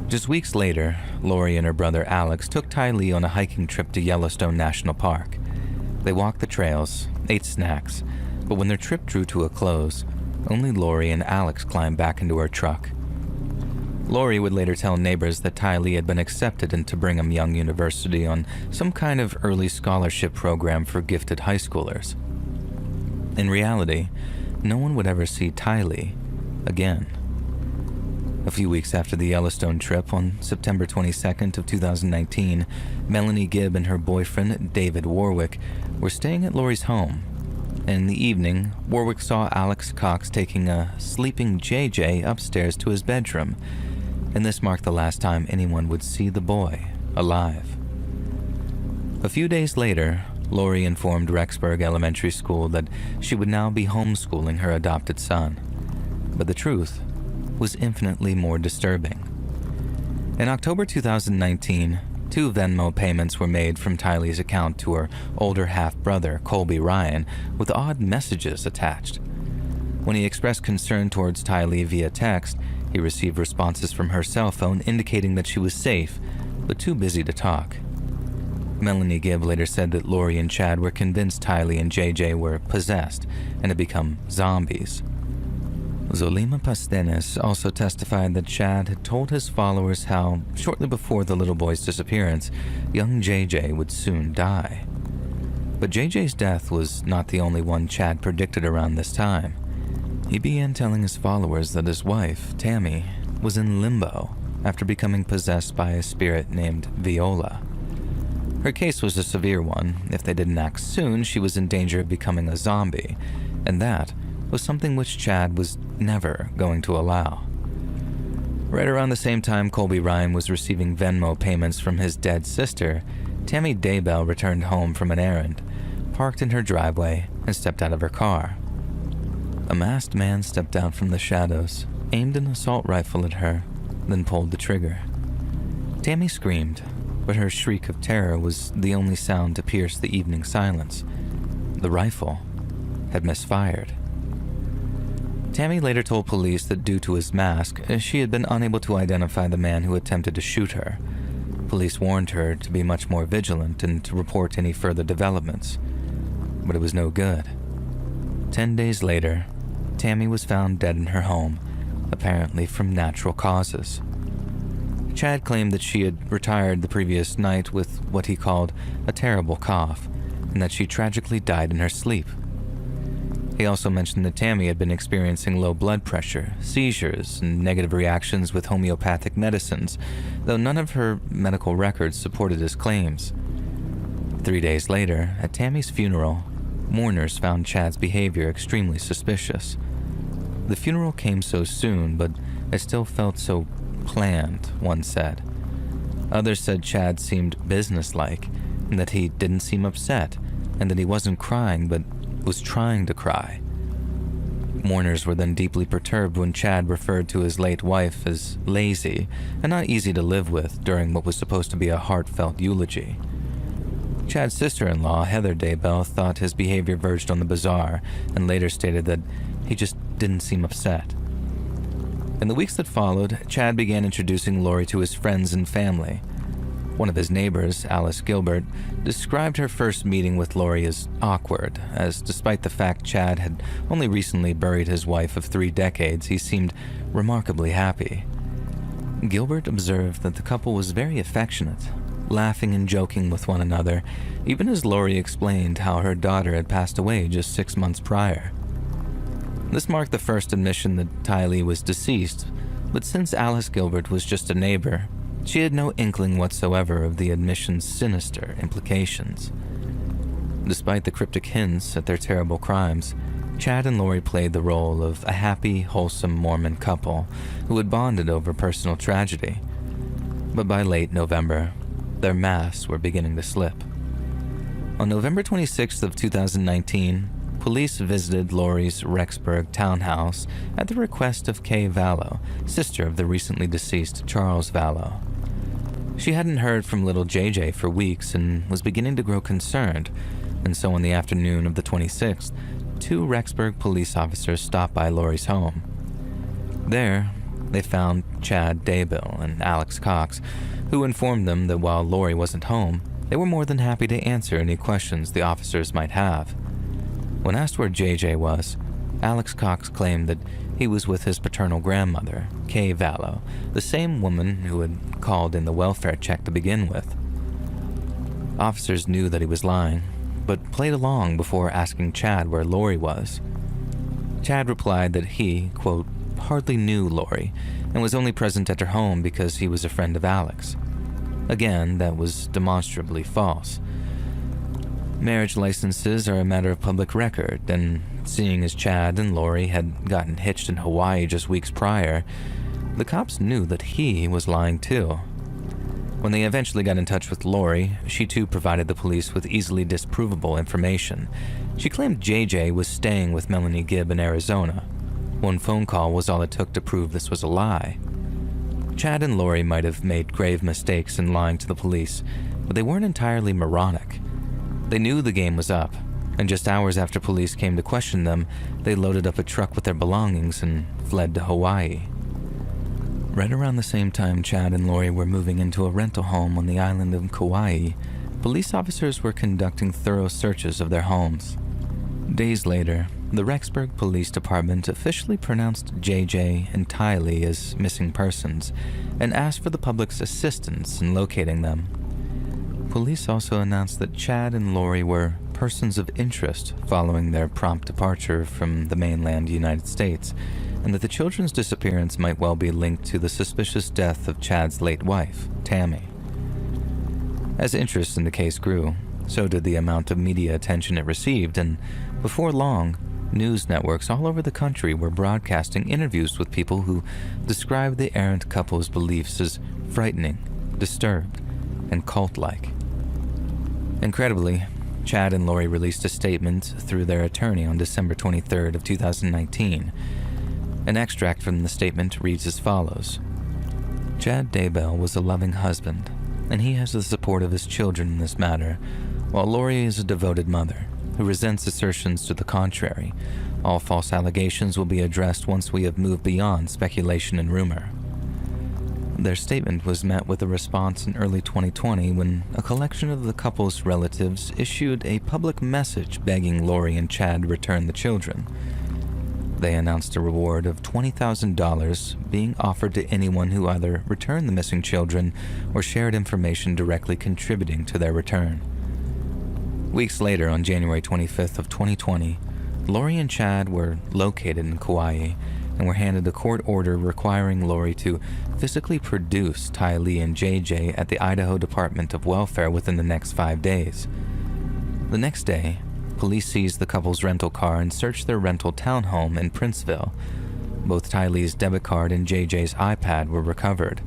Just weeks later, Lori and her brother Alex took Tylee on a hiking trip to Yellowstone National Park. They walked the trails, ate snacks, but when their trip drew to a close, only Lori and Alex climbed back into her truck. Lori would later tell neighbors that Tylee had been accepted into Brigham Young University on some kind of early scholarship program for gifted high schoolers. In reality, no one would ever see Tylee again. A few weeks after the Yellowstone trip, on September 22nd of 2019, Melanie Gibb and her boyfriend, David Warwick, were staying at Lori's home. And in the evening, Warwick saw Alex Cox taking a sleeping JJ upstairs to his bedroom, and this marked the last time anyone would see the boy alive. A few days later, Lori informed Rexburg Elementary School that she would now be homeschooling her adopted son. But the truth was infinitely more disturbing. In October 2019, 2 Venmo payments were made from Tylee's account to her older half-brother, Colby Ryan, with odd messages attached. When he expressed concern towards Tylee via text, he received responses from her cell phone indicating that she was safe, but too busy to talk. Melanie Gibb later said that Lori and Chad were convinced Tylee and JJ were possessed and had become zombies. Zolima Pastenes also testified that Chad had told his followers how, shortly before the little boy's disappearance, young JJ would soon die. But JJ's death was not the only one Chad predicted around this time. He began telling his followers that his wife, Tammy, was in limbo after becoming possessed by a spirit named Viola. Her case was a severe one. If they didn't act soon, she was in danger of becoming a zombie, and that was something which Chad was never going to allow. Right around the same time Colby Ryan was receiving Venmo payments from his dead sister, Tammy Daybell returned home from an errand, parked in her driveway, and stepped out of her car. A masked man stepped out from the shadows, aimed an assault rifle at her, then pulled the trigger. Tammy screamed, but her shriek of terror was the only sound to pierce the evening silence. The rifle had misfired. Tammy later told police that due to his mask, she had been unable to identify the man who attempted to shoot her. Police warned her to be much more vigilant and to report any further developments. But it was no good. 10 days later, Tammy was found dead in her home, apparently from natural causes. Chad claimed that she had retired the previous night with what he called a terrible cough, and that she tragically died in her sleep. He also mentioned that Tammy had been experiencing low blood pressure, seizures, and negative reactions with homeopathic medicines, though none of her medical records supported his claims. 3 days later, at Tammy's funeral, mourners found Chad's behavior extremely suspicious. The funeral came so soon, but it still felt so planned, one said. Others said Chad seemed businesslike, and that he didn't seem upset, and that he wasn't crying but was trying to cry. Mourners were then deeply perturbed when Chad referred to his late wife as lazy and not easy to live with during what was supposed to be a heartfelt eulogy. Chad's sister-in-law, Heather Daybell, thought his behavior verged on the bizarre and later stated that he just didn't seem upset. In the weeks that followed, Chad began introducing Lori to his friends and family. One of his neighbors, Alice Gilbert, described her first meeting with Lori as awkward, as despite the fact Chad had only recently buried his wife of 3 decades, he seemed remarkably happy. Gilbert observed that the couple was very affectionate, laughing and joking with one another, even as Lori explained how her daughter had passed away just 6 months prior. This marked the first admission that Tylee was deceased, but since Alice Gilbert was just a neighbor, she had no inkling whatsoever of the admission's sinister implications. Despite the cryptic hints at their terrible crimes, Chad and Lori played the role of a happy, wholesome Mormon couple who had bonded over personal tragedy. But by late November, their masks were beginning to slip. On November 26th of 2019, police visited Lori's Rexburg townhouse at the request of Kay Vallow, sister of the recently deceased Charles Vallow. She hadn't heard from little JJ for weeks and was beginning to grow concerned, and so on the afternoon of the 26th, 2 Rexburg police officers stopped by Lori's home. There, they found Chad Daybell and Alex Cox, who informed them that while Lori wasn't home, they were more than happy to answer any questions the officers might have. When asked where JJ was, Alex Cox claimed that he was with his paternal grandmother, Kay Vallow, the same woman who had called in the welfare check to begin with. Officers knew that he was lying, but played along before asking Chad where Lori was. Chad replied that he, quote, hardly knew Lori and was only present at her home because he was a friend of Alex. Again, that was demonstrably false. Marriage licenses are a matter of public record, and seeing as Chad and Lori had gotten hitched in Hawaii just weeks prior, the cops knew that he was lying too. When they eventually got in touch with Lori, she too provided the police with easily disprovable information. She claimed JJ was staying with Melanie Gibb in Arizona. One phone call was all it took to prove this was a lie. Chad and Lori might have made grave mistakes in lying to the police, but they weren't entirely moronic. They knew the game was up, and just hours after police came to question them, they loaded up a truck with their belongings and fled to Hawaii. Right around the same time Chad and Lori were moving into a rental home on the island of Kauai, police officers were conducting thorough searches of their homes. Days later, the Rexburg Police Department officially pronounced JJ and Tylee as missing persons and asked for the public's assistance in locating them. Police also announced that Chad and Lori were persons of interest following their prompt departure from the mainland United States, and that the children's disappearance might well be linked to the suspicious death of Chad's late wife, Tammy. As interest in the case grew, so did the amount of media attention it received, and before long, news networks all over the country were broadcasting interviews with people who described the errant couple's beliefs as frightening, disturbed, and cult-like. Incredibly, Chad and Lori released a statement through their attorney on December 23rd of 2019. An extract from the statement reads as follows. Chad Daybell was a loving husband, and he has the support of his children in this matter, while Lori is a devoted mother who resents assertions to the contrary. All false allegations will be addressed once we have moved beyond speculation and rumor. Their statement was met with a response in early 2020 when a collection of the couple's relatives issued a public message begging Lori and Chad return the children. They announced a reward of $20,000 being offered to anyone who either returned the missing children or shared information directly contributing to their return. Weeks later, on January 25th of 2020, Lori and Chad were located in Kauai and were handed a court order requiring Lori to physically produce Tylee and JJ at the Idaho Department of Welfare within the next 5 days. The next day, police seized the couple's rental car and searched their rental townhome in Princeville. Both Tylee's debit card and JJ's iPad were recovered.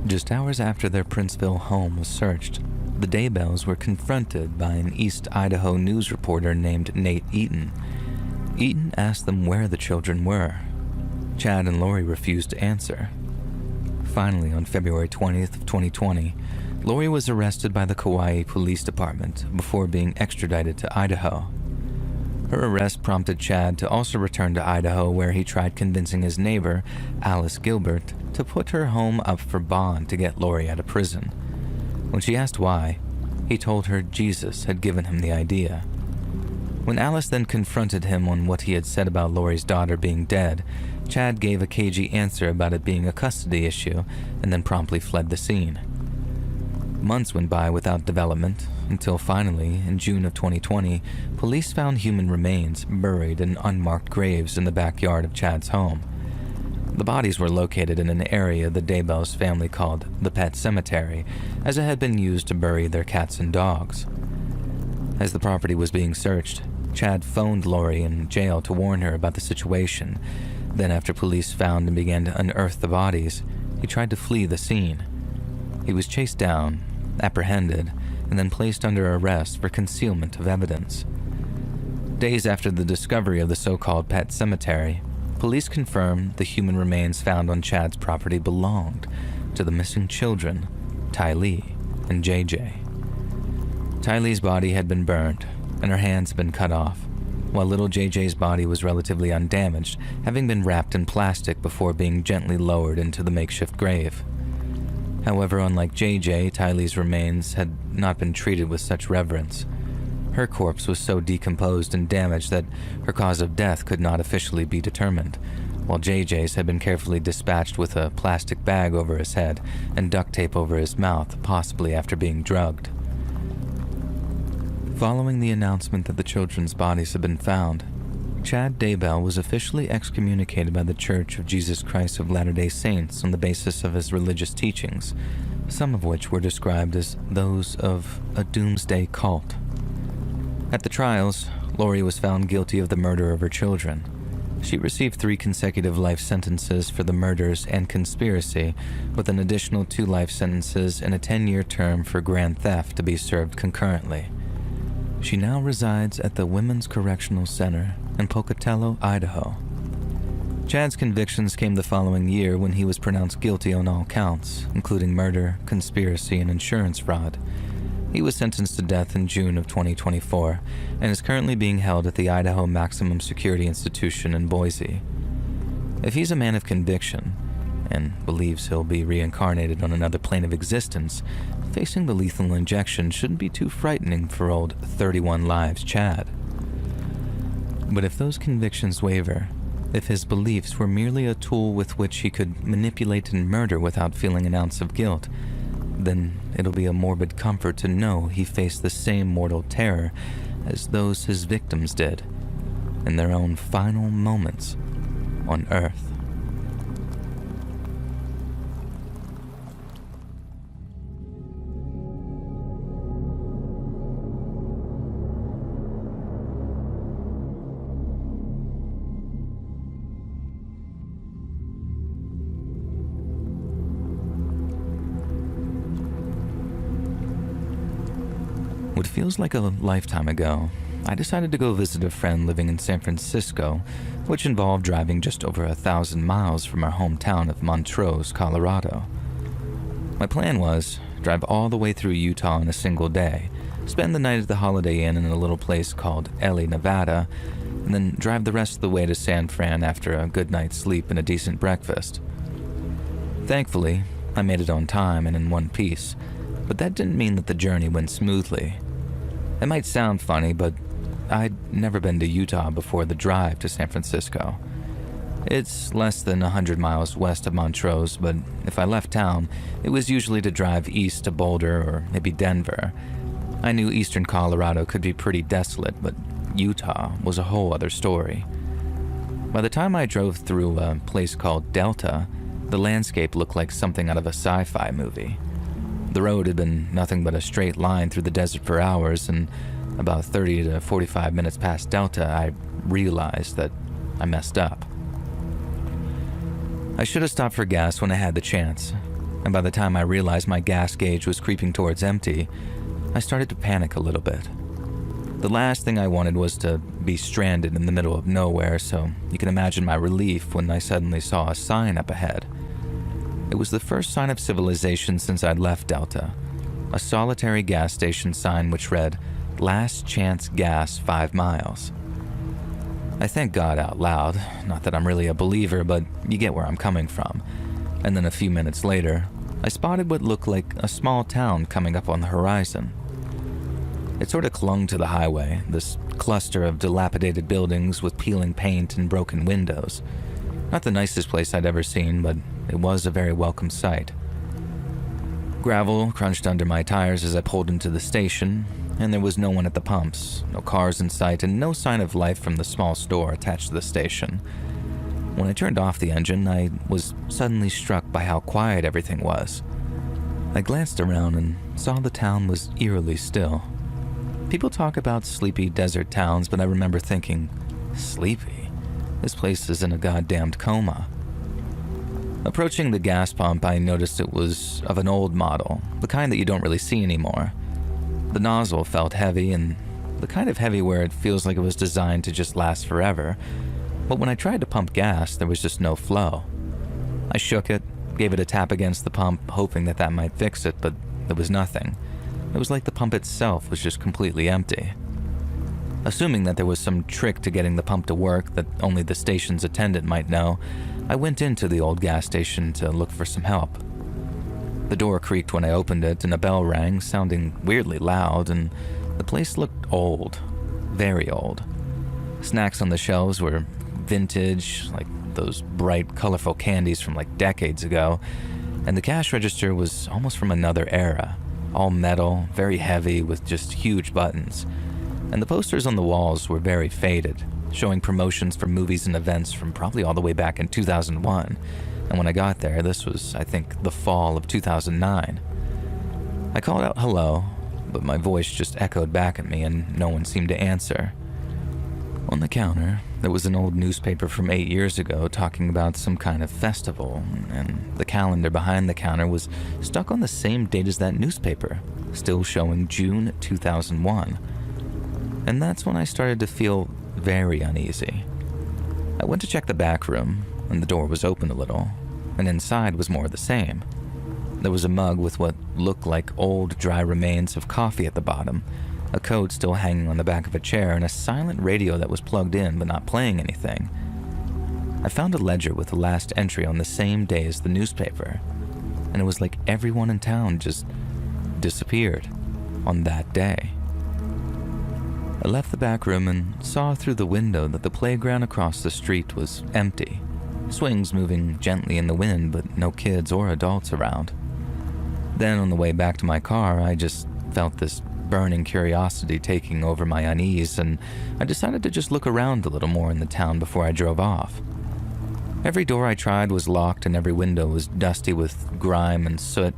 Just hours after their Princeville home was searched, the Daybells were confronted by an East Idaho news reporter named Nate Eaton. Eaton asked them where the children were. Chad and Lori refused to answer. Finally, on February 20th of 2020, Lori was arrested by the Kauai Police Department before being extradited to Idaho. Her arrest prompted Chad to also return to Idaho, where he tried convincing his neighbor, Alice Gilbert, to put her home up for bond to get Lori out of prison. When she asked why, he told her Jesus had given him the idea. When Alice then confronted him on what he had said about Lori's daughter being dead, Chad gave a cagey answer about it being a custody issue and then promptly fled the scene. Months went by without development, until finally, in June of 2020, police found human remains buried in unmarked graves in the backyard of Chad's home. The bodies were located in an area the Daybells family called the Pet Cemetery, as it had been used to bury their cats and dogs. As the property was being searched, Chad phoned Lori in jail to warn her about the situation. Then, after police found and began to unearth the bodies, he tried to flee the scene. He was chased down, apprehended, and then placed under arrest for concealment of evidence. Days after the discovery of the so-called Pet Cemetery, police confirmed the human remains found on Chad's property belonged to the missing children, Tylee and JJ. Tylee's body had been burned, and her hands had been cut off, while little JJ's body was relatively undamaged, having been wrapped in plastic before being gently lowered into the makeshift grave. However, unlike JJ, Tylee's remains had not been treated with such reverence. Her corpse was so decomposed and damaged that her cause of death could not officially be determined, while JJ's had been carefully dispatched with a plastic bag over his head and duct tape over his mouth, possibly after being drugged. Following the announcement that the children's bodies had been found, Chad Daybell was officially excommunicated by the Church of Jesus Christ of Latter-day Saints on the basis of his religious teachings, some of which were described as those of a doomsday cult. At the trials, Lori was found guilty of the murder of her children. She received 3 consecutive life sentences for the murders and conspiracy, with an additional 2 life sentences and a 10-year term for grand theft to be served concurrently. She now resides at the Women's Correctional Center in Pocatello, Idaho. Chad's convictions came the following year when he was pronounced guilty on all counts, including murder, conspiracy, and insurance fraud. He was sentenced to death in June of 2024 and is currently being held at the Idaho Maximum Security Institution in Boise. If he's a man of conviction, and believes he'll be reincarnated on another plane of existence, facing the lethal injection shouldn't be too frightening for old 31 Lives Chad. But if those convictions waver, if his beliefs were merely a tool with which he could manipulate and murder without feeling an ounce of guilt, then it'll be a morbid comfort to know he faced the same mortal terror as those his victims did in their own final moments on Earth. What feels like a lifetime ago, I decided to go visit a friend living in San Francisco, which involved driving just over 1,000 miles from our hometown of Montrose, Colorado. My plan was drive all the way through Utah in a single day, spend the night at the Holiday Inn in a little place called Ely, Nevada, and then drive the rest of the way to San Fran after a good night's sleep and a decent breakfast. Thankfully, I made it on time and in one piece, but that didn't mean that the journey went smoothly. It might sound funny, but I'd never been to Utah before the drive to San Francisco. It's less than 100 miles west of Montrose, but if I left town, it was usually to drive east to Boulder or maybe Denver. I knew eastern Colorado could be pretty desolate, but Utah was a whole other story. By the time I drove through a place called Delta, the landscape looked like something out of a sci-fi movie. The road had been nothing but a straight line through the desert for hours, and about 30 to 45 minutes past Delta, I realized that I messed up. I should have stopped for gas when I had the chance, and by the time I realized my gas gauge was creeping towards empty, I started to panic a little bit. The last thing I wanted was to be stranded in the middle of nowhere, so you can imagine my relief when I suddenly saw a sign up ahead. It was the first sign of civilization since I'd left Delta, a solitary gas station sign which read, "Last Chance Gas 5 miles." I thanked God out loud, not that I'm really a believer, but you get where I'm coming from. And then a few minutes later, I spotted what looked like a small town coming up on the horizon. It sort of clung to the highway, this cluster of dilapidated buildings with peeling paint and broken windows. Not the nicest place I'd ever seen, but it was a very welcome sight. Gravel crunched under my tires as I pulled into the station, and there was no one at the pumps, no cars in sight, and no sign of life from the small store attached to the station. When I turned off the engine, I was suddenly struck by how quiet everything was. I glanced around and saw the town was eerily still. People talk about sleepy desert towns, but I remember thinking, sleepy? This place is in a goddamned coma. Approaching the gas pump, I noticed it was of an old model, the kind that you don't really see anymore. The nozzle felt heavy, and the kind of heavy where it feels like it was designed to just last forever. But when I tried to pump gas, there was just no flow. I shook it, gave it a tap against the pump, hoping that that might fix it, but there was nothing. It was like the pump itself was just completely empty. Assuming that there was some trick to getting the pump to work that only the station's attendant might know, I went into the old gas station to look for some help. The door creaked when I opened it and a bell rang, sounding weirdly loud, and the place looked old, very old. Snacks on the shelves were vintage, like those bright, colorful candies from like decades ago, and the cash register was almost from another era, all metal, very heavy with just huge buttons. And the posters on the walls were very faded, showing promotions for movies and events from probably all the way back in 2001. And when I got there, this was, I think, the fall of 2009. I called out hello, but my voice just echoed back at me and no one seemed to answer. On the counter, there was an old newspaper from 8 years ago talking about some kind of festival, and the calendar behind the counter was stuck on the same date as that newspaper, still showing June 2001. And that's when I started to feel very uneasy. I went to check the back room, and the door was open a little, and inside was more of the same. There was a mug with what looked like old, dry remains of coffee at the bottom, a coat still hanging on the back of a chair, and a silent radio that was plugged in but not playing anything. I found a ledger with the last entry on the same day as the newspaper, and it was like everyone in town just disappeared on that day. I left the back room and saw through the window that the playground across the street was empty, swings moving gently in the wind, but no kids or adults around. Then on the way back to my car, I just felt this burning curiosity taking over my unease, and I decided to just look around a little more in the town before I drove off. Every door I tried was locked and every window was dusty with grime and soot,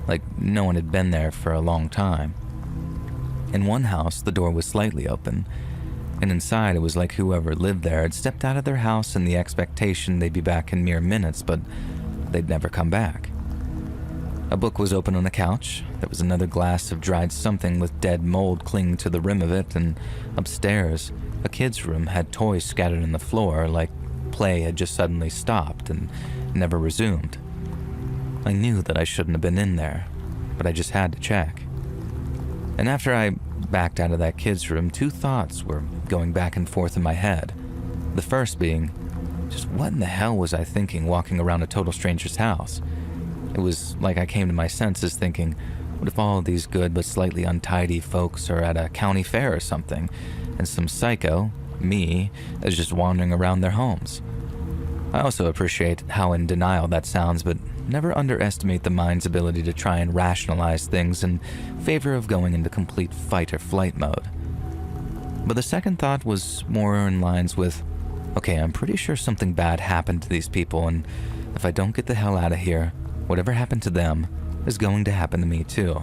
like no one had been there for a long time. In one house, the door was slightly open, and inside it was like whoever lived there had stepped out of their house in the expectation they'd be back in mere minutes, but they'd never come back. A book was open on a couch. There was another glass of dried something with dead mold clinging to the rim of it, and upstairs, a kid's room had toys scattered on the floor like play had just suddenly stopped and never resumed. I knew that I shouldn't have been in there, but I just had to check. And after I backed out of that kid's room, two thoughts were going back and forth in my head. The first being, just what in the hell was I thinking walking around a total stranger's house? It was like I came to my senses thinking, what if all of these good but slightly untidy folks are at a county fair or something, and some psycho, me, is just wandering around their homes? I also appreciate how in denial that sounds, but never underestimate the mind's ability to try and rationalize things in favor of going into complete fight or flight mode. But the second thought was more in lines with, okay, I'm pretty sure something bad happened to these people, and if I don't get the hell out of here, whatever happened to them is going to happen to me too.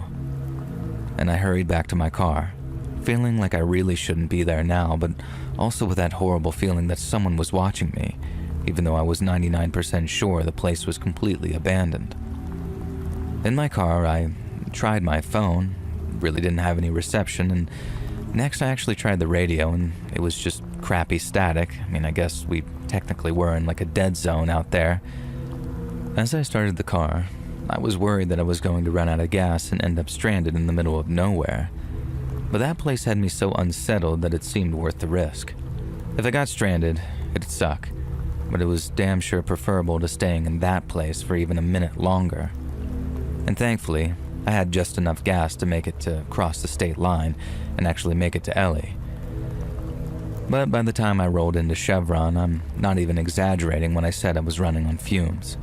And I hurried back to my car, feeling like I really shouldn't be there now, but also with that horrible feeling that someone was watching me, even though I was 99% sure the place was completely abandoned. In my car, I tried my phone, really didn't have any reception, and next I actually tried the radio, and it was just crappy static. I mean, I guess we technically were in like a dead zone out there. As I started the car, I was worried that I was going to run out of gas and end up stranded in the middle of nowhere. But that place had me so unsettled that it seemed worth the risk. If I got stranded, it'd suck, but it was damn sure preferable to staying in that place for even a minute longer. And thankfully, I had just enough gas to make it to cross the state line and actually make it to Ellie. But by the time I rolled into Chevron, I'm not even exaggerating when I said I was running on fumes.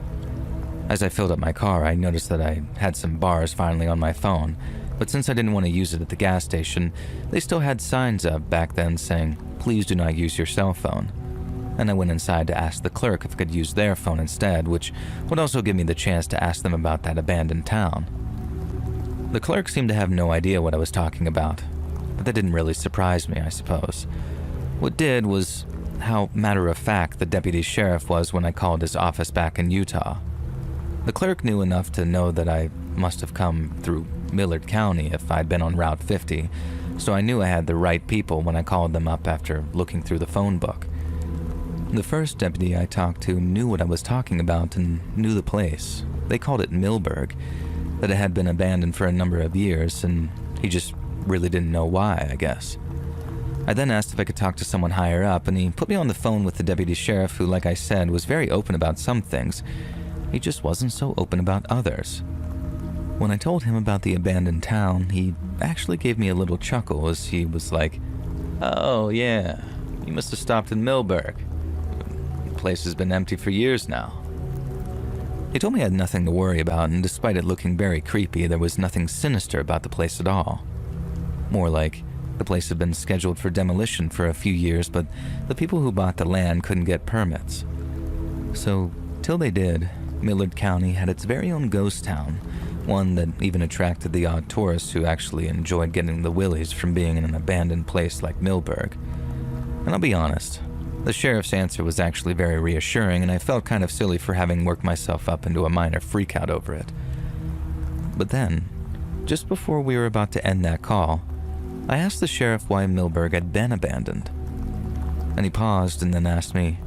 As I filled up my car, I noticed that I had some bars finally on my phone, but since I didn't want to use it at the gas station, they still had signs up back then saying, "Please do not use your cell phone." And I went inside to ask the clerk if I could use their phone instead, which would also give me the chance to ask them about that abandoned town. The clerk seemed to have no idea what I was talking about, but that didn't really surprise me, I suppose. What did was how matter-of-fact the deputy sheriff was when I called his office back in Utah. The clerk knew enough to know that I must have come through Millard County if I'd been on Route 50, so I knew I had the right people when I called them up after looking through the phone book. The first deputy I talked to knew what I was talking about and knew the place. They called it Millburg, that it had been abandoned for a number of years, and he just really didn't know why, I guess. I then asked if I could talk to someone higher up, and he put me on the phone with the deputy sheriff who, like I said, was very open about some things. He just wasn't so open about others. When I told him about the abandoned town, he actually gave me a little chuckle as he was like, "Oh yeah, you must have stopped in Millburg. The place has been empty for years now." He told me I had nothing to worry about, and despite it looking very creepy, there was nothing sinister about the place at all. More like, the place had been scheduled for demolition for a few years, but the people who bought the land couldn't get permits. So, till they did, Millard County had its very own ghost town, one that even attracted the odd tourists who actually enjoyed getting the willies from being in an abandoned place like Millburg. And I'll be honest, the sheriff's answer was actually very reassuring, and I felt kind of silly for having worked myself up into a minor freakout over it. But then, just before we were about to end that call, I asked the sheriff why Millburg had been abandoned. And he paused and then asked me,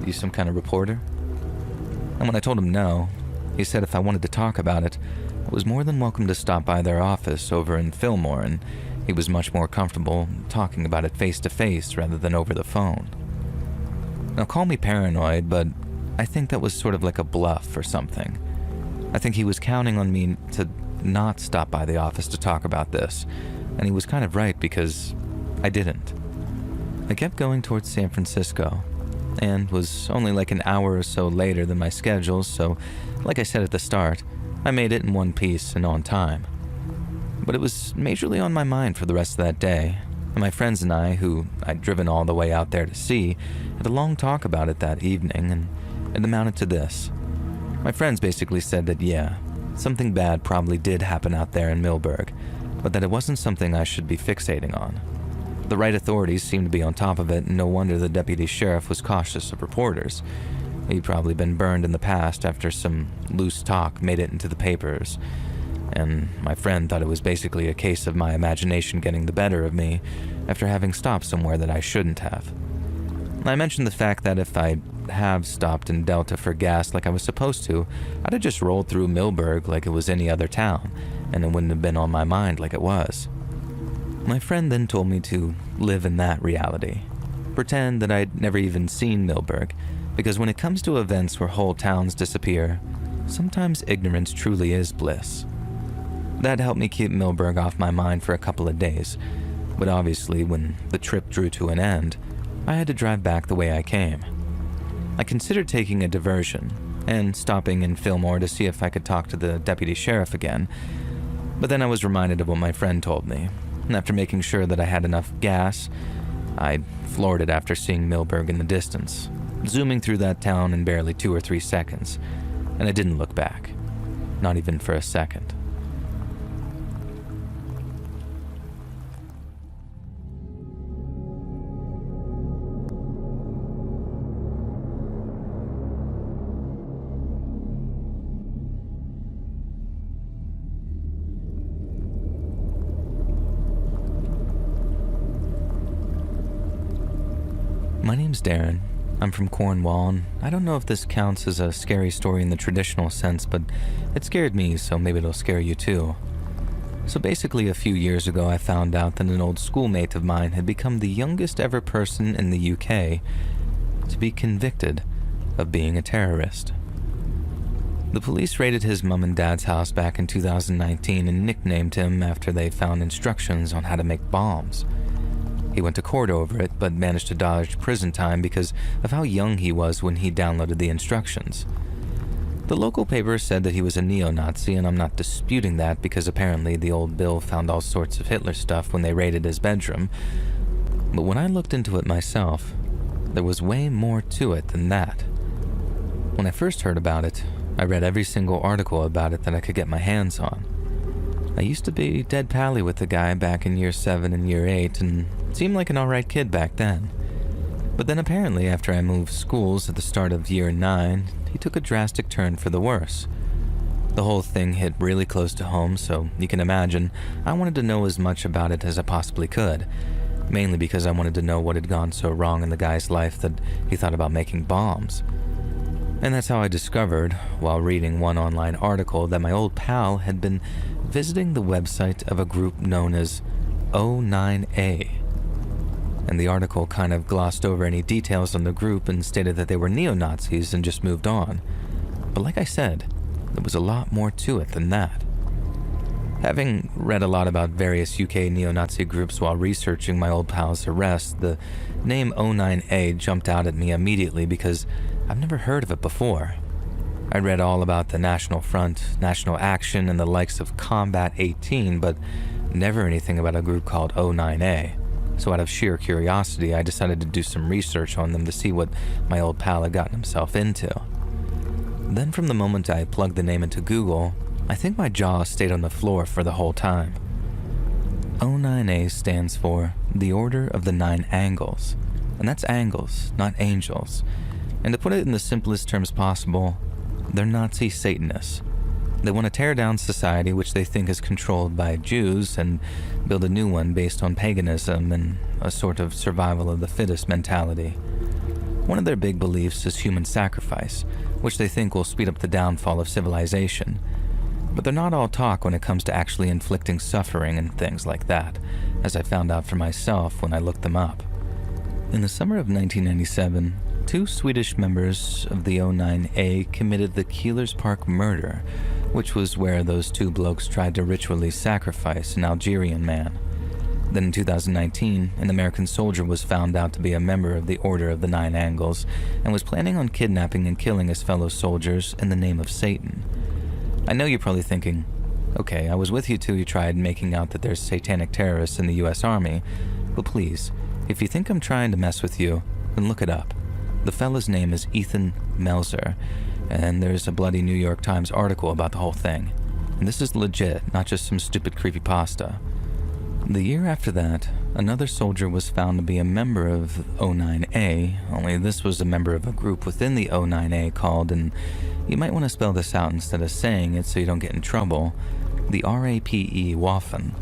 "You some kind of reporter?" And when I told him no, he said if I wanted to talk about it, I was more than welcome to stop by their office over in Fillmore, and he was much more comfortable talking about it face to face rather than over the phone. Now call me paranoid, but I think that was sort of like a bluff or something. I think he was counting on me to not stop by the office to talk about this, and he was kind of right because I didn't. I kept going towards San Francisco, and was only like an hour or so later than my schedule, so like I said at the start, I made it in one piece and on time. But it was majorly on my mind for the rest of that day, and my friends and I, who I'd driven all the way out there to see, had a long talk about it that evening, and it amounted to this. My friends basically said that yeah, something bad probably did happen out there in Millburg, but that it wasn't something I should be fixating on. The right authorities seemed to be on top of it, and no wonder the deputy sheriff was cautious of reporters. He'd probably been burned in the past after some loose talk made it into the papers, and my friend thought it was basically a case of my imagination getting the better of me after having stopped somewhere that I shouldn't have. I mentioned the fact that if I have stopped in Delta for gas like I was supposed to, I'd have just rolled through Millburg like it was any other town, and it wouldn't have been on my mind like it was. My friend then told me to live in that reality, pretend that I'd never even seen Millburg, because when it comes to events where whole towns disappear, sometimes ignorance truly is bliss. That helped me keep Millburg off my mind for a couple of days, but obviously when the trip drew to an end, I had to drive back the way I came. I considered taking a diversion and stopping in Fillmore to see if I could talk to the deputy sheriff again, but then I was reminded of what my friend told me, and after making sure that I had enough gas, I floored it after seeing Millburg in the distance, zooming through that town in barely 2 or 3 seconds, and I didn't look back, not even for a second. My name's Darren. I'm from Cornwall, and I don't know if this counts as a scary story in the traditional sense, but it scared me, so maybe it'll scare you too. So basically, a few years ago, I found out that an old schoolmate of mine had become the youngest ever person in the UK to be convicted of being a terrorist. The police raided his mum and dad's house back in 2019 and nicknamed him after they found instructions on how to make bombs. He went to court over it, but managed to dodge prison time because of how young he was when he downloaded the instructions. The local paper said that he was a neo-Nazi, and I'm not disputing that because apparently the old Bill found all sorts of Hitler stuff when they raided his bedroom. But when I looked into it myself, there was way more to it than that. When I first heard about it, I read every single article about it that I could get my hands on. I used to be dead pally with the guy back in year 7 and year 8, and seemed like an alright kid back then. But then apparently after I moved schools at the start of year 9, he took a drastic turn for the worse. The whole thing hit really close to home, so you can imagine I wanted to know as much about it as I possibly could, mainly because I wanted to know what had gone so wrong in the guy's life that he thought about making bombs. And that's how I discovered, while reading one online article, that my old pal had been visiting the website of a group known as O9A. And the article kind of glossed over any details on the group and stated that they were neo-Nazis and just moved on. But like I said, there was a lot more to it than that. Having read a lot about various UK neo-Nazi groups while researching my old pal's arrest, the name O9A jumped out at me immediately because I've never heard of it before. I read all about the National Front, National Action, and the likes of Combat 18, but never anything about a group called O9A. So out of sheer curiosity, I decided to do some research on them to see what my old pal had gotten himself into. Then from the moment I plugged the name into Google, I think my jaw stayed on the floor for the whole time. O9A stands for the Order of the Nine Angles, and that's angles, not angels. And to put it in the simplest terms possible, they're Nazi Satanists. They want to tear down society which they think is controlled by Jews and build a new one based on paganism and a sort of survival of the fittest mentality. One of their big beliefs is human sacrifice, which they think will speed up the downfall of civilization. But they're not all talk when it comes to actually inflicting suffering and things like that, as I found out for myself when I looked them up. In the summer of 1997, 2 Swedish members of the 09A committed the Keelers Park murder, which was where those 2 blokes tried to ritually sacrifice an Algerian man. Then in 2019, an American soldier was found out to be a member of the Order of the Nine Angles and was planning on kidnapping and killing his fellow soldiers in the name of Satan. I know you're probably thinking, okay, I was with you till you tried making out that there's satanic terrorists in the US Army, but please, if you think I'm trying to mess with you, then look it up. The fella's name is Ethan Melzer, and there's a bloody New York Times article about the whole thing. And this is legit, not just some stupid creepypasta. The year after that, another soldier was found to be a member of 09A, only this was a member of a group within the 09A called, and you might want to spell this out instead of saying it so you don't get in trouble, the RAPE Waffen.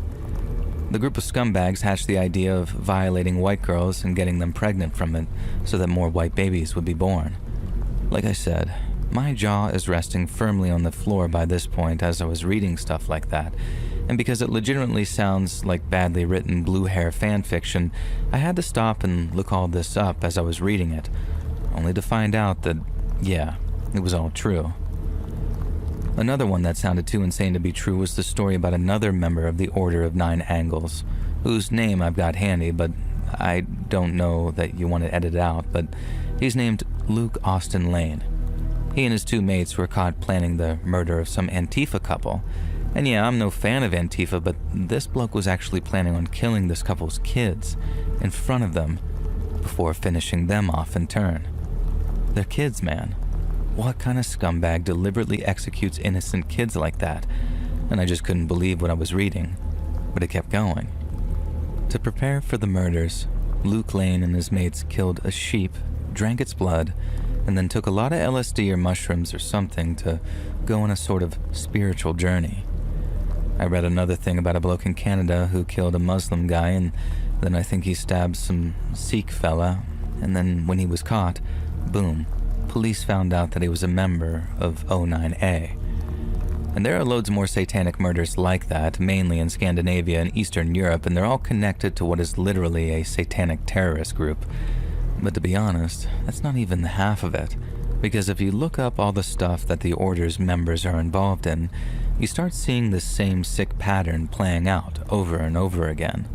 The group of scumbags hatched the idea of violating white girls and getting them pregnant from it so that more white babies would be born. Like I said, my jaw is resting firmly on the floor by this point as I was reading stuff like that, and because it legitimately sounds like badly written blue hair fan fiction, I had to stop and look all this up as I was reading it, only to find out that, yeah, it was all true. Another one that sounded too insane to be true was the story about another member of the Order of Nine Angles, whose name I've got handy, but I don't know that you want to edit it out, but he's named Luke Austin Lane. He and his 2 mates were caught planning the murder of some Antifa couple. And yeah, I'm no fan of Antifa, but this bloke was actually planning on killing this couple's kids in front of them before finishing them off in turn. They're kids, man. What kind of scumbag deliberately executes innocent kids like that? And I just couldn't believe what I was reading, but it kept going. To prepare for the murders, Luke Lane and his mates killed a sheep, drank its blood, and then took a lot of LSD or mushrooms or something to go on a sort of spiritual journey. I read another thing about a bloke in Canada who killed a Muslim guy, and then I think he stabbed some Sikh fella, and then when he was caught, boom, police found out that he was a member of 09A. And there are loads more satanic murders like that, mainly in Scandinavia and Eastern Europe, and they're all connected to what is literally a satanic terrorist group. But to be honest, that's not even the half of it, because if you look up all the stuff that the Order's members are involved in, you start seeing this same sick pattern playing out over and over again.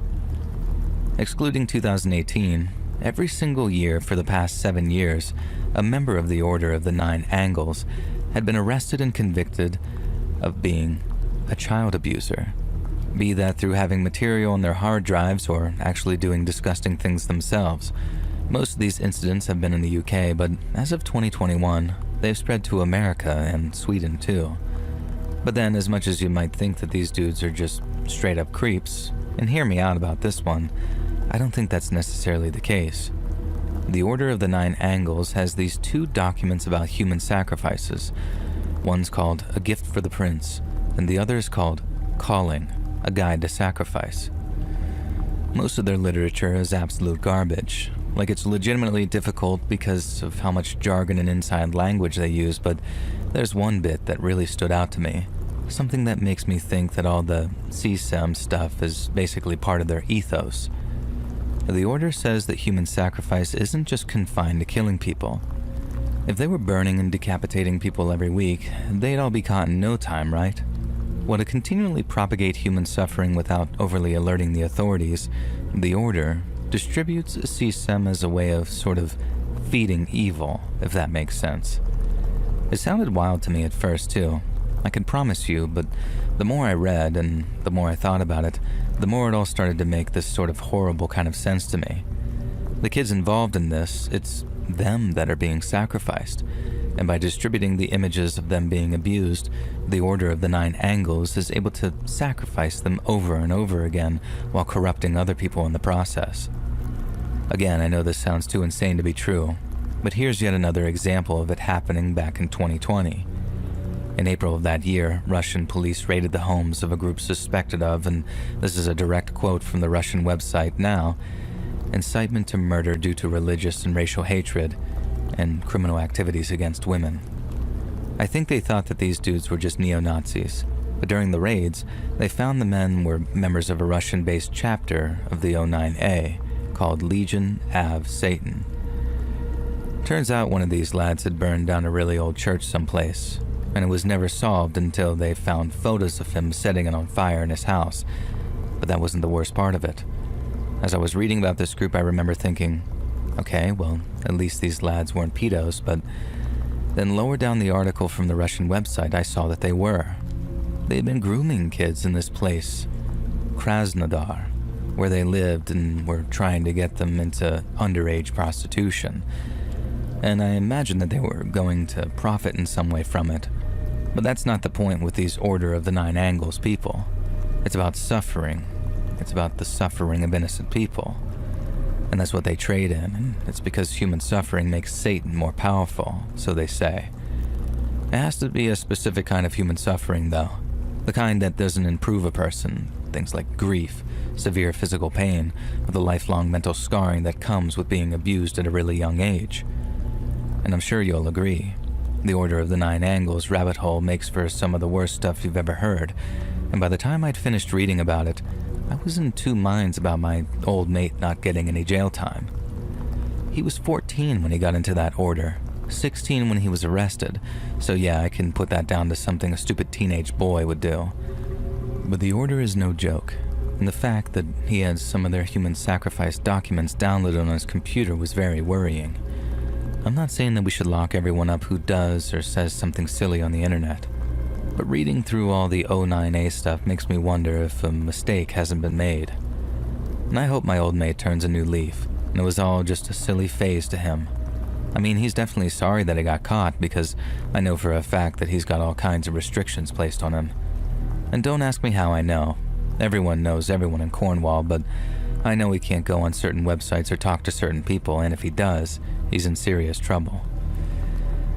Excluding 2018, every single year for the past 7 years, a member of the Order of the Nine Angles had been arrested and convicted of being a child abuser, be that through having material on their hard drives or actually doing disgusting things themselves. Most of these incidents have been in the UK, but as of 2021, they've spread to America and Sweden too. But then, as much as you might think that these dudes are just straight up creeps, and hear me out about this one, I don't think that's necessarily the case. The Order of the Nine Angles has these 2 documents about human sacrifices. One's called A Gift for the Prince, and the other is called Calling, A Guide to Sacrifice. Most of their literature is absolute garbage. Like, it's legitimately difficult because of how much jargon and inside language they use, but there's one bit that really stood out to me. Something that makes me think that all the CSEM stuff is basically part of their ethos. The Order says that human sacrifice isn't just confined to killing people. If they were burning and decapitating people every week, they'd all be caught in no time, right? Well, to continually propagate human suffering without overly alerting the authorities, the Order distributes CSEM as a way of sort of feeding evil, if that makes sense. It sounded wild to me at first, too. I can promise you, but the more I read and the more I thought about it, the more it all started to make this sort of horrible kind of sense to me. The kids involved in this, it's them that are being sacrificed, and by distributing the images of them being abused, the Order of the Nine Angles is able to sacrifice them over and over again while corrupting other people in the process. Again, I know this sounds too insane to be true, but here's yet another example of it happening back in 2020. In April of that year, Russian police raided the homes of a group suspected of, and this is a direct quote from the Russian website Now, incitement to murder due to religious and racial hatred, and criminal activities against women. I think they thought that these dudes were just neo-Nazis, but during the raids, they found the men were members of a Russian-based chapter of the 09A called Legion Av Satan. Turns out one of these lads had burned down a really old church someplace, and it was never solved until they found photos of him setting it on fire in his house. But that wasn't the worst part of it. As I was reading about this group, I remember thinking, okay, well, at least these lads weren't pedos, but then lower down the article from the Russian website, I saw that they were. They had been grooming kids in this place, Krasnodar, where they lived, and were trying to get them into underage prostitution. And I imagined that they were going to profit in some way from it. But that's not the point with these Order of the Nine Angles people. It's about suffering. It's about the suffering of innocent people. And that's what they trade in, and it's because human suffering makes Satan more powerful, so they say. It has to be a specific kind of human suffering, though. The kind that doesn't improve a person. Things like grief, severe physical pain, or the lifelong mental scarring that comes with being abused at a really young age. And I'm sure you'll agree, the Order of the Nine Angles rabbit hole makes for some of the worst stuff you've ever heard, and by the time I'd finished reading about it, I was in two minds about my old mate not getting any jail time. He was 14 when he got into that order, 16 when he was arrested, so yeah, I can put that down to something a stupid teenage boy would do. But the order is no joke, and the fact that he had some of their human sacrifice documents downloaded on his computer was very worrying. I'm not saying that we should lock everyone up who does or says something silly on the internet, but reading through all the O9A stuff makes me wonder if a mistake hasn't been made. And I hope my old mate turns a new leaf, and it was all just a silly phase to him. I mean, he's definitely sorry that he got caught, because I know for a fact that he's got all kinds of restrictions placed on him. And don't ask me how I know. Everyone knows everyone in Cornwall, but I know he can't go on certain websites or talk to certain people, and if he does, he's in serious trouble.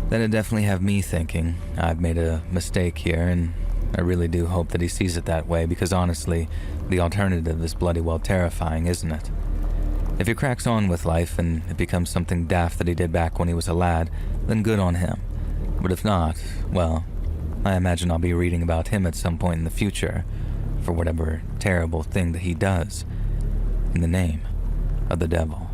That'd definitely have me thinking I've made a mistake here, and I really do hope that he sees it that way, because honestly, the alternative is bloody well terrifying, isn't it? If he cracks on with life and it becomes something daft that he did back when he was a lad, then good on him. But if not, well, I imagine I'll be reading about him at some point in the future, for whatever terrible thing that he does, in the name of the devil.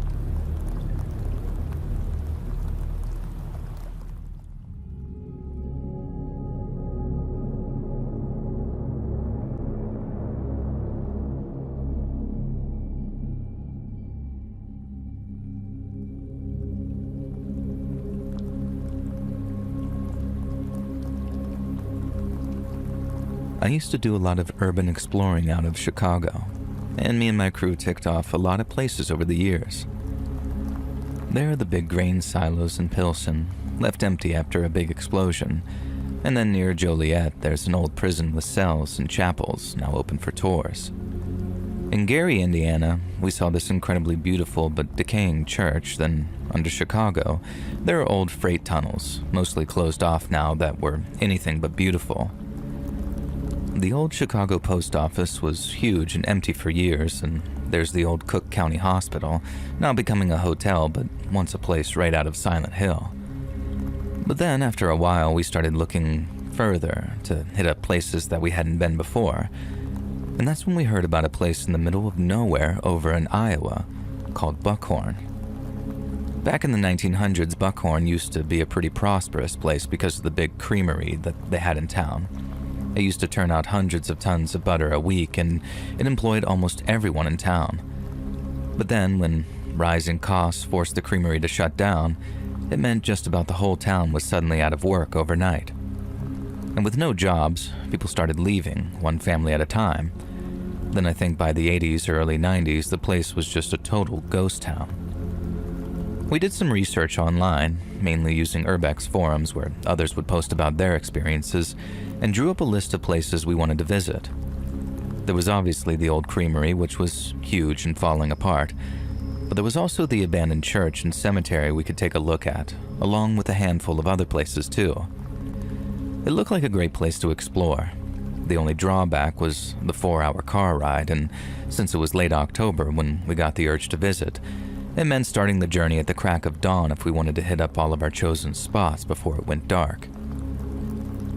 I used to do a lot of urban exploring out of Chicago, and me and my crew ticked off a lot of places over the years. There are the big grain silos in Pilsen, left empty after a big explosion, and then near Joliet there's an old prison with cells and chapels now open for tours. In Gary, Indiana, we saw this incredibly beautiful but decaying church. Then, under Chicago, there are old freight tunnels, mostly closed off now, that were anything but beautiful. The old Chicago post office was huge and empty for years, and there's the old Cook County Hospital, now becoming a hotel, but once a place right out of Silent Hill. But then, after a while, we started looking further to hit up places that we hadn't been before, and that's when we heard about a place in the middle of nowhere over in Iowa called Buckhorn. Back in the 1900s, Buckhorn used to be a pretty prosperous place because of the big creamery that they had in town. It used to turn out hundreds of tons of butter a week, and it employed almost everyone in town. But then, when rising costs forced the creamery to shut down, it meant just about the whole town was suddenly out of work overnight. And with no jobs, people started leaving, one family at a time. Then I think by the 80s or early 90s, the place was just a total ghost town. We did some research online, mainly using Urbex forums where others would post about their experiences, and drew up a list of places we wanted to visit. There was obviously the old creamery, which was huge and falling apart, but there was also the abandoned church and cemetery we could take a look at, along with a handful of other places too. It looked like a great place to explore. The only drawback was the 4-hour car ride, and since it was late October when we got the urge to visit, it meant starting the journey at the crack of dawn if we wanted to hit up all of our chosen spots before it went dark.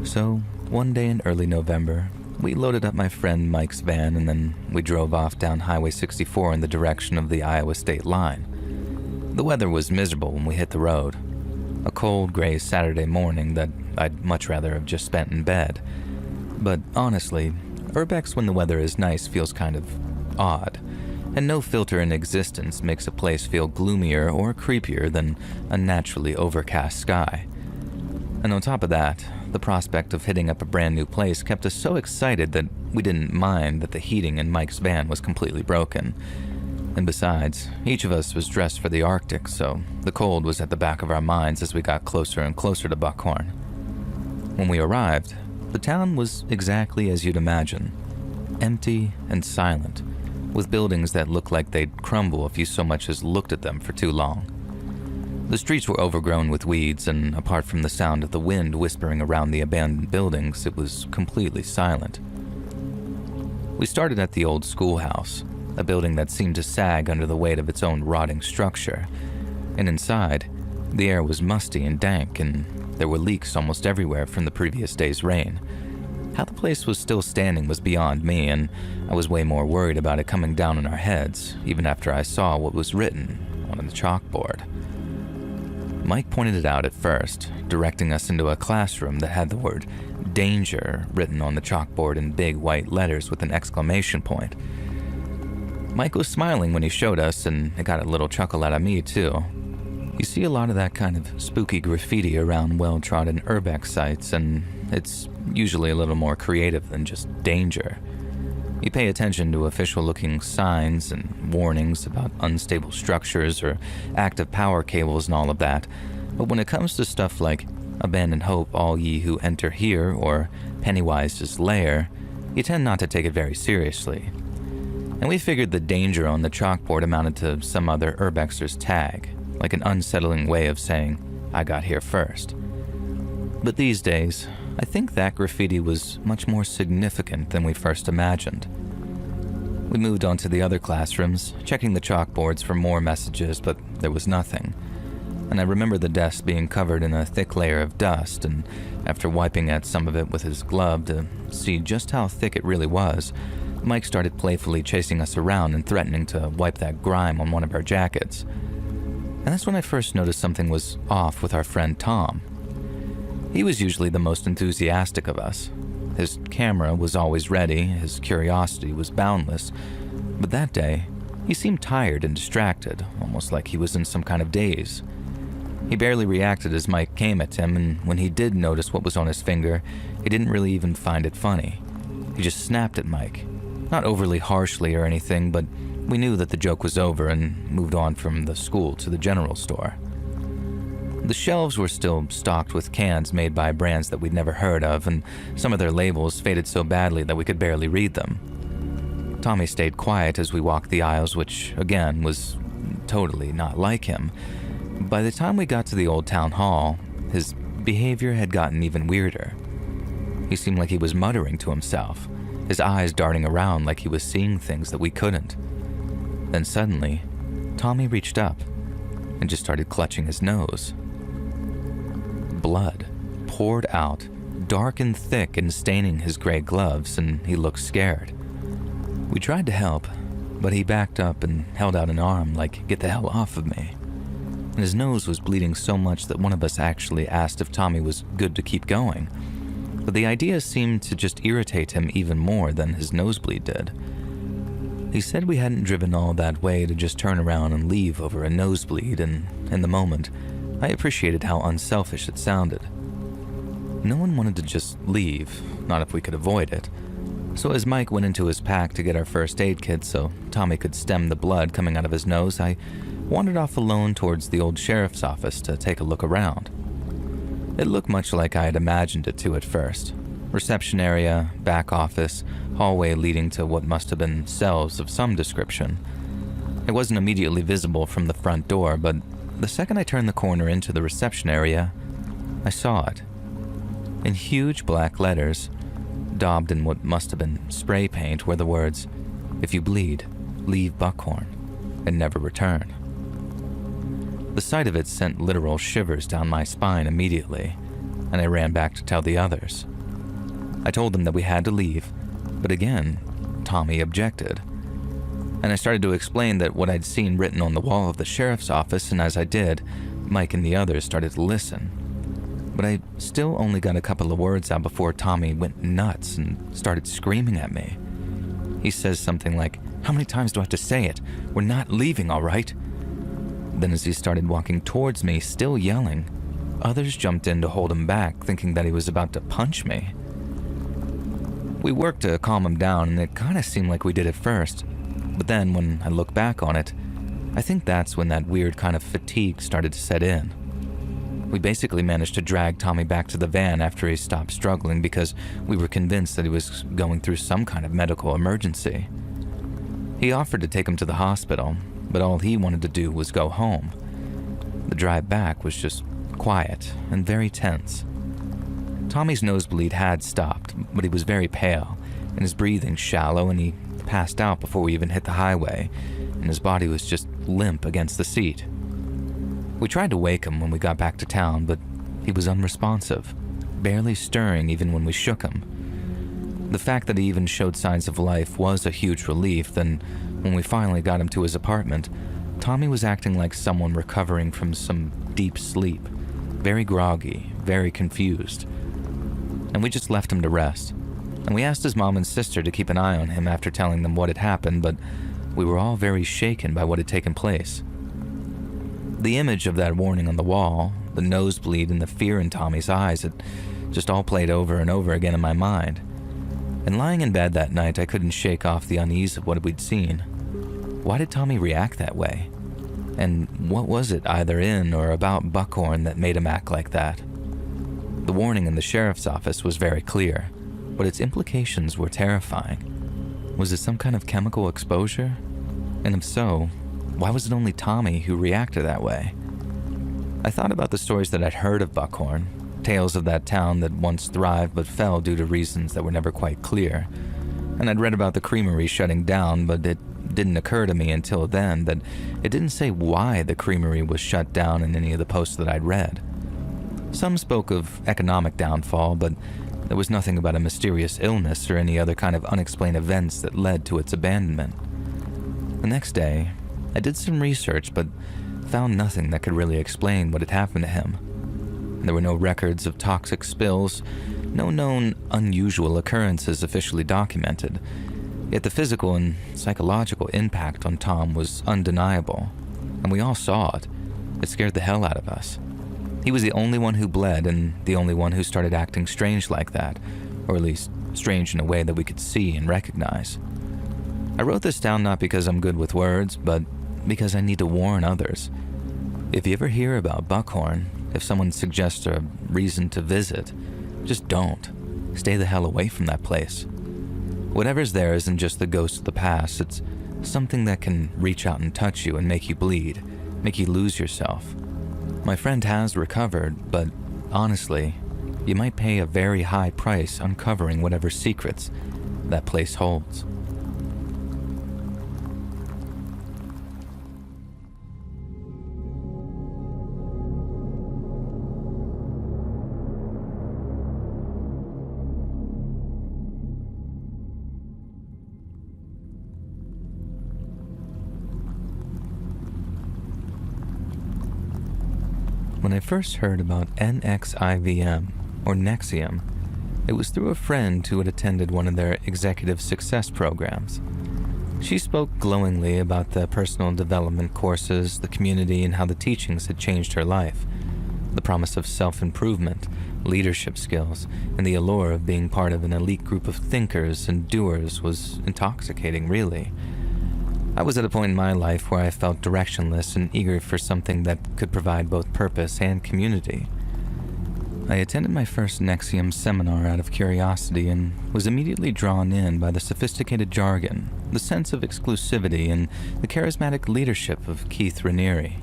So, one day in early November, we loaded up my friend Mike's van, and then we drove off down Highway 64 in the direction of the Iowa state line. The weather was miserable when we hit the road, A cold, gray Saturday morning that I'd much rather have just spent in bed. But honestly, urbex when the weather is nice feels kind of odd, and no filter in existence makes a place feel gloomier or creepier than a naturally overcast sky. And on top of that, the prospect of hitting up a brand new place kept us so excited that we didn't mind that the heating in Mike's van was completely broken. And besides, each of us was dressed for the Arctic, so the cold was at the back of our minds as we got closer and closer to Buckhorn. When we arrived, the town was exactly as you'd imagine, empty and silent, with buildings that looked like they'd crumble if you so much as looked at them for too long. The streets were overgrown with weeds, and apart from the sound of the wind whispering around the abandoned buildings, it was completely silent. We started at the old schoolhouse, a building that seemed to sag under the weight of its own rotting structure, and inside, the air was musty and dank, and there were leaks almost everywhere from the previous day's rain. How the place was still standing was beyond me, and I was way more worried about it coming down on our heads, even after I saw what was written on the chalkboard. Mike pointed it out at first, directing us into a classroom that had the word "danger" written on the chalkboard in big white letters with an exclamation point. Mike was smiling when he showed us, and it got a little chuckle out of me too. You see a lot of that kind of spooky graffiti around well-trodden urbex sites, and it's usually a little more creative than just danger. You pay attention to official-looking signs and warnings about unstable structures or active power cables and all of that, but when it comes to stuff like "Abandon hope, all ye who enter here," or "Pennywise's lair," you tend not to take it very seriously. And we figured the danger on the chalkboard amounted to some other urbexer's tag, like an unsettling way of saying, "I got here first." But these days, I think that graffiti was much more significant than we first imagined. We moved on to the other classrooms, checking the chalkboards for more messages, but there was nothing. And I remember the desk being covered in a thick layer of dust, and after wiping at some of it with his glove to see just how thick it really was, Mike started playfully chasing us around and threatening to wipe that grime on one of our jackets. And that's when I first noticed something was off with our friend Tom. He was usually the most enthusiastic of us. His camera was always ready, his curiosity was boundless, but that day, he seemed tired and distracted, almost like he was in some kind of daze. He barely reacted as Mike came at him, and when he did notice what was on his finger, he didn't really even find it funny. He just snapped at Mike. Not overly harshly or anything, but we knew that the joke was over and moved on from the school to the general store. The shelves were still stocked with cans made by brands that we'd never heard of, and some of their labels faded so badly that we could barely read them. Tommy stayed quiet as we walked the aisles, which, again, was totally not like him. By the time we got to the old town hall, his behavior had gotten even weirder. He seemed like he was muttering to himself, his eyes darting around like he was seeing things that we couldn't. Then suddenly, Tommy reached up and just started clutching his nose. Blood poured out, dark and thick and staining his gray gloves, and he looked scared. We tried to help, but he backed up and held out an arm like, "Get the hell off of me." And his nose was bleeding so much that one of us actually asked if Tommy was good to keep going. But the idea seemed to just irritate him even more than his nosebleed did. He said we hadn't driven all that way to just turn around and leave over a nosebleed, and in the moment, I appreciated how unselfish it sounded. No one wanted to just leave, not if we could avoid it. So as Mike went into his pack to get our first aid kit so Tommy could stem the blood coming out of his nose, I wandered off alone towards the old sheriff's office to take a look around. It looked much like I had imagined it to at first. Reception area, back office, hallway leading to what must have been cells of some description. It wasn't immediately visible from the front door, but the second I turned the corner into the reception area, I saw it. In huge black letters, daubed in what must have been spray paint, were the words, "If you bleed, leave Buckhorn and never return." The sight of it sent literal shivers down my spine immediately, and I ran back to tell the others. I told them that we had to leave, but again, Tommy objected. And I started to explain that what I'd seen written on the wall of the sheriff's office, and as I did, Mike and the others started to listen. But I still only got a couple of words out before Tommy went nuts and started screaming at me. He says something like, "How many times do I have to say it? We're not leaving, all right?" Then as he started walking towards me, still yelling, others jumped in to hold him back, thinking that he was about to punch me. We worked to calm him down, and it kind of seemed like we did at first. But then, when I look back on it, I think that's when that weird kind of fatigue started to set in. We basically managed to drag Tommy back to the van after he stopped struggling because we were convinced that he was going through some kind of medical emergency. He offered to take him to the hospital, but all he wanted to do was go home. The drive back was just quiet and very tense. Tommy's nosebleed had stopped, but he was very pale, and his breathing shallow, and he passed out before we even hit the highway, and his body was just limp against the seat. We tried to wake him when we got back to town, but he was unresponsive, barely stirring even when we shook him. The fact that he even showed signs of life was a huge relief. Then, when we finally got him to his apartment, Tommy was acting like someone recovering from some deep sleep, very groggy, very confused. And we just left him to rest. And we asked his mom and sister to keep an eye on him after telling them what had happened, but we were all very shaken by what had taken place. The image of that warning on the wall, the nosebleed, and the fear in Tommy's eyes, it just all played over and over again in my mind. And lying in bed that night, I couldn't shake off the unease of what we'd seen. Why did Tommy react that way? And what was it either in or about Buckhorn that made him act like that? The warning in the sheriff's office was very clear, but its implications were terrifying. Was it some kind of chemical exposure? And if so, why was it only Tommy who reacted that way? I thought about the stories that I'd heard of Buckhorn, tales of that town that once thrived but fell due to reasons that were never quite clear. And I'd read about the creamery shutting down, but it didn't occur to me until then that it didn't say why the creamery was shut down in any of the posts that I'd read. Some spoke of economic downfall, but there was nothing about a mysterious illness or any other kind of unexplained events that led to its abandonment. The next day, I did some research, but found nothing that could really explain what had happened to him. There were no records of toxic spills, no known unusual occurrences officially documented, yet the physical and psychological impact on Tom was undeniable, and we all saw it. It scared the hell out of us. He was the only one who bled and the only one who started acting strange like that, or at least strange in a way that we could see and recognize. I wrote this down not because I'm good with words, but because I need to warn others. If you ever hear about Buckhorn, if someone suggests a reason to visit, just don't. Stay the hell away from that place. Whatever's there isn't just the ghost of the past, it's something that can reach out and touch you and make you bleed, make you lose yourself. My friend has recovered, but honestly, you might pay a very high price uncovering whatever secrets that place holds. When I first heard about NXIVM, or Nexium, it was through a friend who had attended one of their executive success programs. She spoke glowingly about the personal development courses, the community, and how the teachings had changed her life. The promise of self-improvement, leadership skills, and the allure of being part of an elite group of thinkers and doers was intoxicating, really. I was at a point in my life where I felt directionless and eager for something that could provide both purpose and community. I attended my first Nexium seminar out of curiosity and was immediately drawn in by the sophisticated jargon, the sense of exclusivity, and the charismatic leadership of Keith Raniere.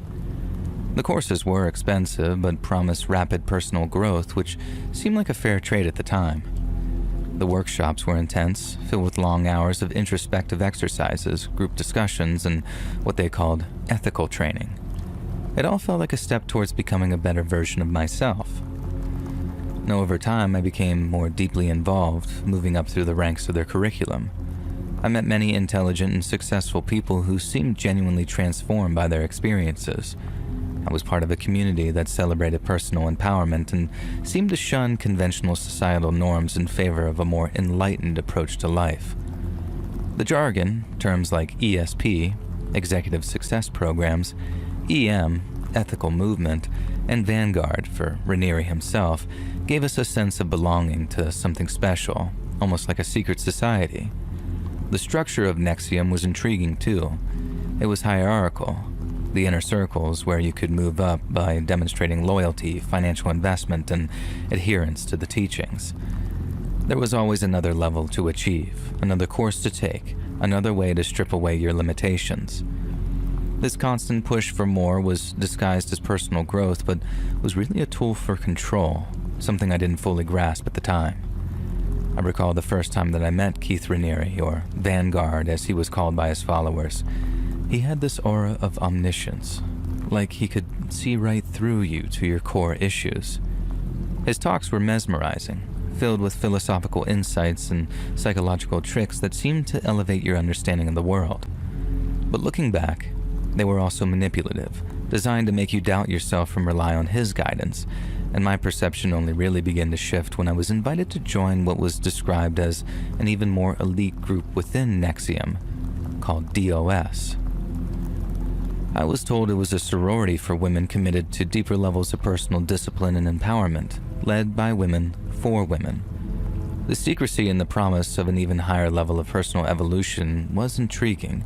The courses were expensive but promised rapid personal growth, which seemed like a fair trade at the time. The workshops were intense, filled with long hours of introspective exercises, group discussions, and what they called ethical training. It all felt like a step towards becoming a better version of myself. Now, over time, I became more deeply involved, moving up through the ranks of their curriculum. I met many intelligent and successful people who seemed genuinely transformed by their experiences, I was part of a community that celebrated personal empowerment and seemed to shun conventional societal norms in favor of a more enlightened approach to life. The jargon, terms like ESP, Executive Success Programs, EM, Ethical Movement, and Vanguard for Raniere himself, gave us a sense of belonging to something special, almost like a secret society. The structure of NXIVM was intriguing too. It was hierarchical. The inner circles where you could move up by demonstrating loyalty, financial investment, and adherence to the teachings. There was always another level to achieve, another course to take, another way to strip away your limitations. This constant push for more was disguised as personal growth, but was really a tool for control, something I didn't fully grasp at the time. I recall the first time that I met Keith Raniere, or Vanguard as he was called by his followers. He had this aura of omniscience, like he could see right through you to your core issues. His talks were mesmerizing, filled with philosophical insights and psychological tricks that seemed to elevate your understanding of the world. But looking back, they were also manipulative, designed to make you doubt yourself and rely on his guidance, and my perception only really began to shift when I was invited to join what was described as an even more elite group within NXIVM, called DOS. I was told it was a sorority for women committed to deeper levels of personal discipline and empowerment, led by women for women. The secrecy and the promise of an even higher level of personal evolution was intriguing,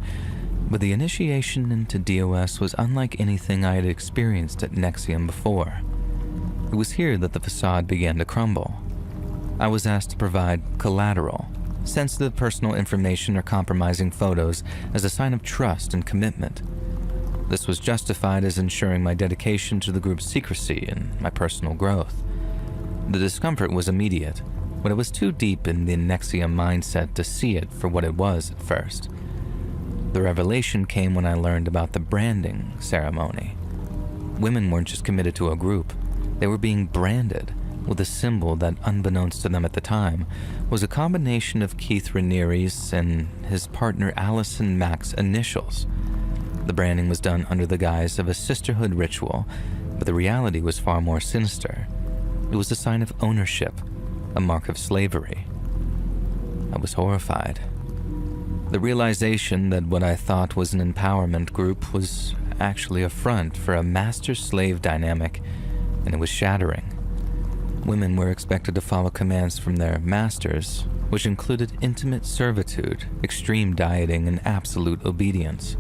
but the initiation into DOS was unlike anything I had experienced at NXIVM before. It was here that the facade began to crumble. I was asked to provide collateral, sensitive personal information or compromising photos as a sign of trust and commitment. This was justified as ensuring my dedication to the group's secrecy and my personal growth. The discomfort was immediate, but it was too deep in the NXIVM mindset to see it for what it was at first. The revelation came when I learned about the branding ceremony. Women weren't just committed to a group, they were being branded with a symbol that, unbeknownst to them at the time, was a combination of Keith Raniere's and his partner Allison Mack's initials. The branding was done under the guise of a sisterhood ritual, but the reality was far more sinister. It was a sign of ownership, a mark of slavery. I was horrified. The realization that what I thought was an empowerment group was actually a front for a master-slave dynamic, and it was shattering. Women were expected to follow commands from their masters, which included intimate servitude, extreme dieting, and absolute obedience.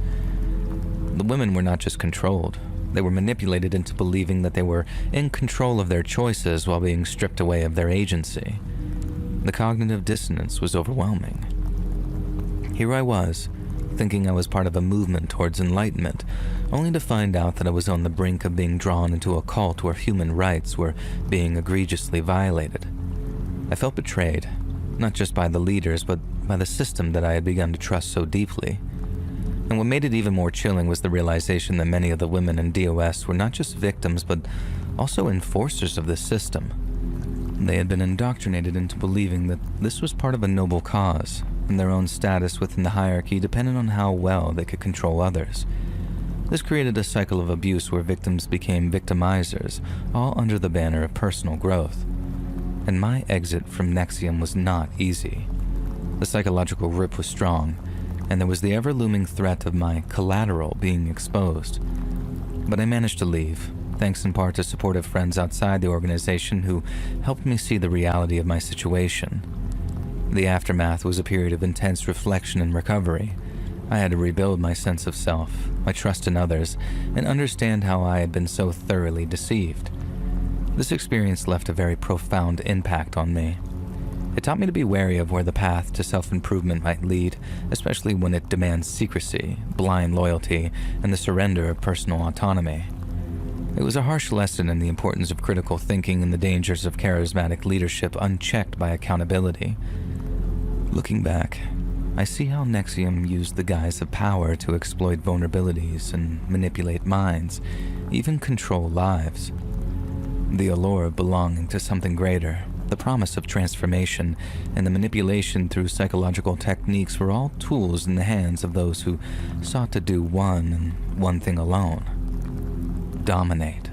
The women were not just controlled, they were manipulated into believing that they were in control of their choices while being stripped away of their agency. The cognitive dissonance was overwhelming. Here I was, thinking I was part of a movement towards enlightenment, only to find out that I was on the brink of being drawn into a cult where human rights were being egregiously violated. I felt betrayed, not just by the leaders, but by the system that I had begun to trust so deeply. And what made it even more chilling was the realization that many of the women in DOS were not just victims, but also enforcers of this system. They had been indoctrinated into believing that this was part of a noble cause, and their own status within the hierarchy depended on how well they could control others. This created a cycle of abuse where victims became victimizers, all under the banner of personal growth. And my exit from NXIVM was not easy. The psychological grip was strong, and there was the ever-looming threat of my collateral being exposed. But I managed to leave, thanks in part to supportive friends outside the organization who helped me see the reality of my situation. The aftermath was a period of intense reflection and recovery. I had to rebuild my sense of self, my trust in others, and understand how I had been so thoroughly deceived. This experience left a very profound impact on me. It taught me to be wary of where the path to self-improvement might lead, especially when it demands secrecy, blind loyalty, and the surrender of personal autonomy. It was a harsh lesson in the importance of critical thinking and the dangers of charismatic leadership unchecked by accountability. Looking back, I see how NXIVM used the guise of power to exploit vulnerabilities and manipulate minds, even control lives. The allure of belonging to something greater, the promise of transformation, and the manipulation through psychological techniques were all tools in the hands of those who sought to do one and one thing alone. dominate.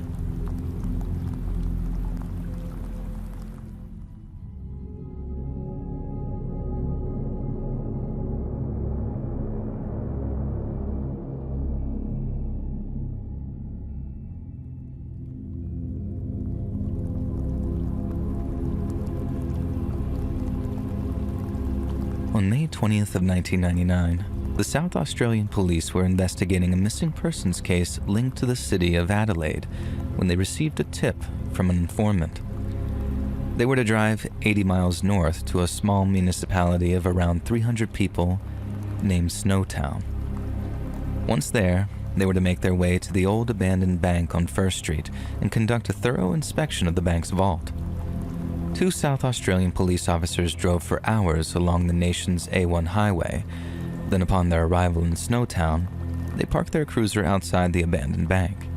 On May 20th of 1999, the South Australian police were investigating a missing persons case linked to the city of Adelaide when they received a tip from an informant. They were to drive 80 miles north to a small municipality of around 300 people named Snowtown. Once there, they were to make their way to the old abandoned bank on First Street and conduct a thorough inspection of the bank's vault. 2 South Australian police officers drove for hours along the nation's A1 highway. Then upon their arrival in Snowtown, they parked their cruiser outside the abandoned bank.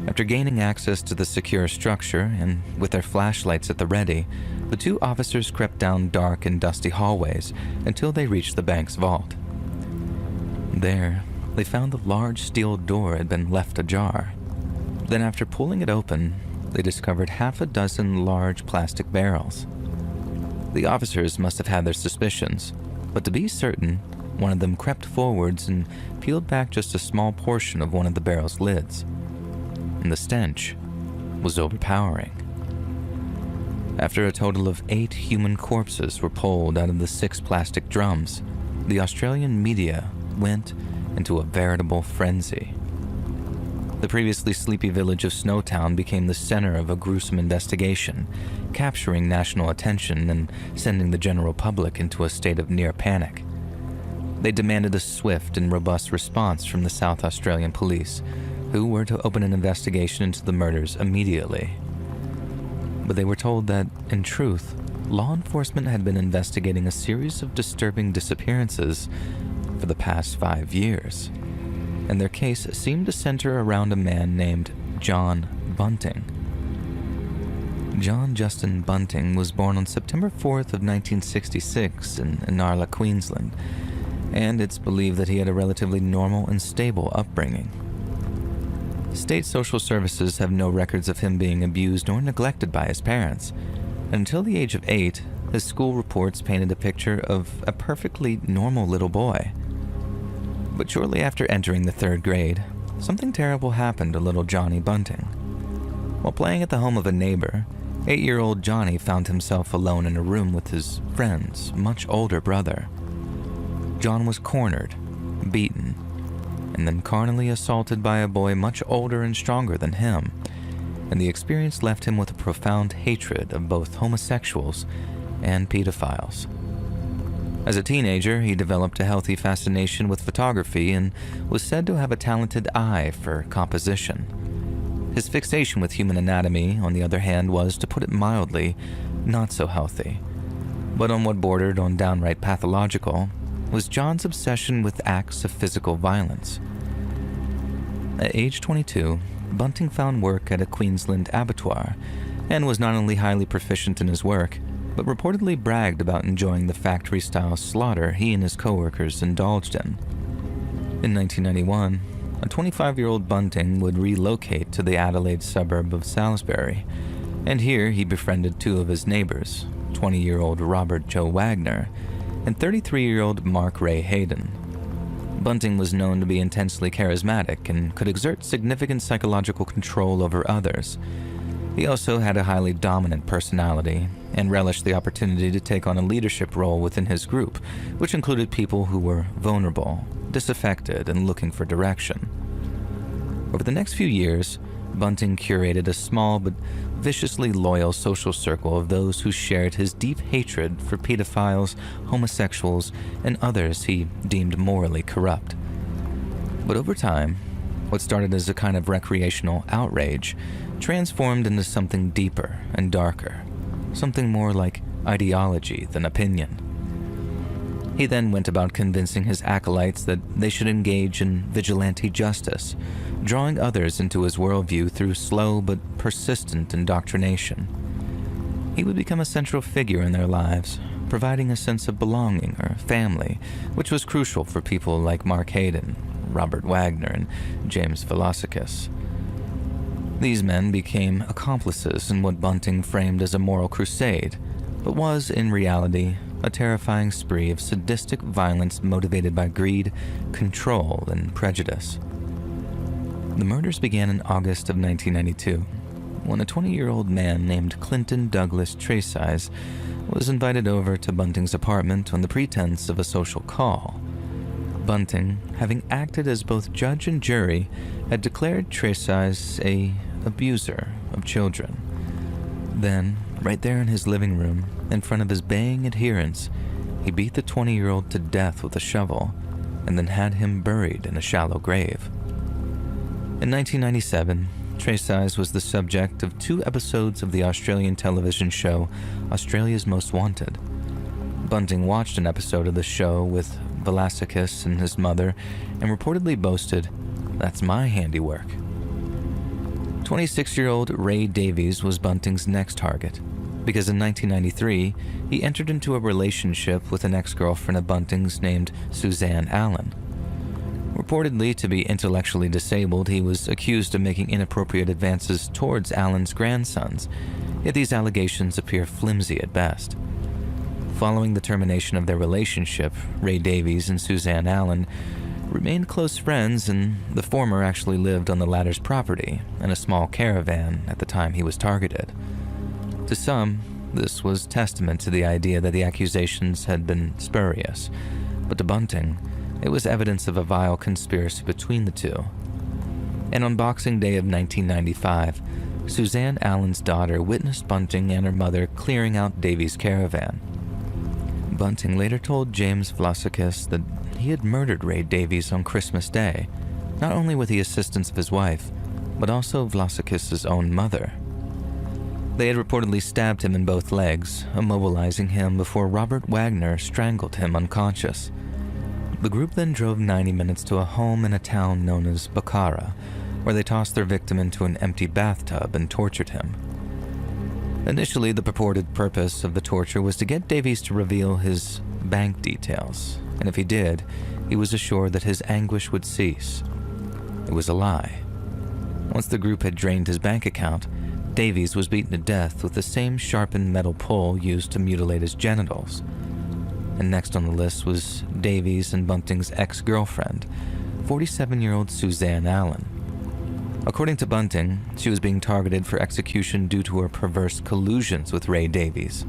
After gaining access to the secure structure and with their flashlights at the ready, the 2 officers crept down dark and dusty hallways until they reached the bank's vault. There, they found the large steel door had been left ajar. Then after pulling it open, they discovered half a dozen large plastic barrels. The officers must have had their suspicions, but to be certain, one of them crept forwards and peeled back just a small portion of one of the barrel's lids. And the stench was overpowering. After a total of 8 human corpses were pulled out of the 6 plastic drums, the Australian media went into a veritable frenzy. The previously sleepy village of Snowtown became the center of a gruesome investigation, capturing national attention and sending the general public into a state of near panic. They demanded a swift and robust response from the South Australian police, who were to open an investigation into the murders immediately. But they were told that, in truth, law enforcement had been investigating a series of disturbing disappearances for the past 5 years. And their case seemed to center around a man named John Bunting. John Justin Bunting was born on September 4th of 1966 in Inarla, Queensland, and it's believed that he had a relatively normal and stable upbringing. State social services have no records of him being abused or neglected by his parents. Until the age of 8, his school reports painted a picture of a perfectly normal little boy. But shortly after entering the 3rd grade, something terrible happened to little Johnny Bunting. While playing at the home of a neighbor, 8-year-old Johnny found himself alone in a room with his friend's much older brother. John was cornered, beaten, and then carnally assaulted by a boy much older and stronger than him, and the experience left him with a profound hatred of both homosexuals and pedophiles. As a teenager, he developed a healthy fascination with photography and was said to have a talented eye for composition. His fixation with human anatomy, on the other hand, was, to put it mildly, not so healthy. But on what bordered on downright pathological was John's obsession with acts of physical violence. At age 22, Bunting found work at a Queensland abattoir and was not only highly proficient in his work, but reportedly bragged about enjoying the factory-style slaughter he and his co-workers indulged in. In 1991, a 25-year-old Bunting would relocate to the Adelaide suburb of Salisbury, and here he befriended 2 of his neighbors, 20-year-old Robert Joe Wagner and 33-year-old Mark Ray Hayden. Bunting was known to be intensely charismatic and could exert significant psychological control over others. He also had a highly dominant personality and relished the opportunity to take on a leadership role within his group, which included people who were vulnerable, disaffected, and looking for direction. Over the next few years, Bunting curated a small but viciously loyal social circle of those who shared his deep hatred for pedophiles, homosexuals, and others he deemed morally corrupt. But over time, what started as a kind of recreational outrage transformed into something deeper and darker, something more like ideology than opinion. He then went about convincing his acolytes that they should engage in vigilante justice, drawing others into his worldview through slow but persistent indoctrination. He would become a central figure in their lives, providing a sense of belonging or family, which was crucial for people like Mark Hayden, Robert Wagner, and James Velocicus. These men became accomplices in what Bunting framed as a moral crusade, but was, in reality, a terrifying spree of sadistic violence motivated by greed, control, and prejudice. The murders began in August of 1992, when a 20-year-old man named Clinton Douglas Tresize was invited over to Bunting's apartment on the pretense of a social call. Bunting, having acted as both judge and jury, had declared Tresize an abuser of children. Then, right there in his living room, in front of his baying adherents, he beat the 20-year-old to death with a shovel and then had him buried in a shallow grave. In 1997, Tresize was the subject of 2 episodes of the Australian television show Australia's Most Wanted. Bunting watched an episode of the show with Velasquez and his mother and reportedly boasted, "That's my handiwork." 26-year-old Ray Davies was Bunting's next target, because in 1993, he entered into a relationship with an ex-girlfriend of Bunting's named Suzanne Allen. Reportedly to be intellectually disabled, he was accused of making inappropriate advances towards Allen's grandsons, yet these allegations appear flimsy at best. Following the termination of their relationship, Ray Davies and Suzanne Allen remained close friends, and the former actually lived on the latter's property in a small caravan at the time he was targeted. To some, this was testament to the idea that the accusations had been spurious, but to Bunting, it was evidence of a vile conspiracy between the two. And on Boxing Day of 1995, Suzanne Allen's daughter witnessed Bunting and her mother clearing out Davies' caravan. Bunting later told James Velasquez that he had murdered Ray Davies on Christmas Day, not only with the assistance of his wife, but also Velasquez's own mother. They had reportedly stabbed him in both legs, immobilizing him before Robert Wagner strangled him unconscious. The group then drove 90 minutes to a home in a town known as Bacara, where they tossed their victim into an empty bathtub and tortured him. Initially, the purported purpose of the torture was to get Davies to reveal his bank details, and if he did, he was assured that his anguish would cease. It was a lie. Once the group had drained his bank account, Davies was beaten to death with the same sharpened metal pole used to mutilate his genitals. And next on the list was Davies and Bunting's ex-girlfriend, 47-year-old Suzanne Allen. According to Bunting, she was being targeted for execution due to her perverse collusions with Ray Davies.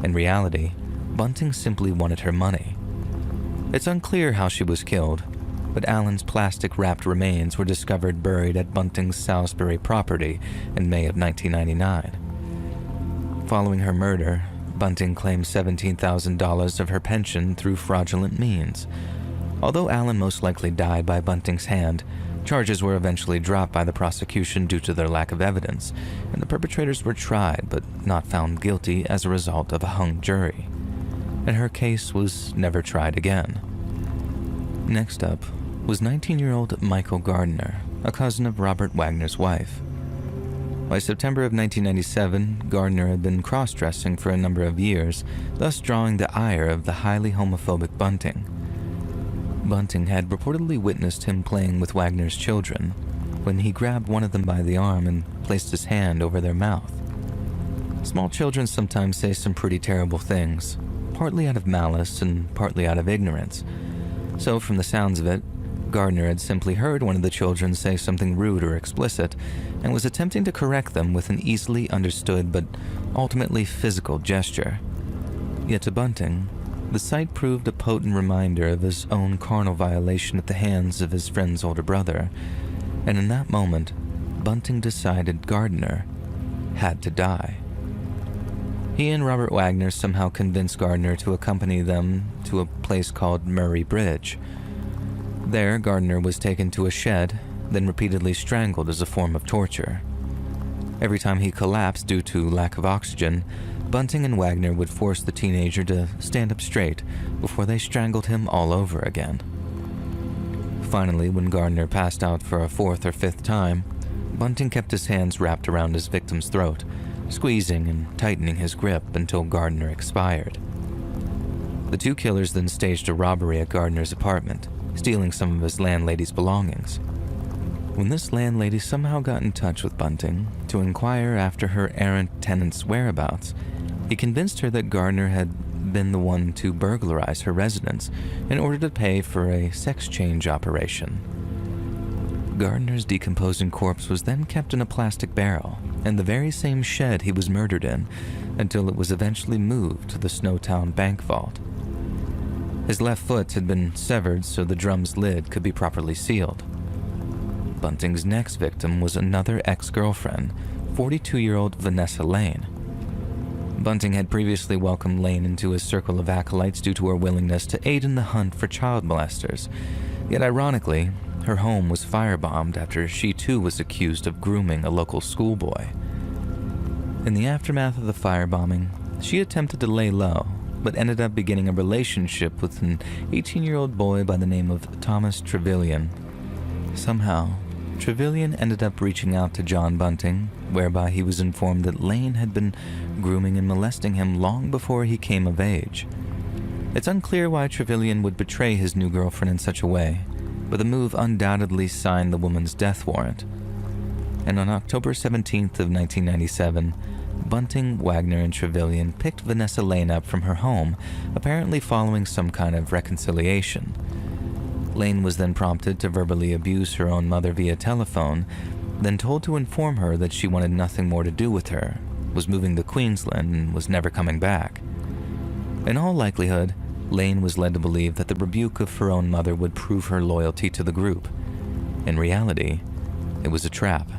In reality, Bunting simply wanted her money. It's unclear how she was killed, but Allen's plastic-wrapped remains were discovered buried at Bunting's Salisbury property in May of 1999. Following her murder, Bunting claimed $17,000 of her pension through fraudulent means. Although Allen most likely died by Bunting's hand, charges were eventually dropped by the prosecution due to their lack of evidence, and the perpetrators were tried but not found guilty as a result of a hung jury. And her case was never tried again. Next up was 19-year-old Michael Gardner, a cousin of Robert Wagner's wife. By September of 1997, Gardner had been cross-dressing for a number of years, thus drawing the ire of the highly homophobic Bunting. Bunting had reportedly witnessed him playing with Wagner's children when he grabbed one of them by the arm and placed his hand over their mouth. Small children sometimes say some pretty terrible things, partly out of malice and partly out of ignorance. So from the sounds of it, Gardner had simply heard one of the children say something rude or explicit and was attempting to correct them with an easily understood but ultimately physical gesture. Yet to Bunting, the sight proved a potent reminder of his own carnal violation at the hands of his friend's older brother, and in that moment, Bunting decided Gardner had to die. He and Robert Wagner somehow convinced Gardner to accompany them to a place called Murray Bridge. There, Gardner was taken to a shed, then repeatedly strangled as a form of torture. Every time he collapsed due to lack of oxygen, Bunting and Wagner would force the teenager to stand up straight before they strangled him all over again. Finally, when Gardner passed out for a 4th or 5th time, Bunting kept his hands wrapped around his victim's throat, squeezing and tightening his grip until Gardner expired. The two killers then staged a robbery at Gardner's apartment, stealing some of his landlady's belongings. When this landlady somehow got in touch with Bunting to inquire after her errant tenant's whereabouts, he convinced her that Gardner had been the one to burglarize her residence in order to pay for a sex change operation. Gardner's decomposing corpse was then kept in a plastic barrel in the very same shed he was murdered in until it was eventually moved to the Snowtown bank vault. His left foot had been severed so the drum's lid could be properly sealed. Bunting's next victim was another ex-girlfriend, 42-year-old Vanessa Lane. Bunting had previously welcomed Lane into his circle of acolytes due to her willingness to aid in the hunt for child molesters. Yet ironically, her home was firebombed after she too was accused of grooming a local schoolboy. In the aftermath of the firebombing, she attempted to lay low, but ended up beginning a relationship with an 18-year-old boy by the name of Thomas Trevelyan. Somehow, Trevelyan ended up reaching out to John Bunting, whereby he was informed that Lane had been grooming and molesting him long before he came of age. It's unclear why Trevelyan would betray his new girlfriend in such a way, but the move undoubtedly signed the woman's death warrant. And on October 17th of 1997, Bunting, Wagner, and Trevelyan picked Vanessa Lane up from her home, apparently following some kind of reconciliation. Lane was then prompted to verbally abuse her own mother via telephone, then told to inform her that she wanted nothing more to do with her, was moving to Queensland, and was never coming back. In all likelihood, Lane was led to believe that the rebuke of her own mother would prove her loyalty to the group. In reality, it was a trap.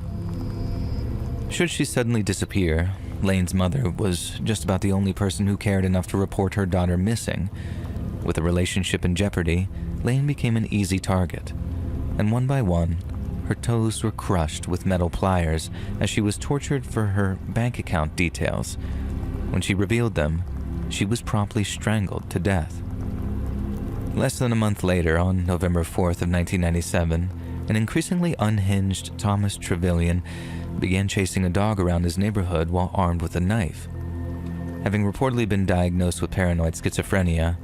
Should she suddenly disappear, Lane's mother was just about the only person who cared enough to report her daughter missing. With the relationship in jeopardy, Lane became an easy target, and one by one, her toes were crushed with metal pliers as she was tortured for her bank account details. When she revealed them, she was promptly strangled to death. Less than a month later, on November 4th of 1997, an increasingly unhinged Thomas Trevelyan began chasing a dog around his neighborhood while armed with a knife. Having reportedly been diagnosed with paranoid schizophrenia,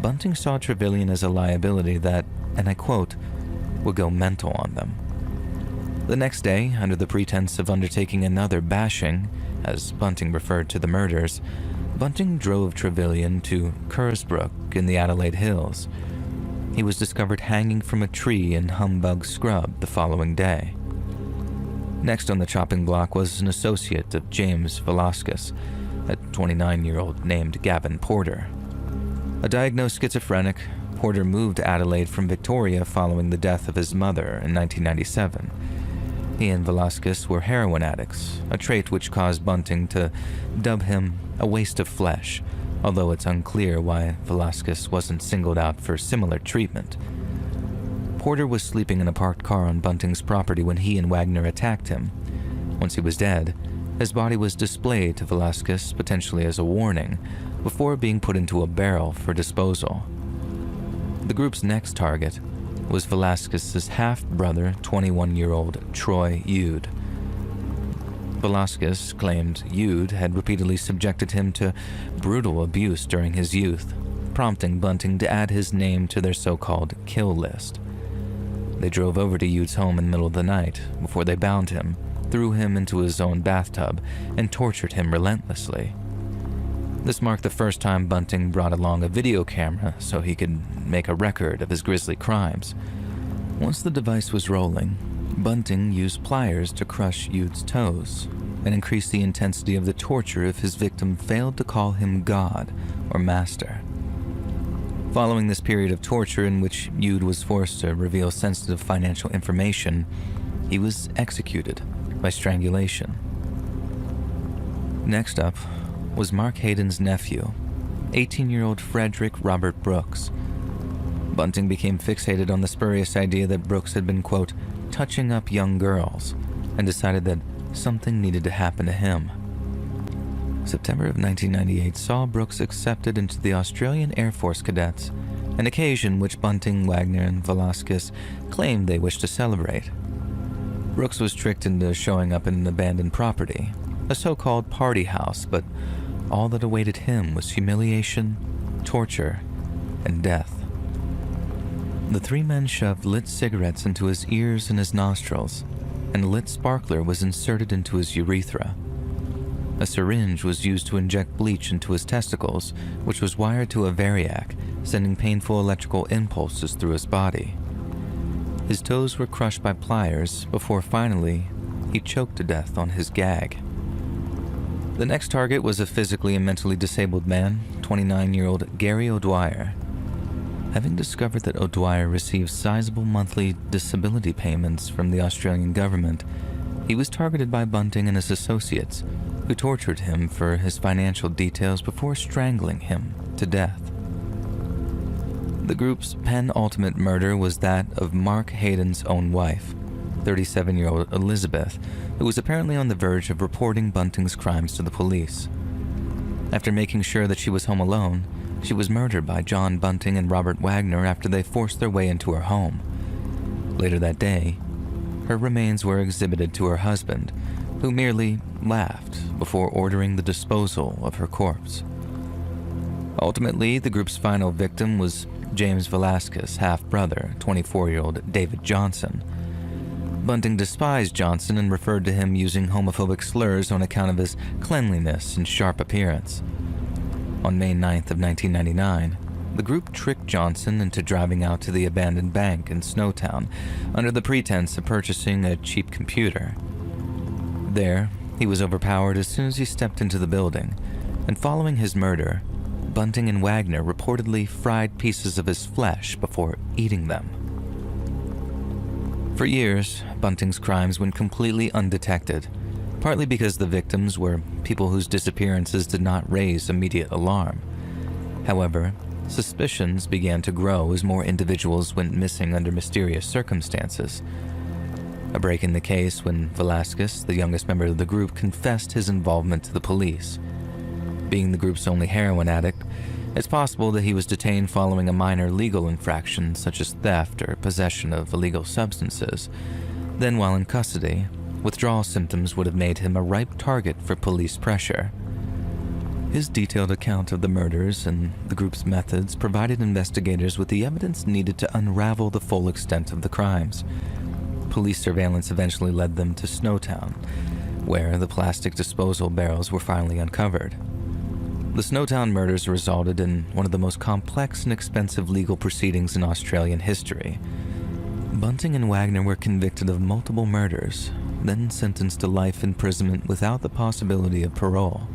Bunting saw Trevelyan as a liability that, and I quote, would go mental on them. The next day, under the pretense of undertaking another bashing, as Bunting referred to the murders, Bunting drove Trevelyan to Kersbrook in the Adelaide Hills. He was discovered hanging from a tree in Humbug Scrub the following day. Next on the chopping block was an associate of James Velasquez, a 29-year-old named Gavin Porter. A diagnosed schizophrenic, Porter moved to Adelaide from Victoria following the death of his mother in 1997. He and Velasquez were heroin addicts, a trait which caused Bunting to dub him a waste of flesh, although it's unclear why Velasquez wasn't singled out for similar treatment. Porter was sleeping in a parked car on Bunting's property when he and Wagner attacked him. Once he was dead, his body was displayed to Velasquez potentially as a warning, before being put into a barrel for disposal. The group's next target was Velasquez's half-brother, 21-year-old Troy Eude. Velasquez claimed Eude had repeatedly subjected him to brutal abuse during his youth, prompting Bunting to add his name to their so-called kill list. They drove over to Eude's home in the middle of the night before they bound him, threw him into his own bathtub, and tortured him relentlessly. This marked the first time Bunting brought along a video camera so he could make a record of his grisly crimes. Once the device was rolling, Bunting used pliers to crush Eude's toes and increase the intensity of the torture if his victim failed to call him God or Master. Following this period of torture in which Eude was forced to reveal sensitive financial information, he was executed by strangulation. Next up was Mark Hayden's nephew, 18-year-old Frederick Robert Brooks. Bunting became fixated on the spurious idea that Brooks had been, quote, touching up young girls, and decided that something needed to happen to him. September of 1998 saw Brooks accepted into the Australian Air Force Cadets, an occasion which Bunting, Wagner, and Velasquez claimed they wished to celebrate. Brooks was tricked into showing up in an abandoned property, a so-called party house, but all that awaited him was humiliation, torture, and death. The three men shoved lit cigarettes into his ears and his nostrils, and a lit sparkler was inserted into his urethra. A syringe was used to inject bleach into his testicles, which was wired to a variac, sending painful electrical impulses through his body. His toes were crushed by pliers before finally he choked to death on his gag. The next target was a physically and mentally disabled man, 29-year-old Gary O'Dwyer. Having discovered that O'Dwyer received sizable monthly disability payments from the Australian government, he was targeted by Bunting and his associates, who tortured him for his financial details before strangling him to death. The group's penultimate murder was that of Mark Hayden's own wife, 37-year-old Elizabeth, who was apparently on the verge of reporting Bunting's crimes to the police. After making sure that she was home alone, she was murdered by John Bunting and Robert Wagner after they forced their way into her home. Later that day, her remains were exhibited to her husband, who merely laughed before ordering the disposal of her corpse. Ultimately, the group's final victim was James Velasquez' half-brother, 24-year-old David Johnson. Bunting despised Johnson and referred to him using homophobic slurs on account of his cleanliness and sharp appearance. On May 9th of 1999, the group tricked Johnson into driving out to the abandoned bank in Snowtown under the pretense of purchasing a cheap computer. There, he was overpowered as soon as he stepped into the building, and following his murder, Bunting and Wagner reportedly fried pieces of his flesh before eating them. For years, Bunting's crimes went completely undetected, partly because the victims were people whose disappearances did not raise immediate alarm. However, suspicions began to grow as more individuals went missing under mysterious circumstances. A break in the case when Velasquez, the youngest member of the group, confessed his involvement to the police. Being the group's only heroin addict, it's possible that he was detained following a minor legal infraction such as theft or possession of illegal substances. Then, while in custody, withdrawal symptoms would have made him a ripe target for police pressure. His detailed account of the murders and the group's methods provided investigators with the evidence needed to unravel the full extent of the crimes. Police surveillance eventually led them to Snowtown, where the plastic disposal barrels were finally uncovered. The Snowtown murders resulted in one of the most complex and expensive legal proceedings in Australian history. Bunting and Wagner were convicted of multiple murders, then sentenced to life imprisonment without the possibility of parole.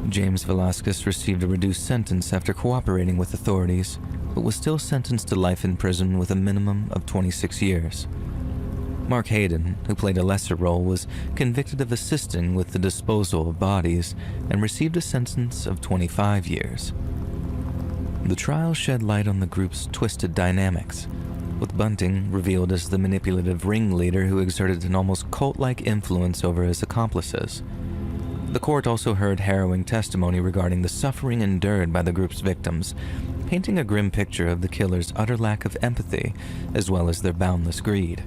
James Velasquez received a reduced sentence after cooperating with authorities, but was still sentenced to life in prison with a minimum of 26 years. Mark Hayden, who played a lesser role, was convicted of assisting with the disposal of bodies and received a sentence of 25 years. The trial shed light on the group's twisted dynamics, with Bunting revealed as the manipulative ringleader who exerted an almost cult-like influence over his accomplices. The court also heard harrowing testimony regarding the suffering endured by the group's victims, painting a grim picture of the killer's utter lack of empathy as well as their boundless greed.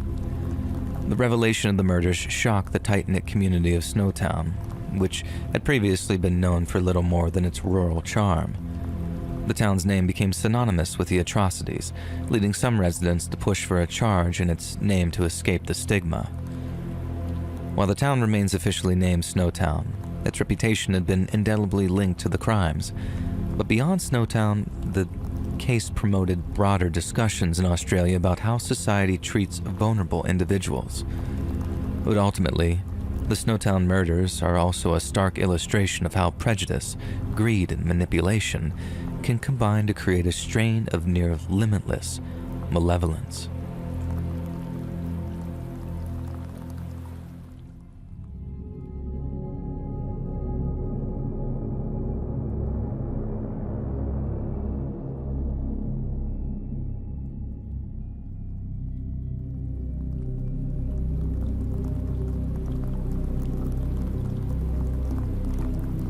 The revelation of the murders shocked the tight-knit community of Snowtown, which had previously been known for little more than its rural charm. The town's name became synonymous with the atrocities, leading some residents to push for a charge in its name to escape the stigma. While the town remains officially named Snowtown, its reputation had been indelibly linked to the crimes. But beyond Snowtown, the case promoted broader discussions in Australia about how society treats vulnerable individuals. But ultimately, the Snowtown murders are also a stark illustration of how prejudice, greed, and manipulation can combine to create a strain of near limitless malevolence.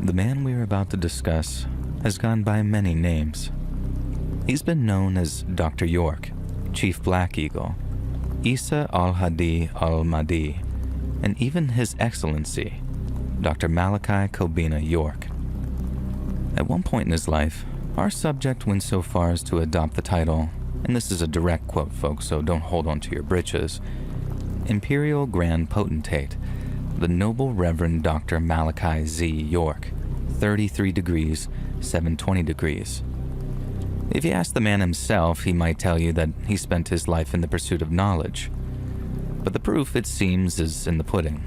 The man we are about to discuss has gone by many names. He's been known as Dr. York, Chief Black Eagle, Isa al-Hadi al-Mahdi, and even His Excellency, Dr. Malachi Kobina York. At one point in his life, our subject went so far as to adopt the title and this is a direct quote, folks, so don't hold on to your britches, Imperial Grand Potentate, the Noble Reverend Dr. Malachi Z. York, 33 degrees, 720 degrees. If you ask the man himself, he might tell you that he spent his life in the pursuit of knowledge. But the proof, it seems, is in the pudding,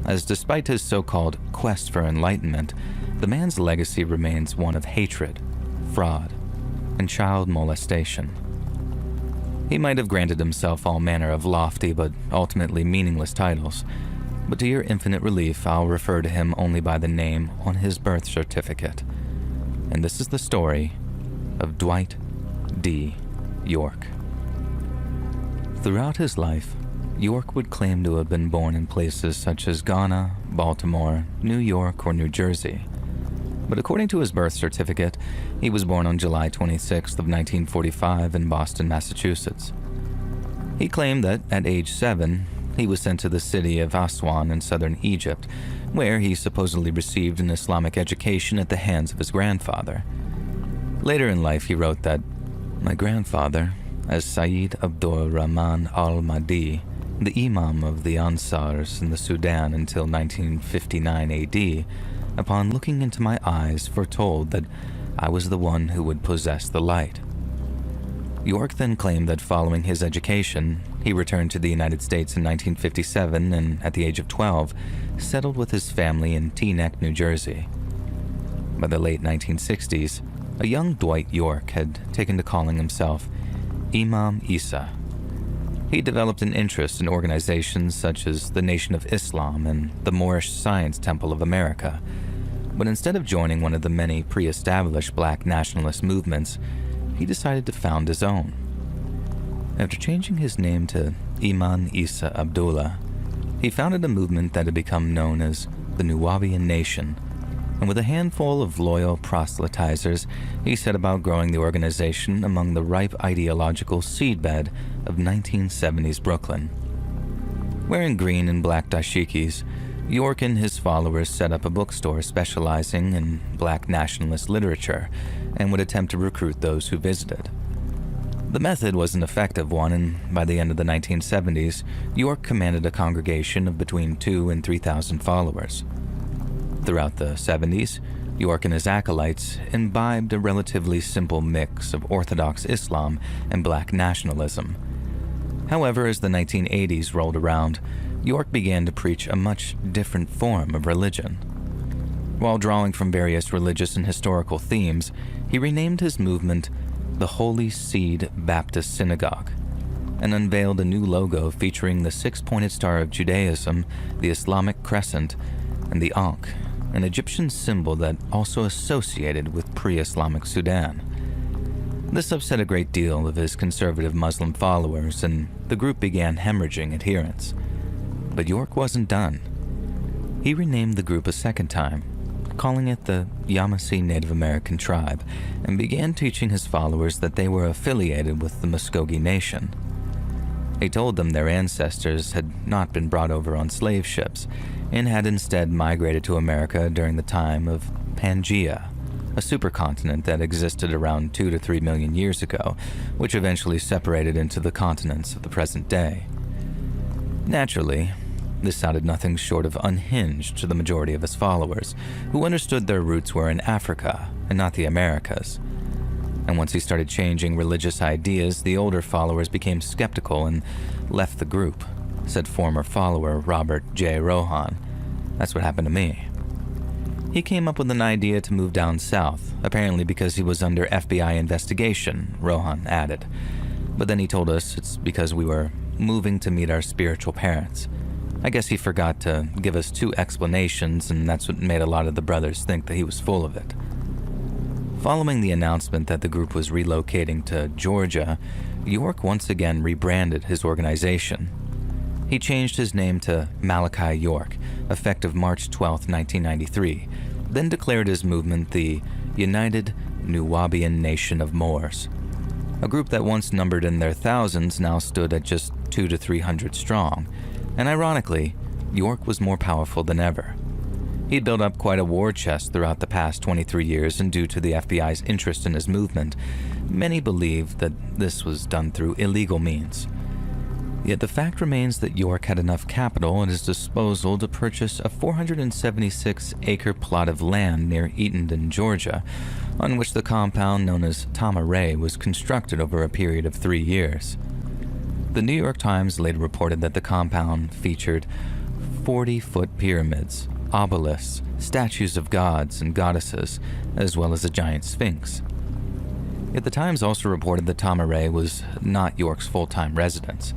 as despite his so-called quest for enlightenment, the man's legacy remains one of hatred, fraud, and child molestation. He might have granted himself all manner of lofty but ultimately meaningless titles, but to your infinite relief, I'll refer to him only by the name on his birth certificate. And this is the story of Dwight D. York. Throughout his life, York would claim to have been born in places such as Ghana, Baltimore, New York, or New Jersey. But according to his birth certificate, he was born on July 26th of 1945 in Boston, Massachusetts. He claimed that at age 7, he was sent to the city of Aswan in southern Egypt, where he supposedly received an Islamic education at the hands of his grandfather. Later in life, he wrote that, "My grandfather, as Sayyid Abdur Rahman al-Mahdi, the Imam of the Ansars in the Sudan until 1959 AD, upon looking into my eyes, foretold that I was the one who would possess the light." York then claimed that following his education, he returned to the United States in 1957 and, at the age of 12, settled with his family in Teaneck, New Jersey. By the late 1960s, a young Dwight York had taken to calling himself Imam Isa. He developed an interest in organizations such as the Nation of Islam and the Moorish Science Temple of America, but instead of joining one of the many pre-established black nationalist movements, he decided to found his own. After changing his name to Iman Isa Abdullah, he founded a movement that had become known as the Nuwaubian Nation, and with a handful of loyal proselytizers, he set about growing the organization among the ripe ideological seedbed of 1970s Brooklyn. Wearing green and black dashikis, York and his followers set up a bookstore specializing in black nationalist literature and would attempt to recruit those who visited. The method was an effective one, and by the end of the 1970s, York commanded a congregation of between 2,000 and 3,000 followers. Throughout the 70s, York and his acolytes imbibed a relatively simple mix of Orthodox Islam and black nationalism. However, as the 1980s rolled around, York began to preach a much different form of religion. While drawing from various religious and historical themes, he renamed his movement the Holy Seed Baptist Synagogue and unveiled a new logo featuring the six-pointed star of Judaism, the Islamic crescent, and the Ankh, an Egyptian symbol that also associated with pre-Islamic Sudan. This upset a great deal of his conservative Muslim followers, and the group began hemorrhaging adherents. But York wasn't done. He renamed the group a second time, calling it the Yamasee Native American tribe, and began teaching his followers that they were affiliated with the Muskogee Nation. He told them their ancestors had not been brought over on slave ships and had instead migrated to America during the time of Pangaea, a supercontinent that existed around 2 to 3 million years ago, which eventually separated into the continents of the present day. Naturally, this sounded nothing short of unhinged to the majority of his followers, who understood their roots were in Africa and not the Americas. And once he started changing religious ideas, the older followers became skeptical and left the group, said former follower Robert J. Rohan. That's what happened to me. He came up with an idea to move down south, apparently because he was under FBI investigation, Rohan added. But then he told us it's because we were moving to meet our spiritual parents. I guess he forgot to give us 2 explanations, and that's what made a lot of the brothers think that he was full of it. Following the announcement that the group was relocating to Georgia, York once again rebranded his organization. He changed his name to Malachi York, effective March 12, 1993, then declared his movement the United Nuwaubian Nation of Moors. A group that once numbered in their thousands now stood at just 200 to 300 strong, and ironically, York was more powerful than ever. He'd built up quite a war chest throughout the past 23 years, and due to the FBI's interest in his movement, many believed that this was done through illegal means. Yet the fact remains that York had enough capital at his disposal to purchase a 476-acre plot of land near Eatonton, Georgia, on which the compound known as Tama-Re was constructed over a period of 3 years. The New York Times later reported that the compound featured 40-foot pyramids, obelisks, statues of gods and goddesses, as well as a giant sphinx. Yet the Times also reported that Tama-Re was not York's full-time residence.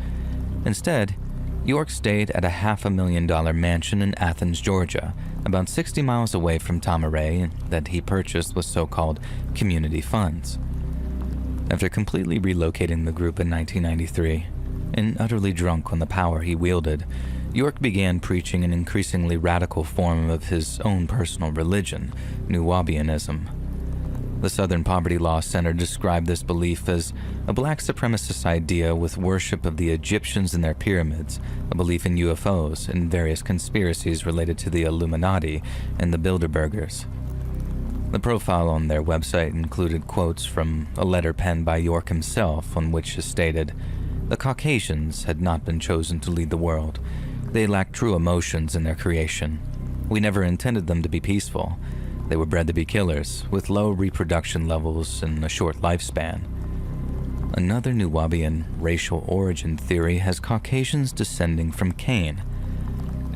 Instead, York stayed at a $500,000 mansion in Athens, Georgia, about 60 miles away from Tama-Re, that he purchased with so-called community funds. After completely relocating the group in 1993, and utterly drunk on the power he wielded, York began preaching an increasingly radical form of his own personal religion, Nuwaubianism. The Southern Poverty Law Center described this belief as a black supremacist idea with worship of the Egyptians and their pyramids, a belief in UFOs, and various conspiracies related to the Illuminati and the Bilderbergers. The profile on their website included quotes from a letter penned by York himself, on which is stated, "The Caucasians had not been chosen to lead the world. They lacked true emotions in their creation. We never intended them to be peaceful. They were bred to be killers, with low reproduction levels and a short lifespan." Another Nuwaubian racial origin theory has Caucasians descending from Cain.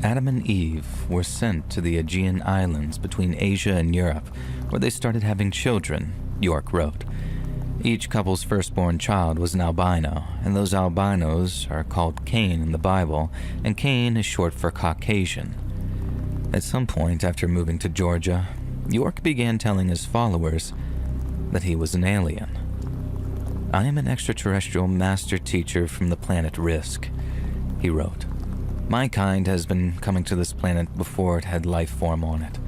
Adam and Eve were sent to the Aegean Islands between Asia and Europe, where they started having children, York wrote. Each couple's firstborn child was an albino, and those albinos are called Cain in the Bible, and Cain is short for Caucasian. At some point after moving to Georgia, York began telling his followers that he was an alien. "I am an extraterrestrial master teacher from the planet Risk," he wrote. "My kind has been coming to this planet before it had life form on it.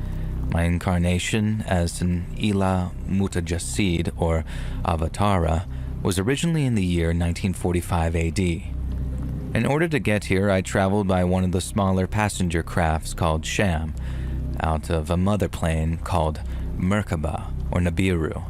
My incarnation as an Ila Mutajasid, or Avatara, was originally in the year 1945 AD. In order to get here, I traveled by one of the smaller passenger crafts called Sham, out of a mother plane called Merkaba, or Nibiru."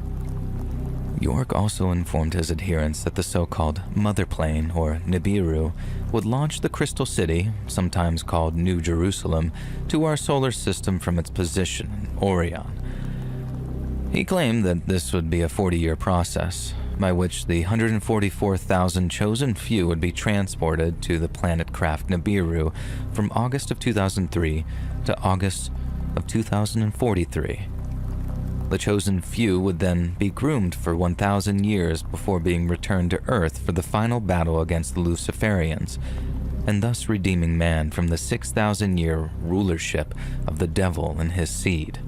York also informed his adherents that the so-called mother plane, or Nibiru, would launch the Crystal City, sometimes called New Jerusalem, to our solar system from its position in Orion. He claimed that this would be a 40-year process, by which the 144,000 chosen few would be transported to the planet craft Nibiru from August of 2003 to August of 2043. The chosen few would then be groomed for 1,000 years before being returned to Earth for the final battle against the Luciferians, and thus redeeming man from the 6,000-year rulership of the devil and his seed.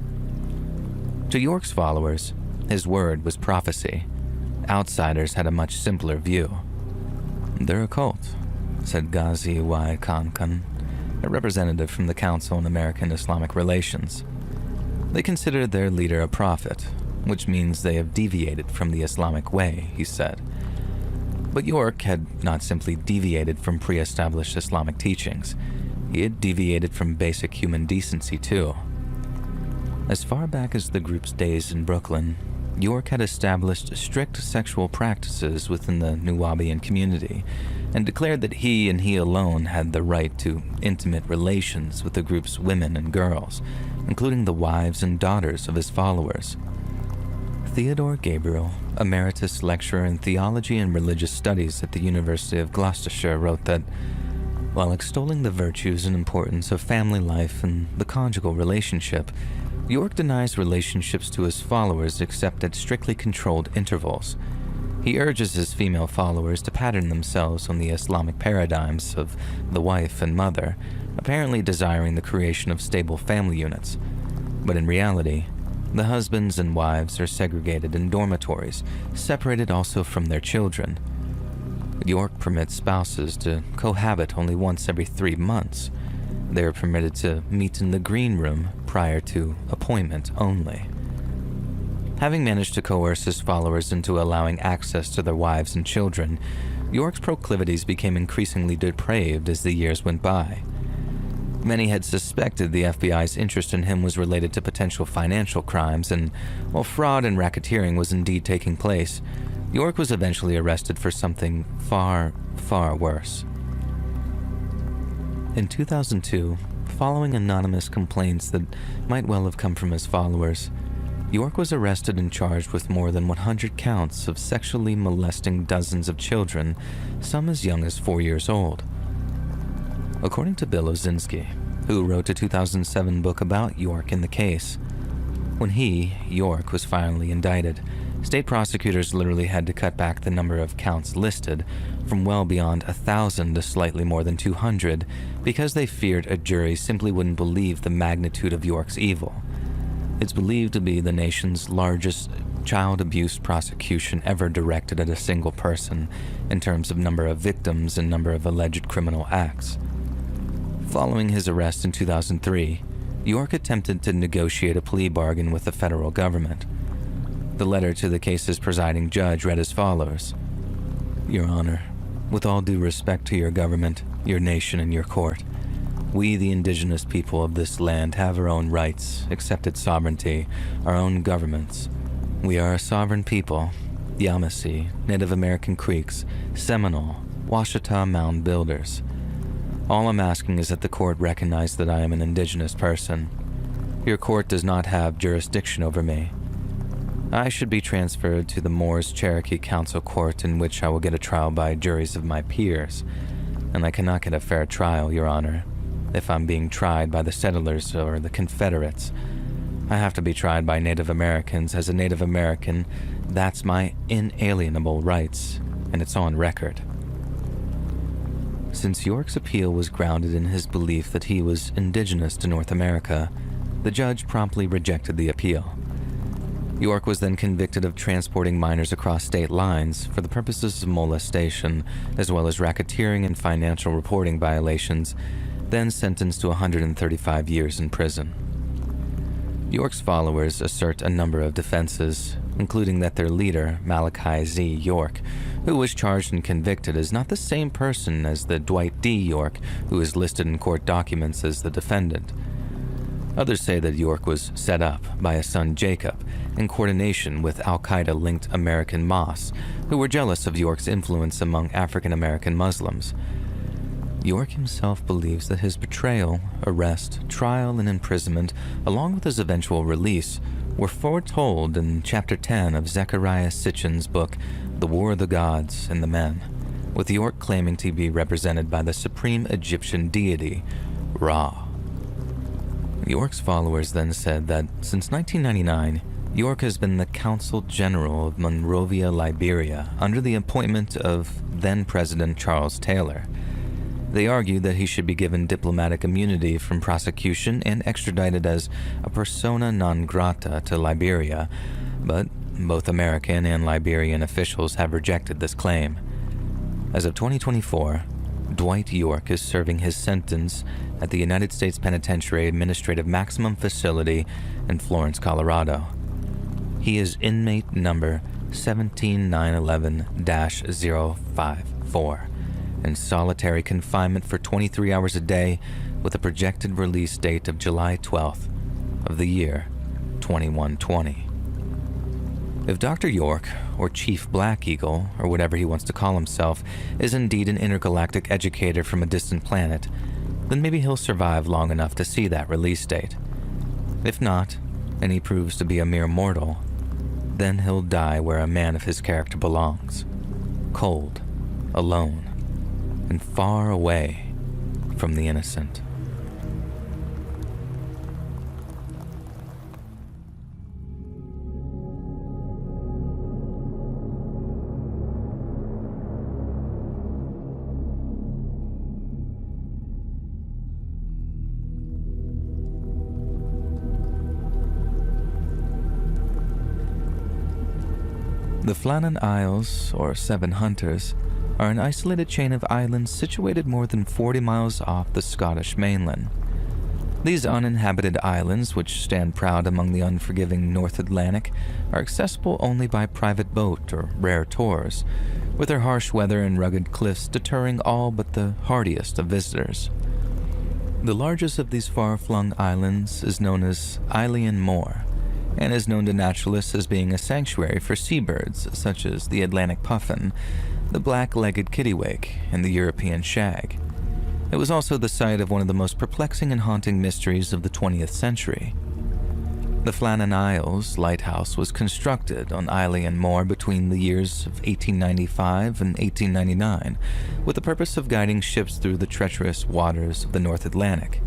To York's followers, his word was prophecy. Outsiders had a much simpler view. "They're a cult," said Ghazi Y. Kankan, a representative from the Council on American Islamic Relations. "They consider their leader a prophet, which means they have deviated from the Islamic way," he said. But York had not simply deviated from pre-established Islamic teachings. He had deviated from basic human decency, too. As far back as the group's days in Brooklyn, York had established strict sexual practices within the Nuwaubian community and declared that he and he alone had the right to intimate relations with the group's women and girls, including the wives and daughters of his followers. Theodore Gabriel, emeritus lecturer in theology and religious studies at the University of Gloucestershire, wrote that, while extolling the virtues and importance of family life and the conjugal relationship, York denies relationships to his followers except at strictly controlled intervals. He urges his female followers to pattern themselves on the Islamic paradigms of the wife and mother, apparently desiring the creation of stable family units. But in reality, the husbands and wives are segregated in dormitories, separated also from their children. York permits spouses to cohabit only once every 3 months. They are permitted to meet in the green room prior to appointment only. Having managed to coerce his followers into allowing access to their wives and children, York's proclivities became increasingly depraved as the years went by. Many had suspected the FBI's interest in him was related to potential financial crimes, and while fraud and racketeering was indeed taking place, York was eventually arrested for something far, far worse. In 2002, following anonymous complaints that might well have come from his followers, York was arrested and charged with more than 100 counts of sexually molesting dozens of children, some as young as 4 years old. According to Bill Ozinski, who wrote a 2007 book about York in the case, when he, York, was finally indicted, state prosecutors literally had to cut back the number of counts listed from well beyond 1,000 to slightly more than 200 because they feared a jury simply wouldn't believe the magnitude of York's evil. It's believed to be the nation's largest child abuse prosecution ever directed at a single person in terms of number of victims and number of alleged criminal acts. Following his arrest in 2003, York attempted to negotiate a plea bargain with the federal government. The letter to the case's presiding judge read as follows: "Your Honor, with all due respect to your government, your nation, and your court, we, the indigenous people of this land, have our own rights, accepted sovereignty, our own governments. We are a sovereign people, Yamasee, Native American Creeks, Seminole, Washita Mound Builders. All I'm asking is that the court recognize that I am an indigenous person. Your court does not have jurisdiction over me. I should be transferred to the Moores Cherokee Council Court, in which I will get a trial by juries of my peers, and I cannot get a fair trial, Your Honor, if I'm being tried by the settlers or the Confederates. I have to be tried by Native Americans. As a Native American, that's my inalienable rights, and it's on record." Since York's appeal was grounded in his belief that he was indigenous to North America, the judge promptly rejected the appeal. York was then convicted of transporting minors across state lines for the purposes of molestation, as well as racketeering and financial reporting violations, then sentenced to 135 years in prison. York's followers assert a number of defenses, including that their leader, Malachi Z. York, who was charged and convicted, is not the same person as the Dwight D. York, who is listed in court documents as the defendant. Others say that York was set up by his son Jacob in coordination with Al-Qaeda-linked American Moss, who were jealous of York's influence among African-American Muslims. York himself believes that his betrayal, arrest, trial, and imprisonment, along with his eventual release, were foretold in Chapter 10 of Zecharia Sitchin's book, The War of the Gods and the Men, with York claiming to be represented by the supreme Egyptian deity, Ra. York's followers then said that since 1999, York has been the Consul General of Monrovia, Liberia, under the appointment of then-President Charles Taylor. They argued that he should be given diplomatic immunity from prosecution and extradited as a persona non grata to Liberia, but both American and Liberian officials have rejected this claim. As of 2024, Dwight York is serving his sentence at the United States Penitentiary Administrative Maximum Facility in Florence, Colorado. He is inmate number 17911-054 in solitary confinement for 23 hours a day with a projected release date of July 12th of the year 2120. If Dr. York, or Chief Black Eagle, or whatever he wants to call himself, is indeed an intergalactic educator from a distant planet, then maybe he'll survive long enough to see that release date. If not, and he proves to be a mere mortal, then he'll die where a man of his character belongs, cold, alone, and far away from the innocent. The Flannan Isles, or Seven Hunters, are an isolated chain of islands situated more than 40 miles off the Scottish mainland. These uninhabited islands, which stand proud among the unforgiving North Atlantic, are accessible only by private boat or rare tours, with their harsh weather and rugged cliffs deterring all but the hardiest of visitors. The largest of these far-flung islands is known as Eilean Moor, and is known to naturalists as being a sanctuary for seabirds such as the Atlantic puffin, the black-legged kittiwake, and the European shag. It was also the site of one of the most perplexing and haunting mysteries of the 20th century. The Flannan Isles lighthouse was constructed on Eilean Moor between the years of 1895 and 1899, with the purpose of guiding ships through the treacherous waters of the North Atlantic.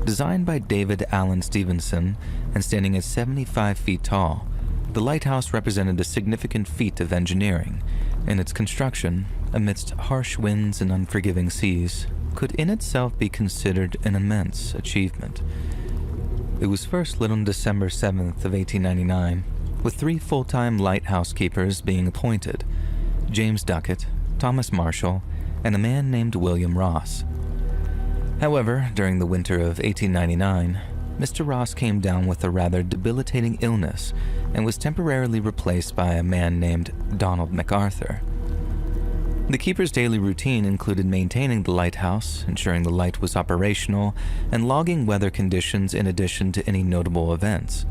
Designed by David Allen Stevenson and standing at 75 feet tall, the lighthouse represented a significant feat of engineering, and its construction, amidst harsh winds and unforgiving seas, could in itself be considered an immense achievement. It was first lit on December 7th of 1899, with 3 full-time lighthouse keepers being appointed: James Duckett, Thomas Marshall, and a man named William Ross. However, during the winter of 1899, Mr. Ross came down with a rather debilitating illness and was temporarily replaced by a man named Donald MacArthur. The keeper's daily routine included maintaining the lighthouse, ensuring the light was operational, and logging weather conditions in addition to any notable events.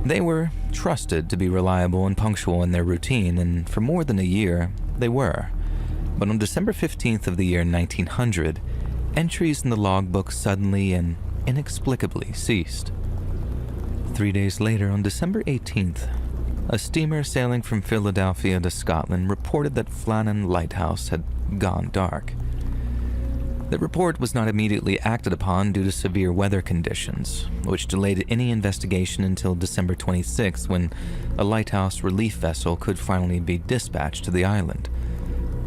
They were trusted to be reliable and punctual in their routine, and for more than a year, they were. But on December 15th of the year 1900, entries in the logbook suddenly and inexplicably ceased. 3 days later, on December 18th, a steamer sailing from Philadelphia to Scotland reported that Flannan Lighthouse had gone dark. The report was not immediately acted upon due to severe weather conditions, which delayed any investigation until December 26th, when a lighthouse relief vessel could finally be dispatched to the island.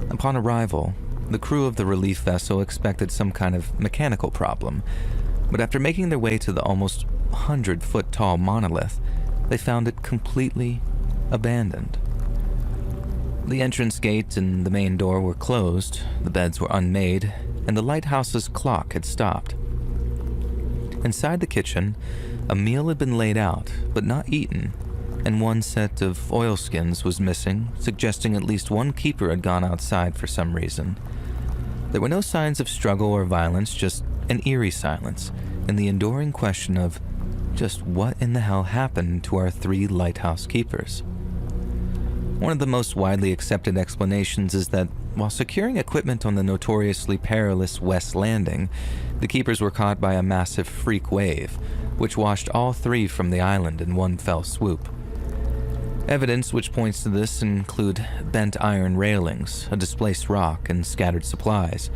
Upon arrival, the crew of the relief vessel expected some kind of mechanical problem, but after making their way to the almost 100-foot tall monolith, they found it completely abandoned. The entrance gate and the main door were closed, the beds were unmade, and the lighthouse's clock had stopped. Inside the kitchen, a meal had been laid out, but not eaten, and 1 set of oilskins was missing, suggesting at least 1 keeper had gone outside for some reason. There were no signs of struggle or violence, just an eerie silence, and the enduring question of just what in the hell happened to our 3 lighthouse keepers. One of the most widely accepted explanations is that while securing equipment on the notoriously perilous West Landing, the keepers were caught by a massive freak wave, which washed all 3 from the island in one fell swoop. Evidence which points to this include bent iron railings, a displaced rock, and scattered supplies,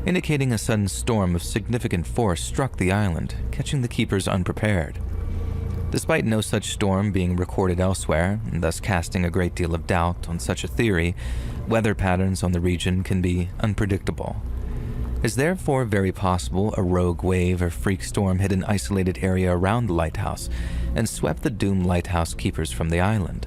indicating a sudden storm of significant force struck the island, catching the keepers unprepared. Despite no such storm being recorded elsewhere, and thus casting a great deal of doubt on such a theory, weather patterns on the region can be unpredictable. It's therefore very possible a rogue wave or freak storm hit an isolated area around the lighthouse and swept the doomed lighthouse keepers from the island.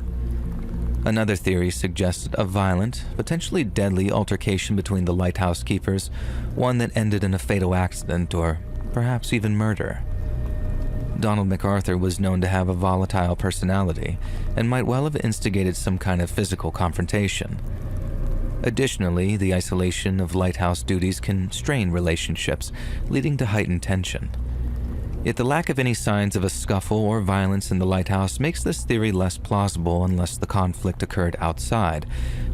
Another theory suggested a violent, potentially deadly altercation between the lighthouse keepers, one that ended in a fatal accident or perhaps even murder. Donald MacArthur was known to have a volatile personality and might well have instigated some kind of physical confrontation. Additionally, the isolation of lighthouse duties can strain relationships, leading to heightened tension. Yet the lack of any signs of a scuffle or violence in the lighthouse makes this theory less plausible unless the conflict occurred outside,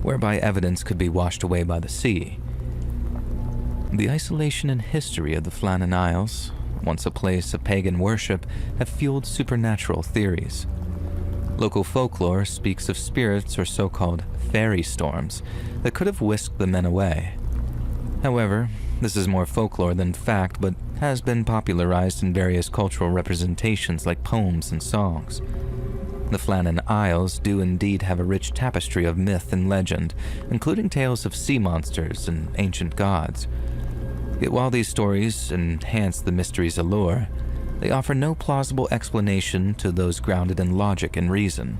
whereby evidence could be washed away by the sea. The isolation and history of the Flannan Isles, once a place of pagan worship, have fueled supernatural theories. Local folklore speaks of spirits or so-called fairy storms that could have whisked the men away. However, this is more folklore than fact, but has been popularized in various cultural representations like poems and songs. The Flannan Isles do indeed have a rich tapestry of myth and legend, including tales of sea monsters and ancient gods. Yet while these stories enhance the mystery's allure, they offer no plausible explanation to those grounded in logic and reason.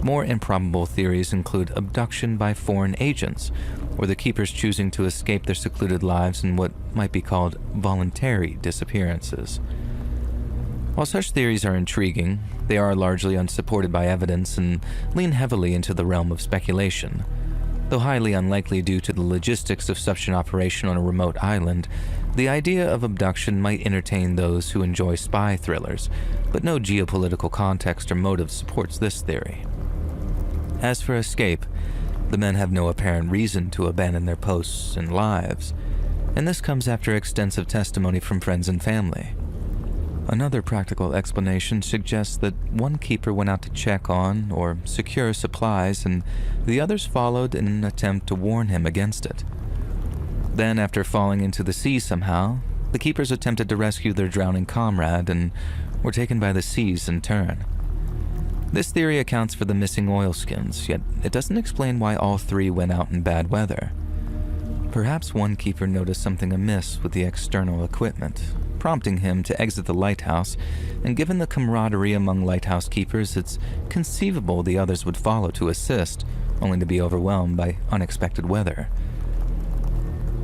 More improbable theories include abduction by foreign agents, or the keepers choosing to escape their secluded lives in what might be called voluntary disappearances. While such theories are intriguing, they are largely unsupported by evidence and lean heavily into the realm of speculation. Though highly unlikely due to the logistics of such an operation on a remote island, the idea of abduction might entertain those who enjoy spy thrillers, but no geopolitical context or motive supports this theory. As for escape, the men have no apparent reason to abandon their posts and lives, and this comes after extensive testimony from friends and family. Another practical explanation suggests that one keeper went out to check on or secure supplies, and the others followed in an attempt to warn him against it. Then, after falling into the sea somehow, the keepers attempted to rescue their drowning comrade and were taken by the seas in turn. This theory accounts for the missing oilskins, yet it doesn't explain why all three went out in bad weather. Perhaps one keeper noticed something amiss with the external equipment, prompting him to exit the lighthouse, and given the camaraderie among lighthouse keepers, it's conceivable the others would follow to assist, only to be overwhelmed by unexpected weather.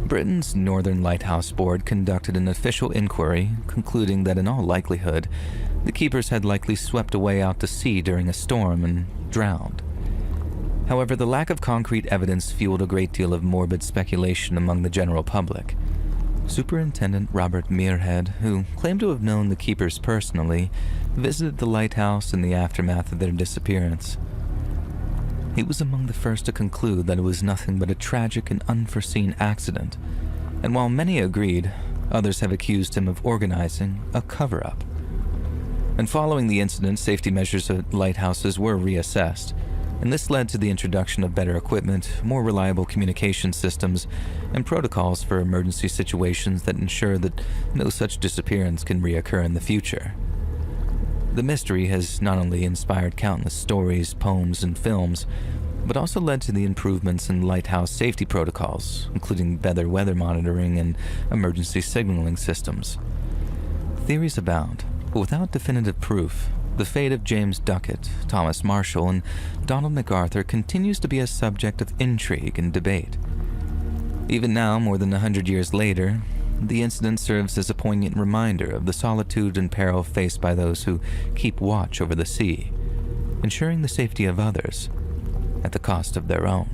Britain's Northern Lighthouse Board conducted an official inquiry, concluding that in all likelihood, the keepers had likely swept away out to sea during a storm and drowned. However, the lack of concrete evidence fueled a great deal of morbid speculation among the general public. Superintendent Robert Muirhead, who claimed to have known the keepers personally, visited the lighthouse in the aftermath of their disappearance. He was among the first to conclude that it was nothing but a tragic and unforeseen accident, and while many agreed, others have accused him of organizing a cover-up. And following the incident, safety measures at lighthouses were reassessed, and this led to the introduction of better equipment, more reliable communication systems, and protocols for emergency situations that ensure that no such disappearance can reoccur in the future. The mystery has not only inspired countless stories, poems, and films, but also led to the improvements in lighthouse safety protocols, including better weather monitoring and emergency signaling systems. Theories abound, but without definitive proof, the fate of James Duckett, Thomas Marshall, and Donald MacArthur continues to be a subject of intrigue and debate. Even now, more than 100 years later, the incident serves as a poignant reminder of the solitude and peril faced by those who keep watch over the sea, ensuring the safety of others at the cost of their own.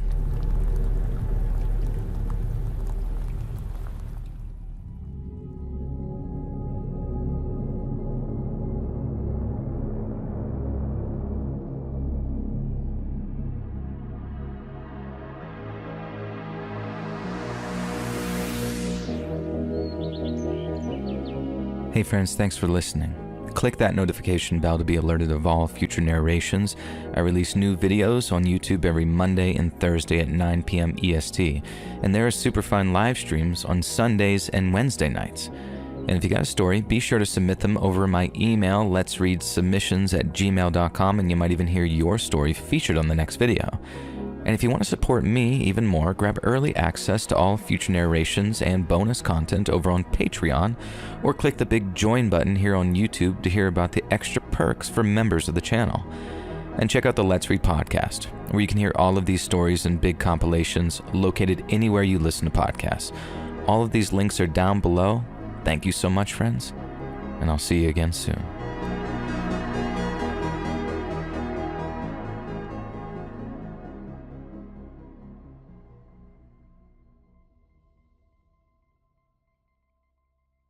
Hey friends, thanks for listening. Click that notification bell to be alerted of all future narrations. I release new videos on YouTube every Monday and Thursday at 9 p.m. EST, and there are super fun live streams on Sundays and Wednesday nights. And if you got a story, be sure to submit them over my email, letsreadsubmissions@gmail.com, and you might even hear your story featured on the next video. And if you want to support me even more, grab early access to all future narrations and bonus content over on Patreon, or click the big join button here on YouTube to hear about the extra perks for members of the channel. And check out the Let's Read podcast, where you can hear all of these stories and big compilations located anywhere you listen to podcasts. All of these links are down below. Thank you so much, friends, and I'll see you again soon.